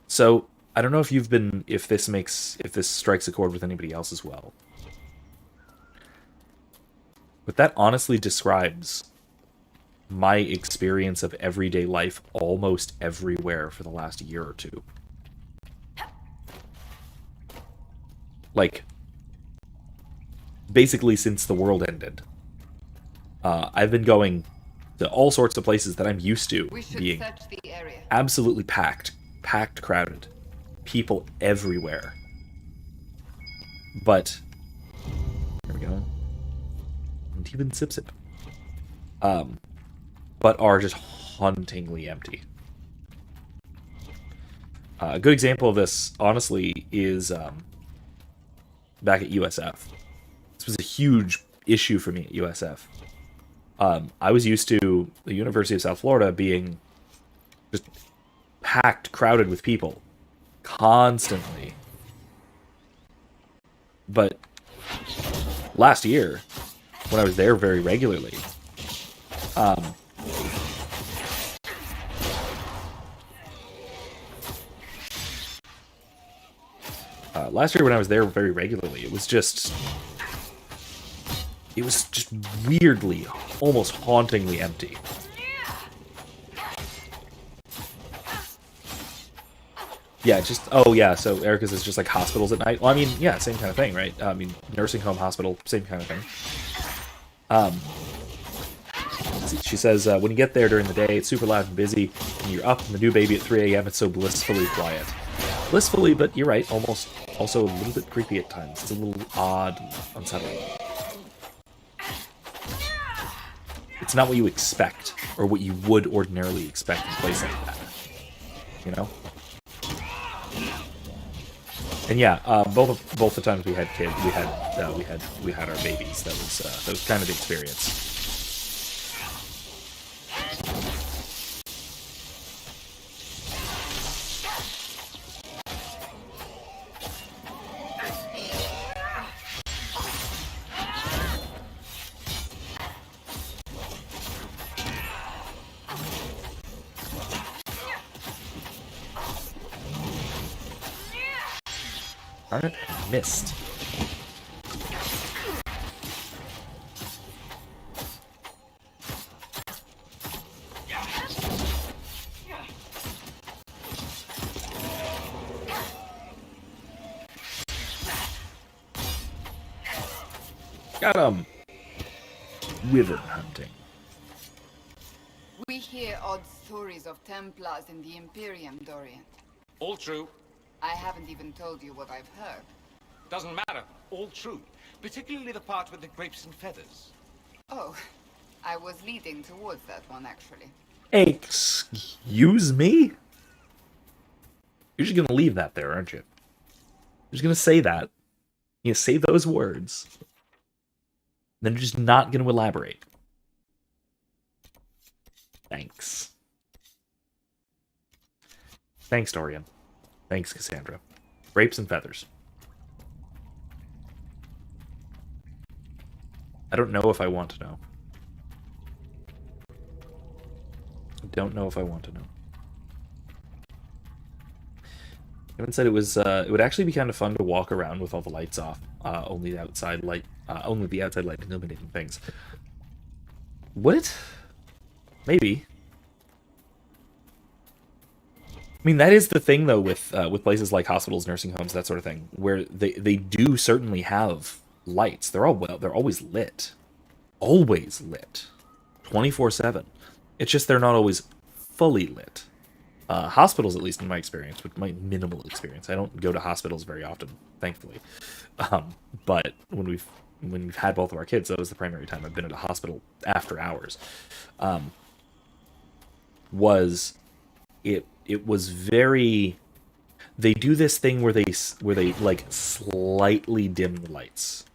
So, I don't know if if this strikes a chord with anybody else as well. But that honestly describes my experience of everyday life almost everywhere for the last year or two. Like, basically since the world ended. I've been going to all sorts of places that I'm used to being absolutely packed, crowded, people everywhere. But, there we go. And even sip. But are just hauntingly empty. A good example of this, honestly, is back at USF. This was a huge issue for me at USF. I was used to the University of South Florida being just packed, crowded with people constantly. But last year, when I was there very regularly, it was just weirdly, almost hauntingly empty. Yeah, so Erica's is just like hospitals at night. Well, I mean, yeah, same kind of thing, right? I mean, nursing home, hospital, same kind of thing. She says, when you get there during the day, it's super loud and busy, and you're up and the new baby at 3 a.m., it's so blissfully quiet. Blissfully, but you're right, almost also a little bit creepy at times. It's a little odd and unsettling. It's not what you expect, or what you would ordinarily expect in a place like that. You know? And yeah, both the times we had kids, we had our babies. That was kind of the experience. Darn it, I missed. Got him! Wyvern hunting. We hear odd stories of Templars in the Imperium, Dorian. All true. I haven't even told you what I've heard. Doesn't matter. All true. Particularly the part with the grapes and feathers. Oh, I was leading towards that one, actually. Excuse me? You're just gonna leave that there, aren't you? You're just gonna say that. You say those words. Then you're just not gonna elaborate. Thanks. Thanks, Dorian. Thanks, Cassandra. Grapes and feathers. I don't know if I want to know. I don't know if I want to know. Evan said it would actually be kind of fun to walk around with all the lights off, only the outside light illuminating things. Would it? Maybe. I mean, that is the thing, though, with places like hospitals, nursing homes, that sort of thing, where they do certainly have lights. They're always lit, 24/7. It's just they're not always fully lit. Hospitals, at least in my experience, with my minimal experience, I don't go to hospitals very often, thankfully. But when we've had both of our kids, that was the primary time I've been at a hospital after hours. It was very. They do this thing where they like slightly dim the lights,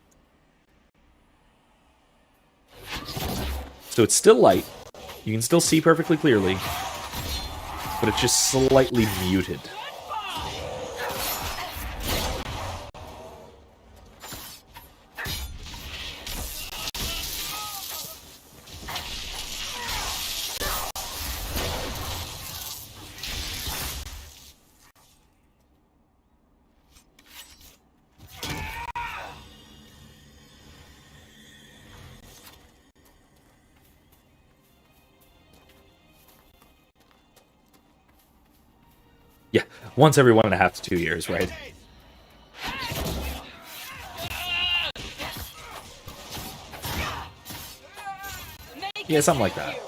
so it's still light. You can still see perfectly clearly, but it's just slightly muted. Yeah, once every 1.5 to 2 years, right? Yeah, something like that.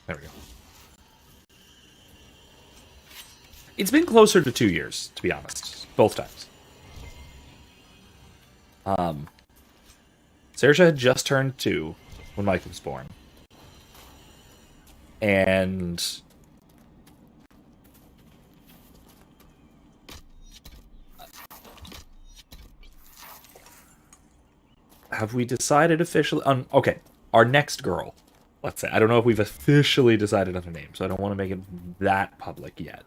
There we go. It's been closer to 2 years, to be honest. Both times. Saoirse had just turned 2 when Mike was born. And have we decided officially on... Okay, our next girl, let's say. I don't know if we've officially decided on a name, so I don't want to make it that public yet.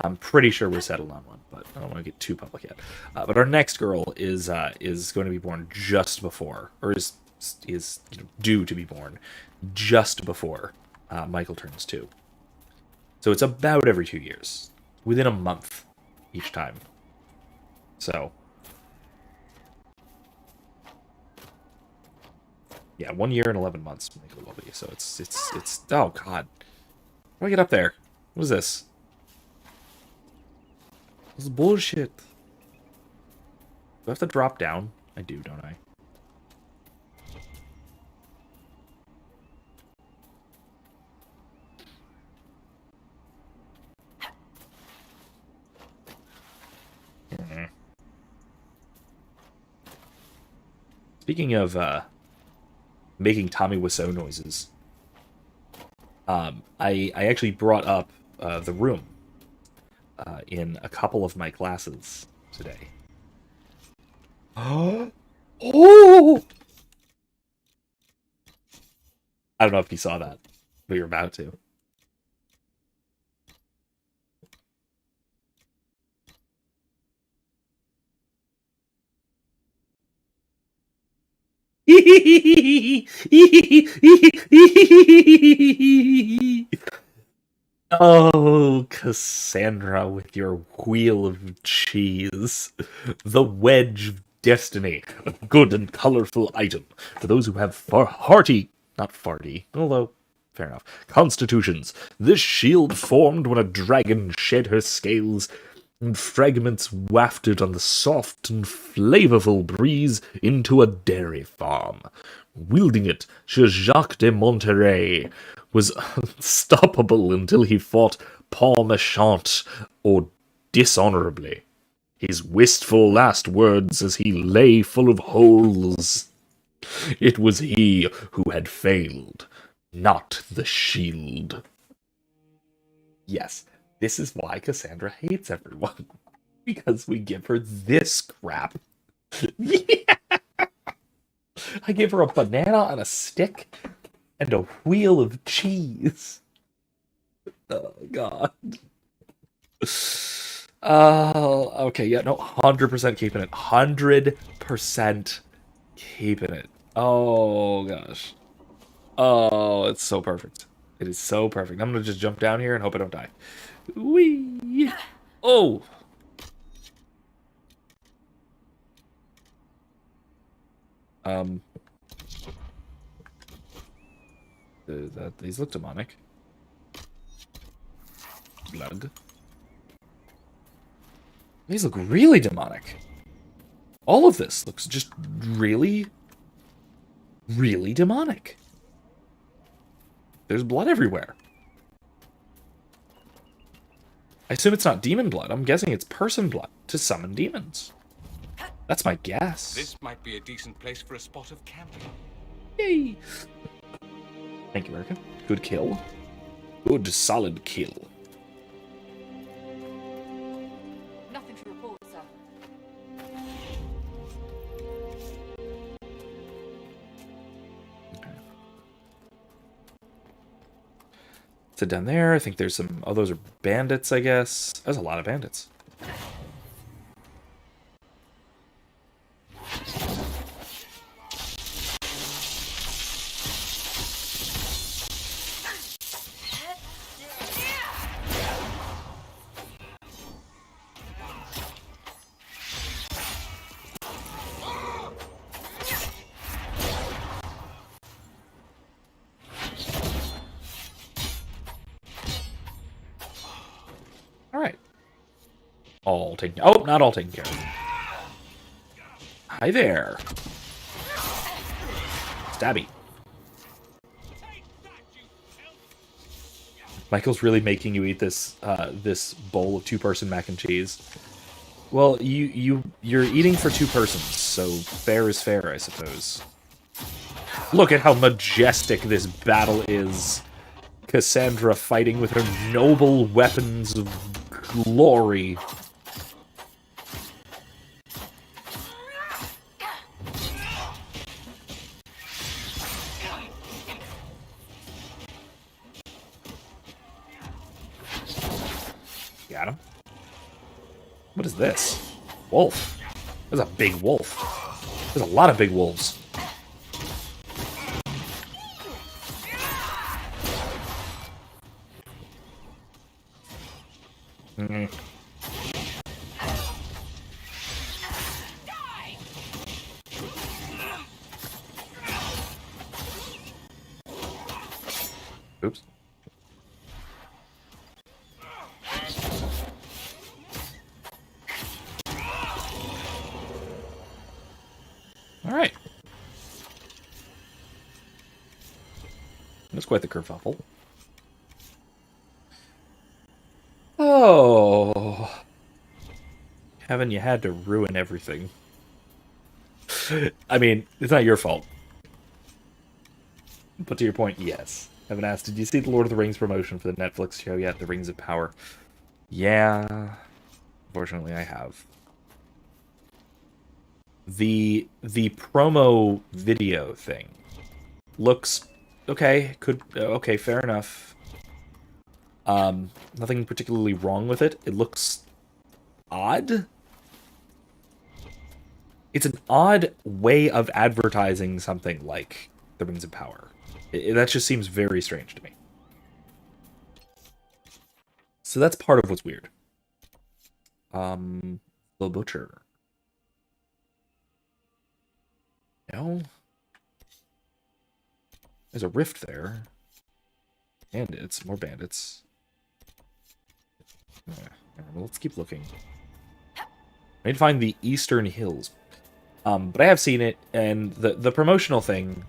I'm pretty sure we're settled on one, but I don't want to get too public yet. But our next girl is going to be born just before, or is due to be born just before Michael turns 2. So it's about every 2 years, within a month each time. So yeah, 1 year and 11 months Michael will be. So it's oh god, how do I get up there? What is this? This is bullshit. Do I have to drop down? I do, don't I? Speaking of making Tommy Wiseau noises, I actually brought up the room in a couple of my classes today. Oh! I don't know if you saw that, but you're about to. Oh, Cassandra with your wheel of cheese. The Wedge of Destiny. A good and colorful item for those who have not farty, although, fair enough, constitutions. This shield formed when a dragon shed her scales, and fragments wafted on the soft and flavorful breeze into a dairy farm. Wielding it, Sir Jacques de Monterey was unstoppable until he fought Paul Méchant or dishonorably. His wistful last words as he lay full of holes. It was he who had failed, not the shield. Yes, this is why Cassandra hates everyone. Because we give her this crap. Yeah! I gave her a banana on a stick and a wheel of cheese. Oh, God. Okay, yeah, no, 100% keeping it. 100% keeping it. Oh, gosh. Oh, it's so perfect. It is so perfect. I'm gonna just jump down here and hope I don't die. Whee! Oh! These look demonic. Blood. These look really demonic. All of this looks just really, really demonic. There's blood everywhere. I assume it's not demon blood. I'm guessing it's person blood to summon demons. That's my guess. This might be a decent place for a spot of camping. Yay! Thank you, Erica. Good kill. Good, solid kill. Nothing to report, sir. Okay. So down there, I think there's some... Oh, those are bandits, I guess. There's a lot of bandits. All taken... Oh, not all taken care of. Hi there. Stabby. Michael's really making you eat this this bowl of two-person mac and cheese. Well, you're eating for two persons, so fair is fair, I suppose. Look at how majestic this battle is. Cassandra fighting with her noble weapons of glory. Got him. What is this? Wolf. There's a big wolf. There's a lot of big wolves. Oops. All right. That's quite the kerfuffle. Oh. Kevin, you had to ruin everything. I mean, it's not your fault. But to your point, yes. Kevin asked, did you see the Lord of the Rings promotion for the Netflix show yet? The Rings of Power. Yeah. Unfortunately, I have. The promo video thing looks okay. Okay, fair enough. Nothing particularly wrong with it. It looks odd. It's an odd way of advertising something like the Rings of Power. That just seems very strange to me. So that's part of what's weird. The Butcher. No. There's a rift there. Bandits. More bandits. Well, let's keep looking. I need to find the Eastern Hills. But I have seen it, and the promotional thing,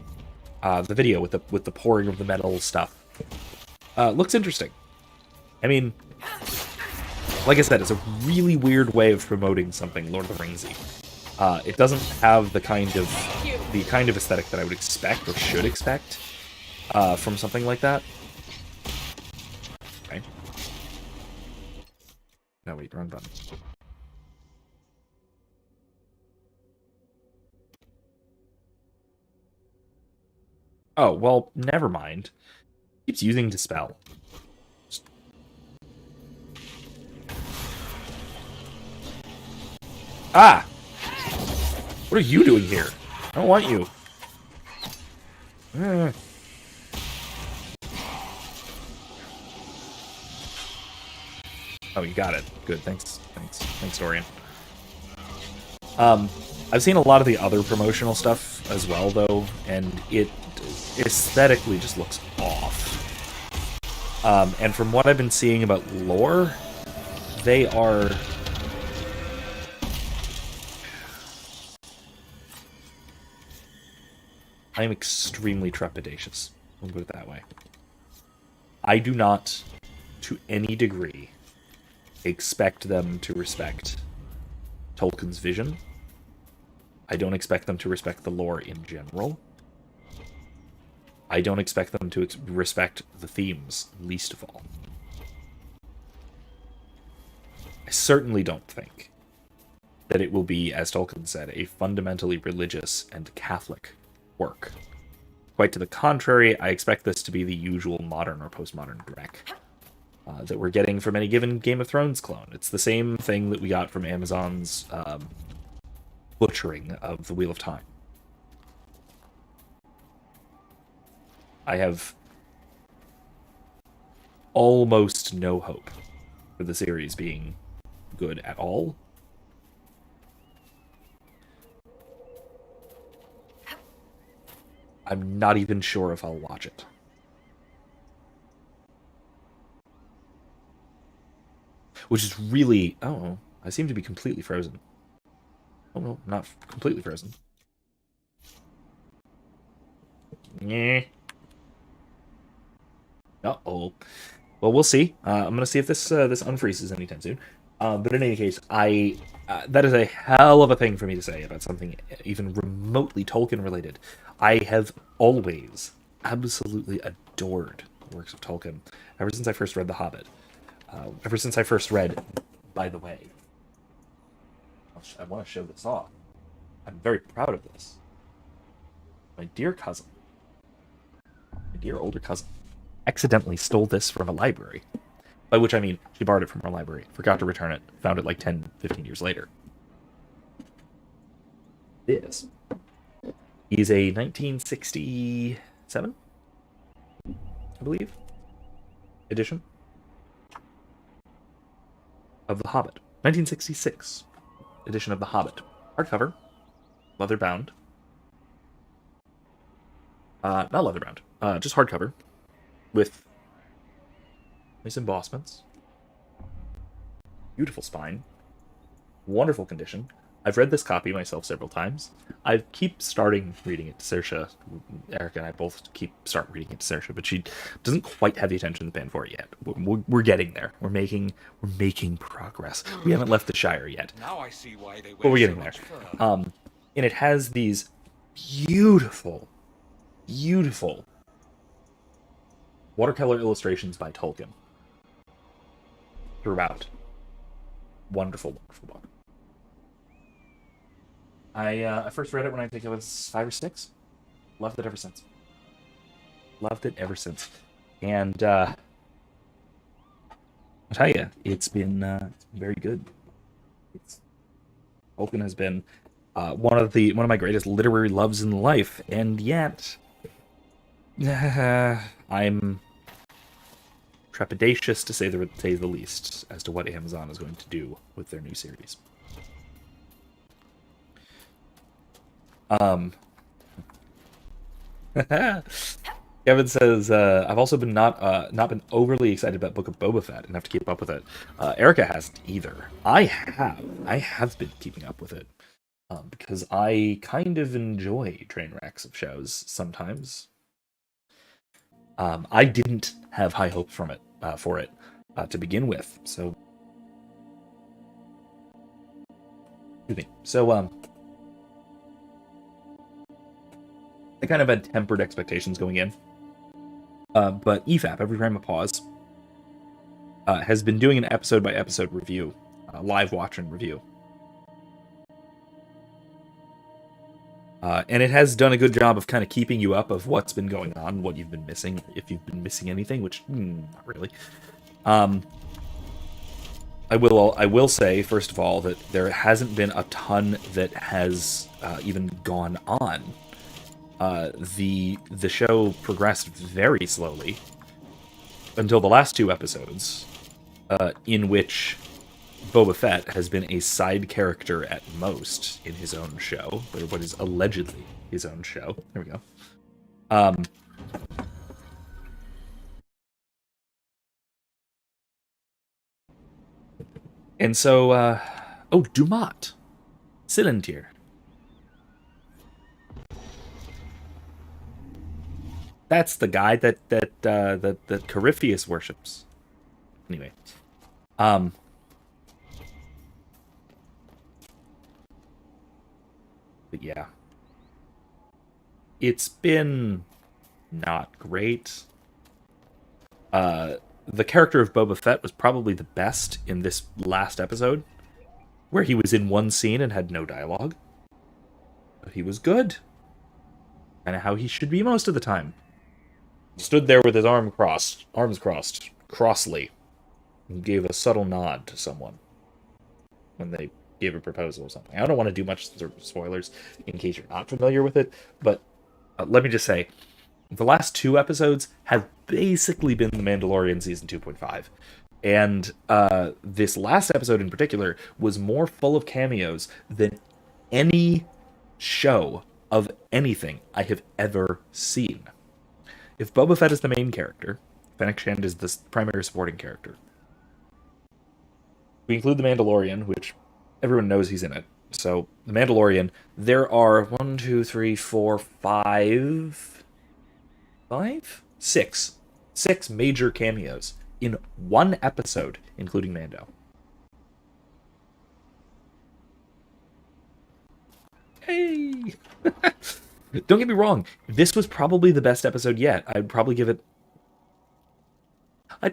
the video with the pouring of the metal stuff, looks interesting. I mean, like I said, it's a really weird way of promoting something Lord of the Ringsy. It doesn't have the kind of aesthetic that I would expect or should expect from something like that. Okay. No, wait, wrong button. Oh, well, never mind. Keeps using Dispel. Ah! What are you doing here? I don't want you. Oh, you got it. Good, thanks, Dorian. I've seen a lot of the other promotional stuff as well, though, and it aesthetically just looks off. And from what I've been seeing about lore, they are... I'm extremely trepidatious. I'll put it that way. I do not, to any degree, expect them to respect Tolkien's vision. I don't expect them to respect the lore in general. I don't expect them to respect the themes, least of all. I certainly don't think that it will be, as Tolkien said, a fundamentally religious and Catholic work. Quite to the contrary, I expect this to be the usual modern or postmodern dreck that we're getting from any given Game of Thrones clone. It's the same thing that we got from Amazon's butchering of the Wheel of Time. I have almost no hope for the series being good at all. I'm not even sure if I'll watch it. Which is really... Oh, I seem to be completely frozen. Oh, no, not completely frozen. Yeah. Uh-oh. Well, we'll see. I'm going to see if this unfreezes anytime soon. But in any case, that is a hell of a thing for me to say about something even remotely Tolkien-related. I have always absolutely adored the works of Tolkien ever since I first read The Hobbit. Ever since I first read, by the way, I want to show this off. I'm very proud of this. My dear cousin, my dear older cousin, accidentally stole this from a library By which I mean she borrowed it from her library, forgot to return it, found it like 10, 15 years later. This is a 1967, I believe, edition of The Hobbit. 1966 edition of The Hobbit. Hardcover, leather bound. Not leather bound, just hardcover, with nice embossments. Beautiful spine. Wonderful condition. I've read this copy myself several times. I keep starting reading it to Saoirse. Erica and I both start reading it to Saoirse, but she doesn't quite have the attention span for it yet. We're getting there. We're making progress. We haven't left the Shire yet. Now I see why they but we're getting there. And it has these beautiful watercolor illustrations by Tolkien throughout. Wonderful book. I first read it when I think I was 5 or 6. Loved it ever since. And I'll tell you, it's been very good. Tolkien has been one of my greatest literary loves in life, and yet I'm trepidatious to say the least as to what Amazon is going to do with their new series. Kevin says, I've also been not been overly excited about Book of Boba Fett enough to keep up with it. Erica hasn't either. I have been keeping up with it because I kind of enjoy train wrecks of shows sometimes. I didn't have high hopes for it to begin with, so excuse me. So I kind of had tempered expectations going in. But EFAP, Every Frame of Pause, has been doing an episode-by-episode review, live watch and review. And it has done a good job of kind of keeping you up of what's been going on, what you've been missing, if you've been missing anything, which, not really. I will say, first of all, that there hasn't been a ton that has even gone on. The show progressed very slowly until the last 2 episodes, in which Boba Fett has been a side character at most in his own show, or what is allegedly his own show. There we go. And so, Dumat, Silentir. That's the guy that Corypheus worships. Anyway, but yeah, it's been not great. The character of Boba Fett was probably the best in this last episode, where he was in one scene and had no dialogue, but he was good. Kind of how he should be most of the time. Stood there with his arms crossed, crossly, and gave a subtle nod to someone when they gave a proposal or something. I don't want to do much spoilers in case you're not familiar with it, but let me just say, the last 2 episodes have basically been The Mandalorian Season 2.5. And this last episode in particular was more full of cameos than any show of anything I have ever seen. If Boba Fett is the main character, Fennec Shand is the primary supporting character. We include The Mandalorian, which everyone knows he's in it. So, The Mandalorian, there are 6 major cameos in one episode, including Mando. Hey! Don't get me wrong, this was probably the best episode yet. I'd probably give it a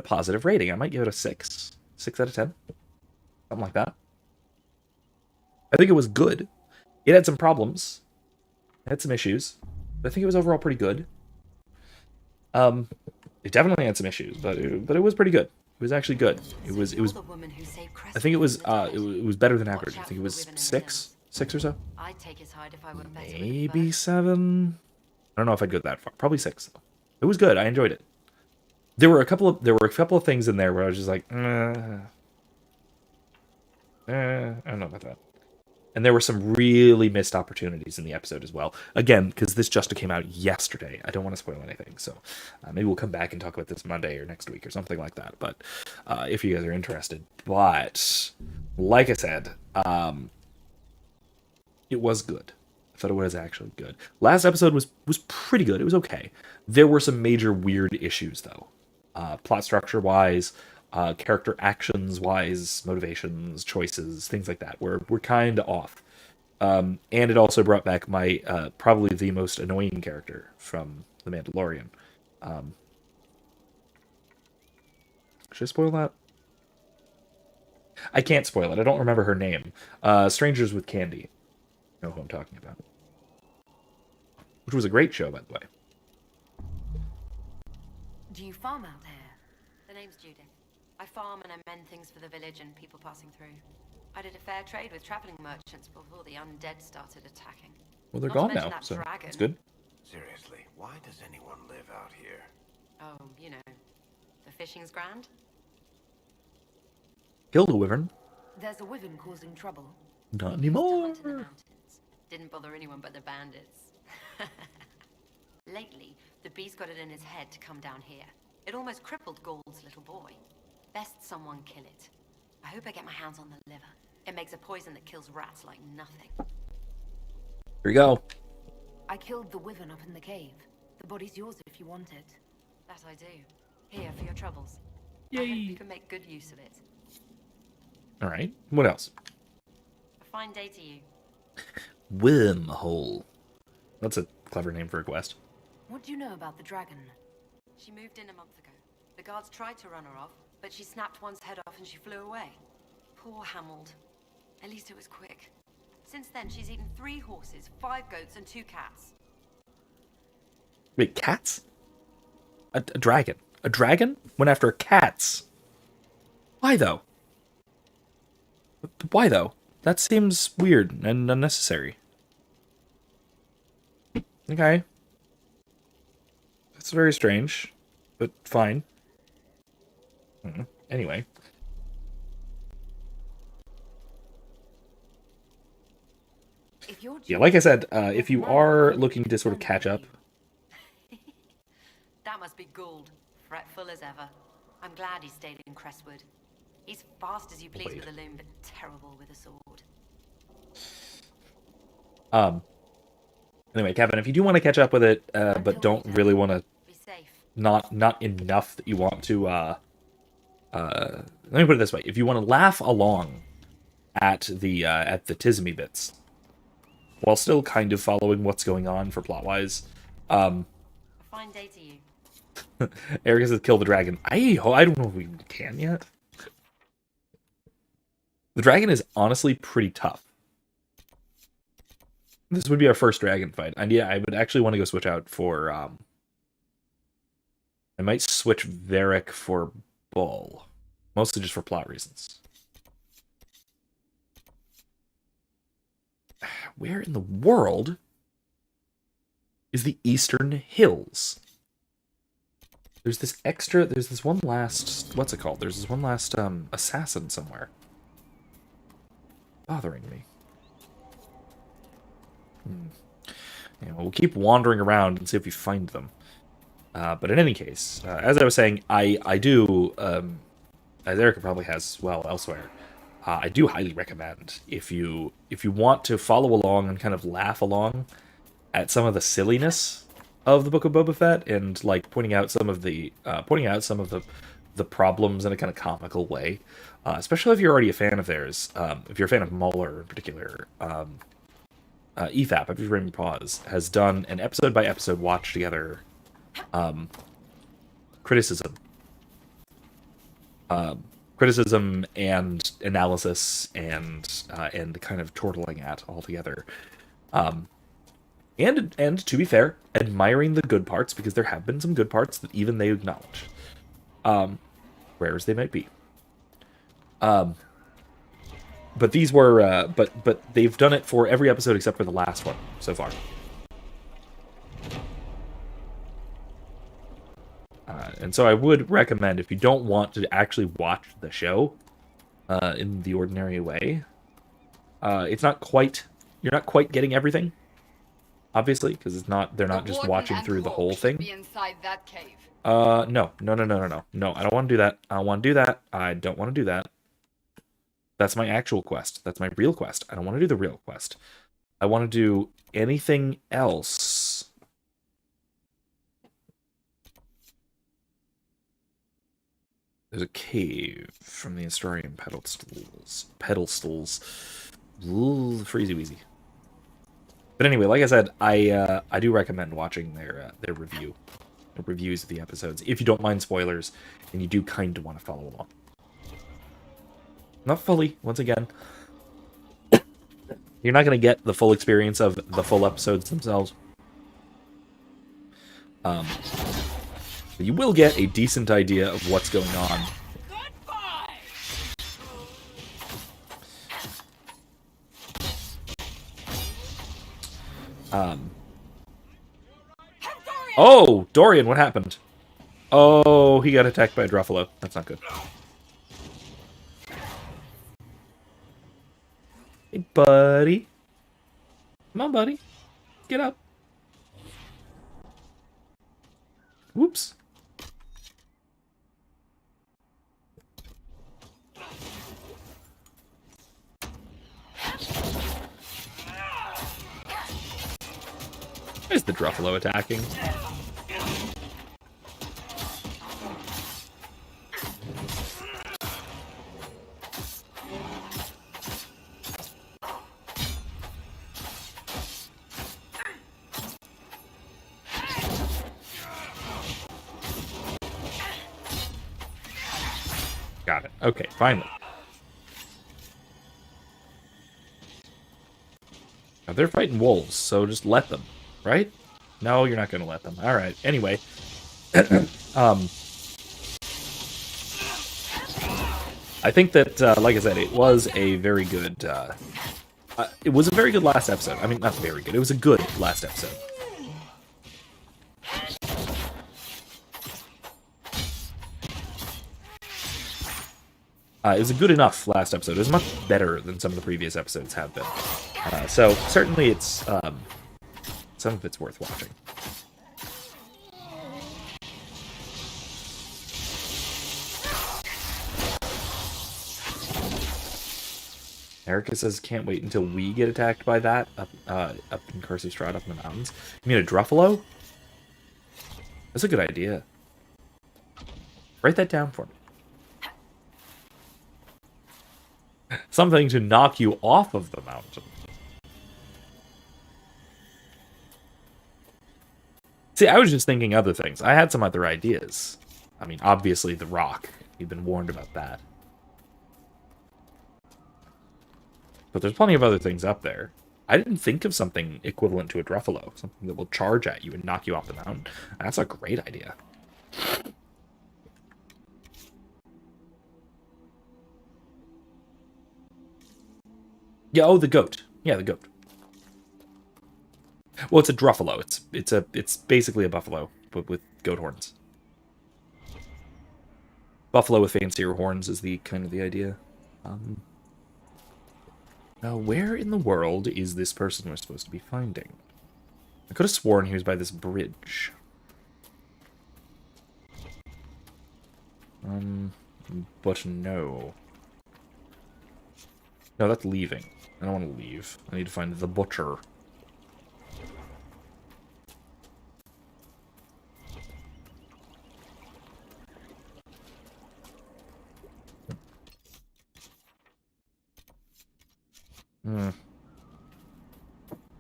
positive rating. I might give it a 6. 6 out of 10. Something like that. I think it was good. It had some problems. It had some issues. But I think it was overall pretty good. It definitely had some issues, but it was pretty good. was actually good. It was The woman who saved I think it was Crestwood it was better than Watch average. I out think it for was the women and six or so. I'd take his hide if I were better with Maybe birth. 7. I don't know if I'd go that far. Probably 6 though. It was good. I enjoyed it. There were a couple of things in there where I was just like, I don't know about that. And there were some really missed opportunities in the episode as well. Again, because this just came out yesterday. I don't want to spoil anything. So maybe we'll come back and talk about this Monday or next week or something like that. But if you guys are interested. But like I said, it was good. I thought it was actually good. Last episode was pretty good. It was okay. There were some major weird issues, though. Plot structure-wise, character actions-wise, motivations, choices, things like that were kind of off. And it also brought back my probably the most annoying character from The Mandalorian. Should I spoil that? I can't spoil it. I don't remember her name. Strangers with Candy. You know who I'm talking about. Which was a great show, by the way. Do you farm out here? The name's Judith. I farm and I mend things for the village and people passing through. I did a fair trade with traveling merchants before the undead started attacking. Well, they're Not to gone mention now, that so dragon. it's good. Seriously, why does anyone live out here? Oh, you know, the fishing's grand. Killed a wyvern. There's a wyvern causing trouble. Not He used to anymore. hunt in the mountains. Didn't bother anyone but the bandits. Lately, the beast got it in his head to come down here. It almost crippled Gauld's little boy. Best someone kill it. I hope I get my hands on the liver. It makes a poison that kills rats like nothing. Here we go. I killed the wyvern up in the cave. The body's yours if you want it. That I do. Here for your troubles. Yay. I hope you can make good use of it. All right. What else? A fine day to you. Wormhole. That's a clever name for a quest. What do you know about the dragon? She moved in a month ago. The guards tried to run her off, but she snapped one's head off and she flew away. Poor Hamold. At least it was quick. Since then, she's eaten 3 horses, 5 goats, and 2 cats. Wait, cats? A dragon. A dragon went after cats. Why though? Why though? That seems weird and unnecessary. Okay. That's very strange, but fine. Anyway. Yeah, like I said, if you are looking to sort of catch up. That must be Gould, fretful as ever. I'm glad he stayed in Crestwood. He's fast as you please with a loom, but terrible with a sword. Anyway, Kevin, if you do want to catch up with it, but don't really want to, Be safe. not enough that you want to, let me put it this way: if you want to laugh along at the Tismy bits, while still kind of following what's going on for plot-wise, A fine day to you. Erica says kill the dragon. I don't know if we can yet. The dragon is honestly pretty tough. This would be our first dragon fight. And yeah, I would actually want to go switch out for, I might switch Varric for Bull. Mostly just for plot reasons. Where in the world is the Eastern Hills? There's this one last, what's it called? There's this one last, assassin somewhere. Bothering me. Yeah, we'll keep wandering around and see if we find them. But in any case, as I was saying, I do, as Erica probably has well elsewhere, I do highly recommend if you want to follow along and kind of laugh along at some of the silliness of the Book of Boba Fett and like pointing out some of the problems in a kind of comical way, especially if you're already a fan of theirs. If you're a fan of Muller in particular, EFAP, I've just written pause, has done an episode by episode watch together criticism and analysis and kind of chortling at all together. And to be fair, admiring the good parts, because there have been some good parts that even they acknowledge. rare as they might be. But these were, but they've done it for every episode except for the last one so far. And so I would recommend, if you don't want to actually watch the show in the ordinary way, it's not quite, you're not quite getting everything, obviously, because it's not, they're not just watching through the whole thing. Be inside that cave. No, I don't want to do that. I don't want to do that. I don't want to do that. That's my actual quest. That's my real quest. I don't want to do the real quest. I want to do anything else. There's a cave from the Historian pedestals. Freezy Weezy. But anyway, like I said, I do recommend watching their reviews of the episodes, if you don't mind spoilers, and you do kind of want to follow along. Not fully, once again. You're not going to get the full experience of the full episodes themselves. But you will get a decent idea of what's going on. Oh, Dorian, what happened? Oh, he got attacked by a Druffalo. That's not good. Hey, buddy. Come on, buddy. Get up. Whoops. There's the Druffalo attacking. Got it. Okay, finally. Now they're fighting wolves, so just let them, right? No, you're not going to let them. All right. Anyway, I think that, like I said, it was a very good. It was a very good last episode. I mean, not very good. It was a good last episode. It was a good enough last episode. It was much better than some of the previous episodes have been. So certainly it's some of it's worth watching. Erica says, can't wait until we get attacked by that up in Curse of Strahd up in the mountains. You mean a Druffalo? That's a good idea. Write that down for me. Something to knock you off of the mountain. See, I was just thinking other things. I had some other ideas. I mean, obviously the rock. You've been warned about that. But there's plenty of other things up there. I didn't think of something equivalent to a Druffalo. Something that will charge at you and knock you off the mountain. That's a great idea. Yeah, oh, the goat. Yeah, the goat. Well, it's a Druffalo. It's basically a buffalo, but with goat horns. Buffalo with fancier horns is the kind of the idea. Now, where in the world is this person we're supposed to be finding? I could have sworn he was by this bridge. But no. No, that's leaving. I don't want to leave. I need to find the butcher.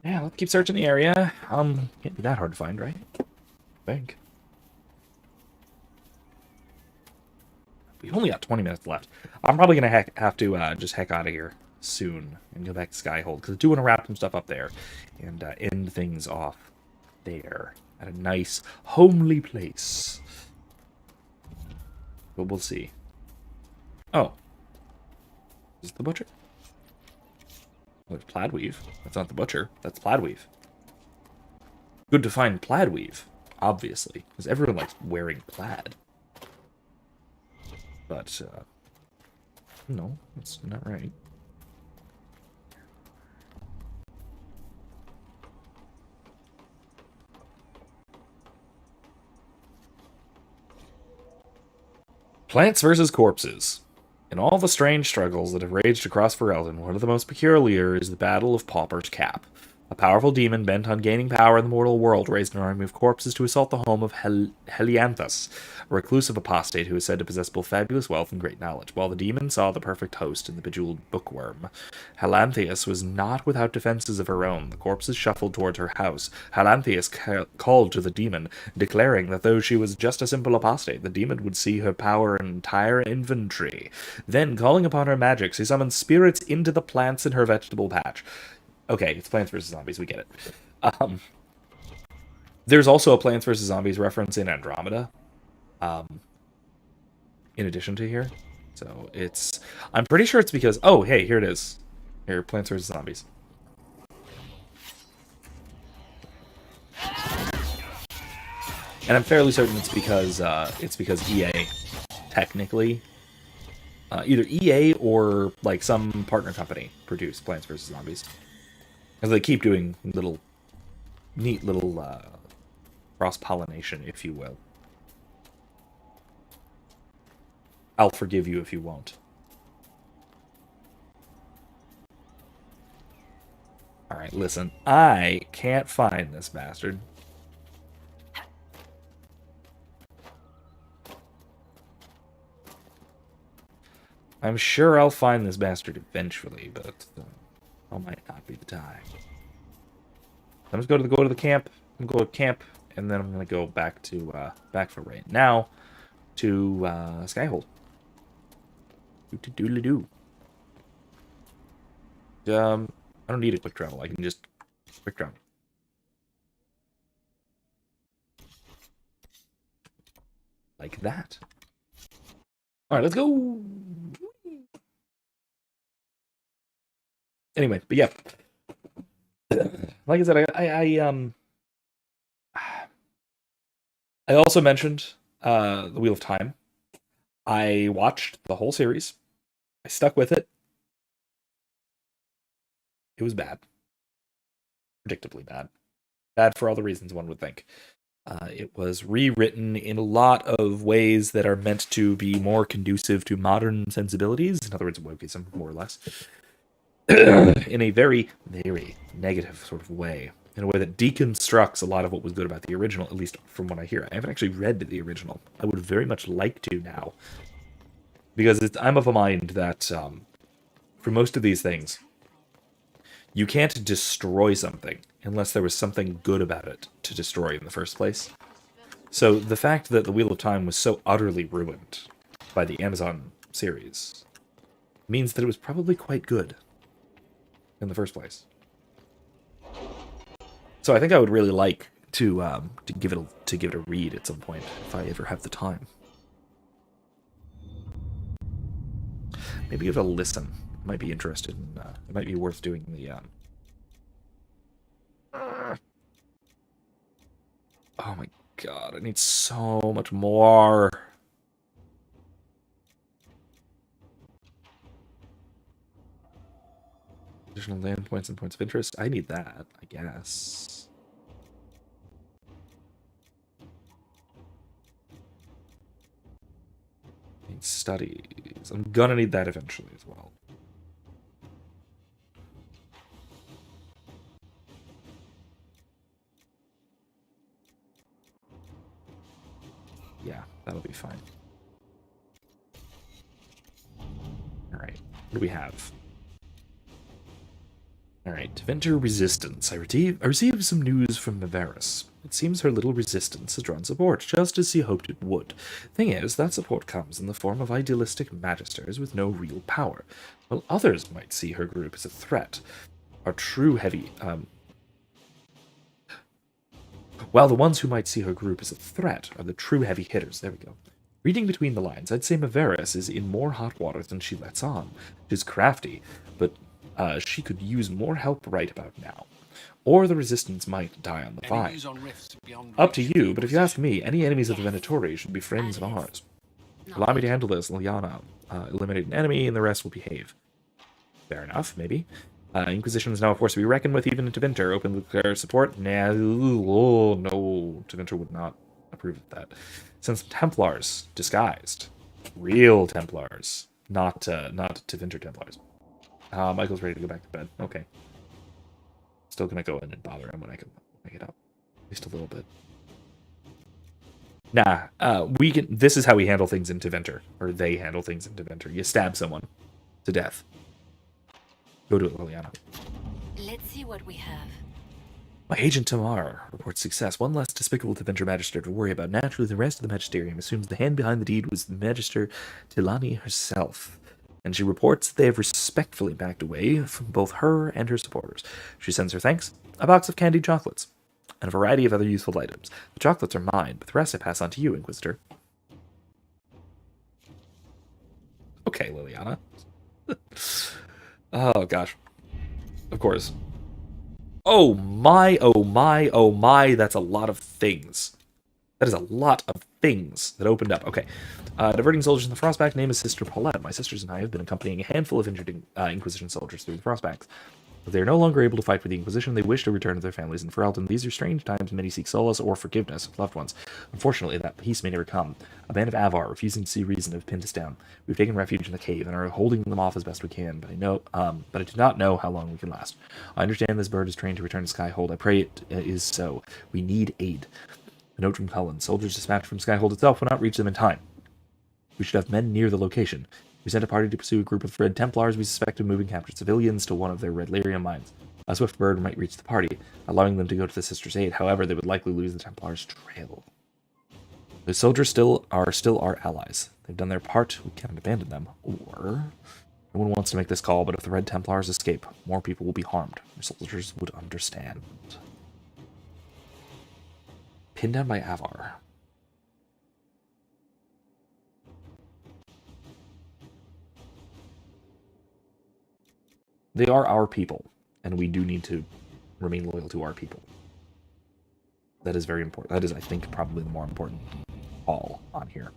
Yeah, let's keep searching the area. Can't be that hard to find, right? I think. We only got 20 minutes left. I'm probably gonna have to just heck out of here soon and go back to Skyhold, because I do want to wrap some stuff up there and end things off there at a nice homely place. But we'll see. Oh. Is it the butcher? Oh, it's plaid weave. That's not the butcher. That's plaid weave. Good to find plaid weave, obviously, because everyone likes wearing plaid. But, no, that's not right. Plants versus corpses. In all the strange struggles that have raged across Ferelden, one of the most peculiar is the Battle of Pauper's Cap. A powerful demon bent on gaining power in the mortal world raised an army of corpses to assault the home of Helianthus, a reclusive apostate who is said to possess both fabulous wealth and great knowledge. While the demon saw the perfect host in the bejeweled bookworm, Helianthus was not without defenses of her own. The corpses shuffled towards her house. Helianthus called to the demon, declaring that though she was just a simple apostate, the demon would see her power in entire inventory. Then, calling upon her magic, she summoned spirits into the plants in her vegetable patch. Okay, it's Plants vs. Zombies, we get it. There's also a Plants vs. Zombies reference in Andromeda, in addition to here. So it's... I'm pretty sure it's because... Oh, hey, here it is. Here, Plants vs. Zombies. And I'm fairly certain it's because EA, technically, either EA or like some partner company produced Plants vs. Zombies. Because they keep doing neat little cross-pollination, if you will. I'll forgive you if you won't. Alright, listen. I can't find this bastard. I'm sure I'll find this bastard eventually, but that might not be the time. I'm just going to go to the camp. I'm going to camp, and then I'm going to go back to back for right now to Skyhold. Doodly-doo. I don't need a quick travel. I can just quick travel. Like that. All right, let's go. Anyway, but yeah, like I said, I also mentioned the Wheel of Time. I watched the whole series. I stuck with it. It was bad. Predictably bad. Bad for all the reasons one would think. It was rewritten in a lot of ways that are meant to be more conducive to modern sensibilities. In other words, wokeism, more or less. In a very, very negative sort of way. In a way that deconstructs a lot of what was good about the original, at least from what I hear. I haven't actually read the original. I would very much like to now. Because I'm of a mind that, for most of these things, you can't destroy something unless there was something good about it to destroy in the first place. So the fact that the Wheel of Time was so utterly ruined by the Amazon series means that it was probably quite good in the first place. So I think I would really like to give it a read at some point if I ever have the time. Maybe give it a listen. I might be interested in. It might be worth doing the. Oh my god! I need so much more. Additional land points and points of interest. I need that, I guess. Need studies. I'm gonna need that eventually as well. Yeah, that'll be fine. Alright, what do we have? Alright, Venter Resistance. I received some news from Maveris. It seems her little resistance has drawn support, just as she hoped it would. Thing is, that support comes in the form of idealistic magisters with no real power, while others might see her group as a threat. While the ones who might see her group as a threat are the true heavy hitters. There we go. Reading between the lines, I'd say Maveris is in more hot water than she lets on. She's crafty, but she could use more help right about now. Or the Resistance might die on the vine. Up to you, but if you ask me, any enemies of the Venatori should be friends of ours. Allow me to handle this, Liliana. Eliminate an enemy, and the rest will behave. Fair enough, maybe. Inquisition is now a force to be reckoned with, even in Tevinter. Openly declare support? Nah, no. Tevinter would not approve of that. Since Templars, disguised. Real Templars. Not Tevinter Templars. Michael's ready to go back to bed. Okay. Still gonna go in and bother him when I get up. Just a little bit. Nah, this is how we handle things in Tevinter. Or they handle things in Tevinter. You stab someone to death. Go to it, Liliana. Let's see what we have. My agent Tamar reports success. One less despicable Tevinter Magister to worry about. Naturally, the rest of the Magisterium assumes the hand behind the deed was the Magister Tilani herself. And she reports that they have respectfully backed away from both her and her supporters. She sends her thanks, a box of candied chocolates, and a variety of other useful items. The chocolates are mine, but the rest I pass on to you, Inquisitor. Okay, Liliana. Oh, gosh. Of course. Oh my, that's a lot of things. That is a lot of things that opened up. Okay. Diverting soldiers in the Frostback. Name is Sister Paulette. My sisters and I have been accompanying a handful of injured Inquisition soldiers through the Frostbacks. But they are no longer able to fight for the Inquisition. They wish to return to their families in Ferelden. These are strange times. Many seek solace or forgiveness of loved ones. Unfortunately, that peace may never come. A band of Avar, refusing to see reason, have pinned us down. We've taken refuge in the cave and are holding them off as best we can. But I do not know how long we can last. I understand this bird is trained to return to Skyhold. I pray it is so. We need aid. A note from Cullen. Soldiers dispatched from Skyhold itself will not reach them in time. We should have men near the location. We sent a party to pursue a group of Red Templars we suspect of moving captured civilians to one of their Red Lyrium mines. A swift bird might reach the party, allowing them to go to the Sisters' aid. However, they would likely lose the Templars' trail. The soldiers still are our allies. They've done their part. We cannot abandon them. Or no one wants to make this call, but if the Red Templars escape, more people will be harmed. Our soldiers would understand. Pinned down by Avar. They are our people, and we do need to remain loyal to our people. That is very important. That is, I think, probably the more important call on here.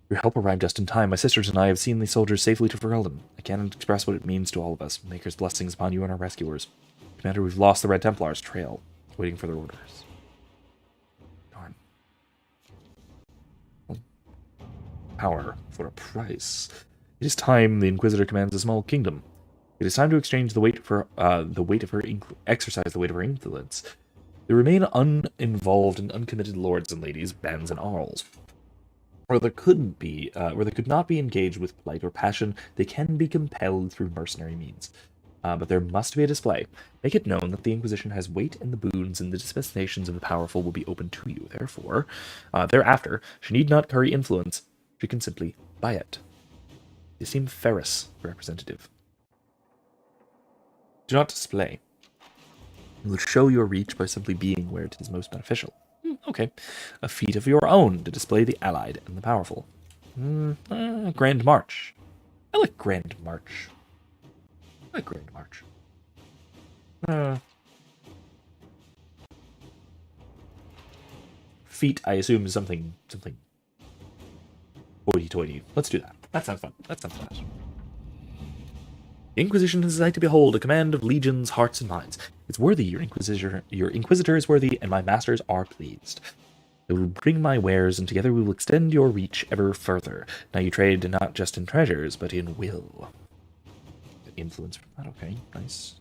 Your help arrived just in time. My sisters and I have seen the soldiers safely to Ferelden. I cannot express what it means to all of us. Maker's blessings upon you and our rescuers. Commander, we've lost the Red Templars' trail, waiting for their orders. Darn. Power for a price. It is time the Inquisitor commands a small kingdom. It is time to exchange the weight for exercise the weight of her influence. There remain uninvolved and uncommitted lords and ladies, bands and arls. Where there could not be engaged with plight or passion, they can be compelled through mercenary means. But there must be a display. Make it known that the Inquisition has weight in the boons, and the dispensations of the powerful will be open to you. Thereafter, she need not curry influence. She can simply buy it. They seem ferrous, representative. Do not display. You will show your reach by simply being where it is most beneficial. Okay. A feat of your own to display the allied and the powerful. Grand March. I like Grand March. Feat, I assume, is something hoity-toity. Let's do that. That sounds fun. The Inquisition is a sight to behold, a command of legions, hearts, and minds. It's worthy, your Inquisitor is worthy, and my masters are pleased. I will bring my wares, and together we will extend your reach ever further. Now you trade not just in treasures, but in will. Influence from that, okay. Nice.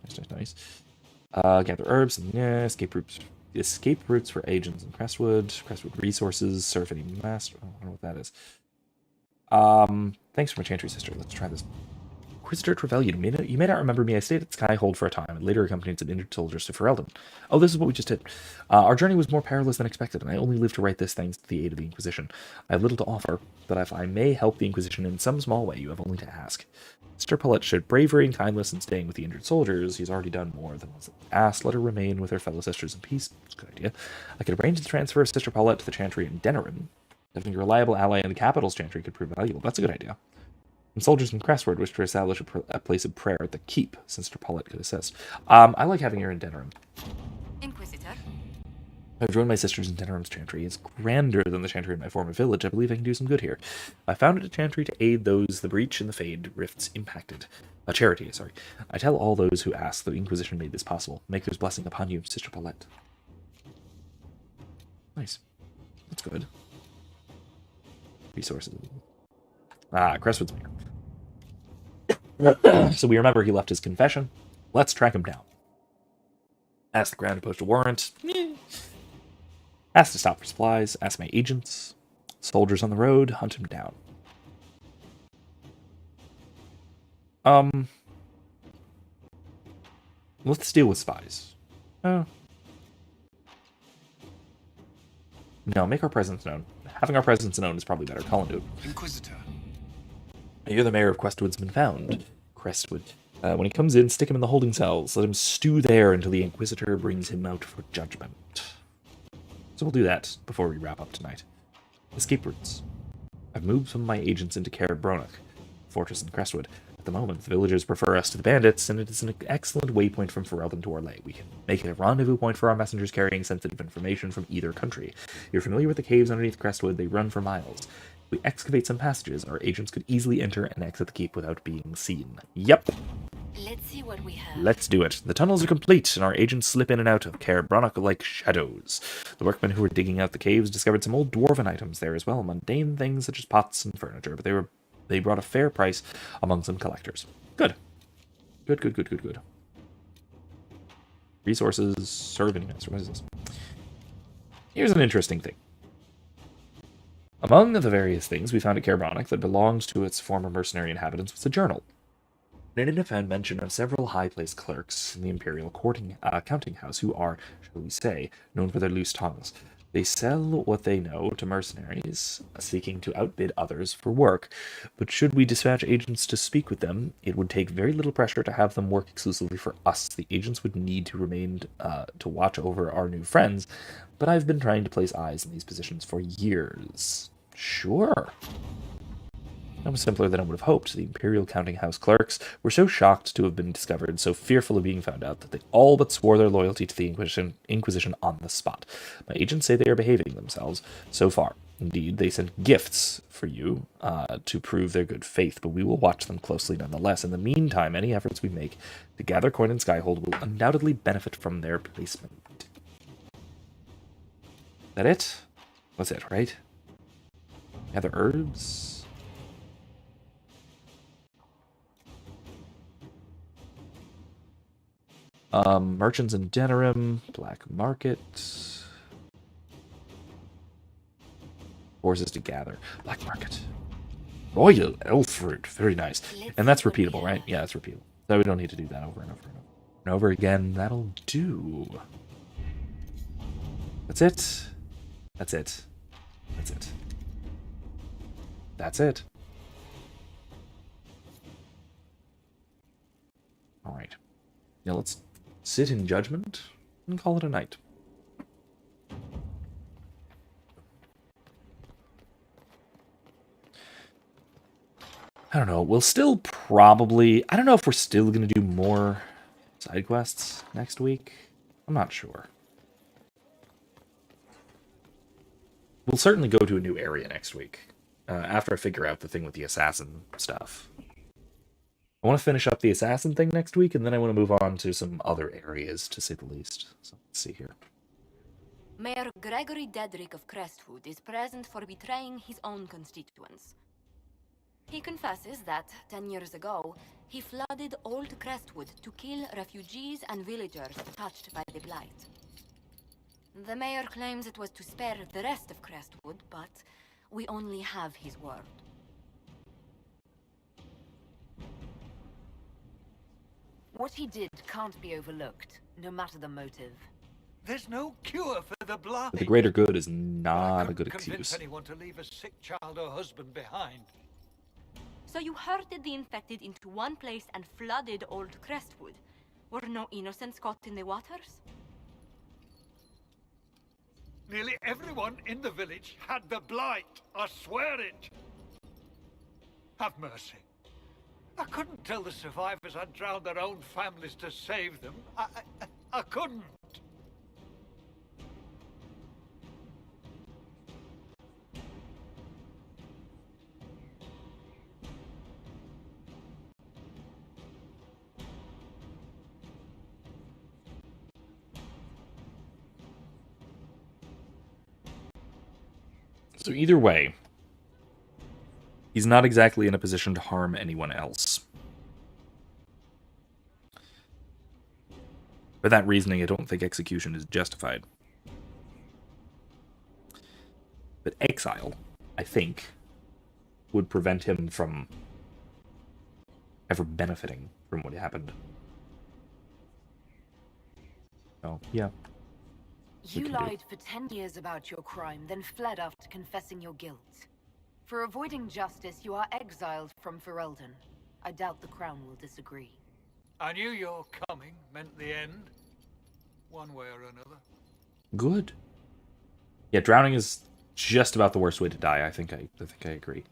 Gather herbs, and escape routes for agents in Crestwood resources, serve any master. I don't know what that is. Thanks for my chantry, sister. Let's try this. Inquisitor Trevelyan, you may not remember me. I stayed at Skyhold for a time, and later accompanied some injured soldiers to Ferelden. Oh, this is what we just did. Our journey was more perilous than expected, and I only lived to write this thanks to the aid of the Inquisition. I have little to offer, but if I may help the Inquisition in some small way, you have only to ask. Sister Paulette showed bravery and kindness in staying with the injured soldiers. He's already done more than was asked. Let her remain with her fellow sisters in peace. That's a good idea. I could arrange the transfer of Sister Paulette to the Chantry in Denerim. Having a reliable ally in the capital's chantry could prove valuable. That's a good idea. Some soldiers in Crestwood wish to establish a place of prayer at the keep, since Sir Paulette could assist. I like having her in Denerim. Inquisitor? I've joined my sisters in Denerim's chantry. It's grander than the chantry in my former village. I believe I can do some good here. I founded a chantry to aid those the breach and the fade rifts impacted. A charity, sorry. I tell all those who ask the Inquisition made this possible. Maker's blessing upon you, Sister Paulette. Nice. That's good. Resources. Crestwood's mayor. So we remember he left his confession. Let's track him down. Ask the Crown to post a warrant. Ask to stop for supplies. Ask my agents. Soldiers on the road. Hunt him down. Let's deal with spies. No, make our presence known. Having our presence known is probably better. Colin, do it. Inquisitor. You're the mayor of Crestwood's been found. Crestwood. When he comes in, stick him in the holding cells. Let him stew there until the Inquisitor brings him out for judgment. So we'll do that before we wrap up tonight. Escape routes. I've moved some of my agents into Caer Bronach, fortress in Crestwood. At the moment, the villagers prefer us to the bandits, and it is an excellent waypoint from Ferelden to Orlais. We can make it a rendezvous point for our messengers carrying sensitive information from either country. You're familiar with the caves underneath Crestwood. They run for miles. If we excavate some passages, our agents could easily enter and exit the keep without being seen. Yep. Let's see what we have. Let's do it. The tunnels are complete, and our agents slip in and out of Caer Bronach like shadows. The workmen who were digging out the caves discovered some old dwarven items there as well, mundane things such as pots and furniture, but they brought a fair price among some collectors. Good. Good. Resources, serving master. What is this? Here's an interesting thing. Among the various things we found at Caer Bronach that belonged to its former mercenary inhabitants was a journal. And in it found mention of several high-placed clerks in the Imperial counting house who are, shall we say, known for their loose tongues. They sell what they know to mercenaries, seeking to outbid others for work, but should we dispatch agents to speak with them, it would take very little pressure to have them work exclusively for us. The agents would need to remain to watch over our new friends, but I've been trying to place eyes in these positions for years. Sure. That was simpler than I would have hoped. The Imperial Counting House clerks were so shocked to have been discovered, so fearful of being found out, that they all but swore their loyalty to the Inquisition on the spot. My agents say they are behaving themselves so far. Indeed, they sent gifts for you to prove their good faith, but we will watch them closely nonetheless. In the meantime, any efforts we make to gather coin in Skyhold will undoubtedly benefit from their placement. That it? That's it, right? Gather herbs? Merchants in Denerim, Black Market. Forces to gather. Black Market. Royal Elfred. Very nice. And that's repeatable, right? Yeah, it's repeatable. So we don't need to do that over and over and over. And over again. That'll do. That's it. That's it. That's it. That's it. Alright. Now let's sit in judgment and call it a night. I don't know. We'll still probably... I don't know if we're still going to do more side quests next week. I'm not sure. We'll certainly go to a new area next week. After I figure out the thing with the assassin stuff. I want to finish up the assassin thing next week, and then I want to move on to some other areas, to say the least. So let's see here. Mayor Gregory Dedrick of Crestwood is present for betraying his own constituents. He confesses that, 10 years ago, he flooded Old Crestwood to kill refugees and villagers touched by the Blight. The mayor claims it was to spare the rest of Crestwood, but we only have his word. What he did can't be overlooked, no matter the motive. There's no cure for the blight. But the greater good is not a good Convince excuse. anyone to leave a sick child or husband behind. So you herded the infected into one place and flooded Old Crestwood. Were no innocents caught in the waters? Nearly everyone in the village had the blight. I swear it. Have mercy. I couldn't tell the survivors I'd drowned their own families to save them. I couldn't. So either way, he's not exactly in a position to harm anyone else. For that reasoning, I don't think execution is justified. But exile, I think, would prevent him from ever benefiting from what happened. So, yeah. You lied for 10 years about your crime, then fled after confessing your guilt. For avoiding justice, you are exiled from Ferelden. I doubt the Crown will disagree. I knew your coming meant the end, one way or another. Good. Yeah, drowning is just about the worst way to die. I think I agree.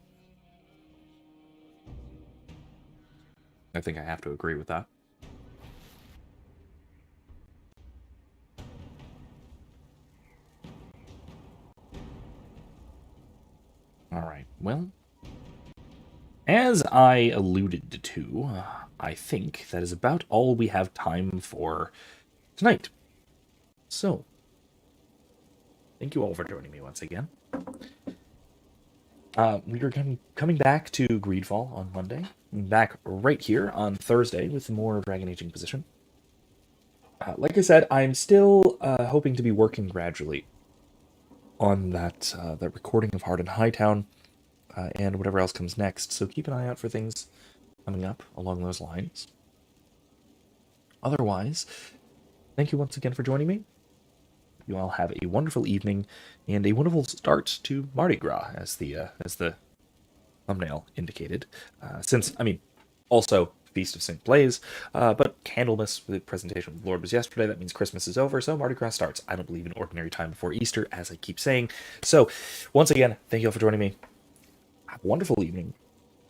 I think I have to agree with that. All right. Well, as I alluded to, I think that is about all we have time for tonight. So, thank you all for joining me once again. We are coming back to Greedfall on Monday. Back right here on Thursday with more Dragon Age Inquisition. Like I said, I'm still hoping to be working gradually on that recording of Heart and Hightown and whatever else comes next. So keep an eye out for things coming up along those lines. Otherwise, thank you once again for joining me. You all have a wonderful evening and a wonderful start to Mardi Gras, as the thumbnail indicated. Also Feast of St. Blaise, but Candlemas, the presentation of the Lord was yesterday. That means Christmas is over, so Mardi Gras starts. I don't believe in ordinary time before Easter, as I keep saying. So, once again, thank you all for joining me. Have a wonderful evening,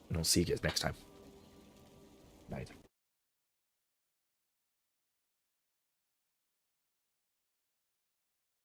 and I'll see you guys next time. Night.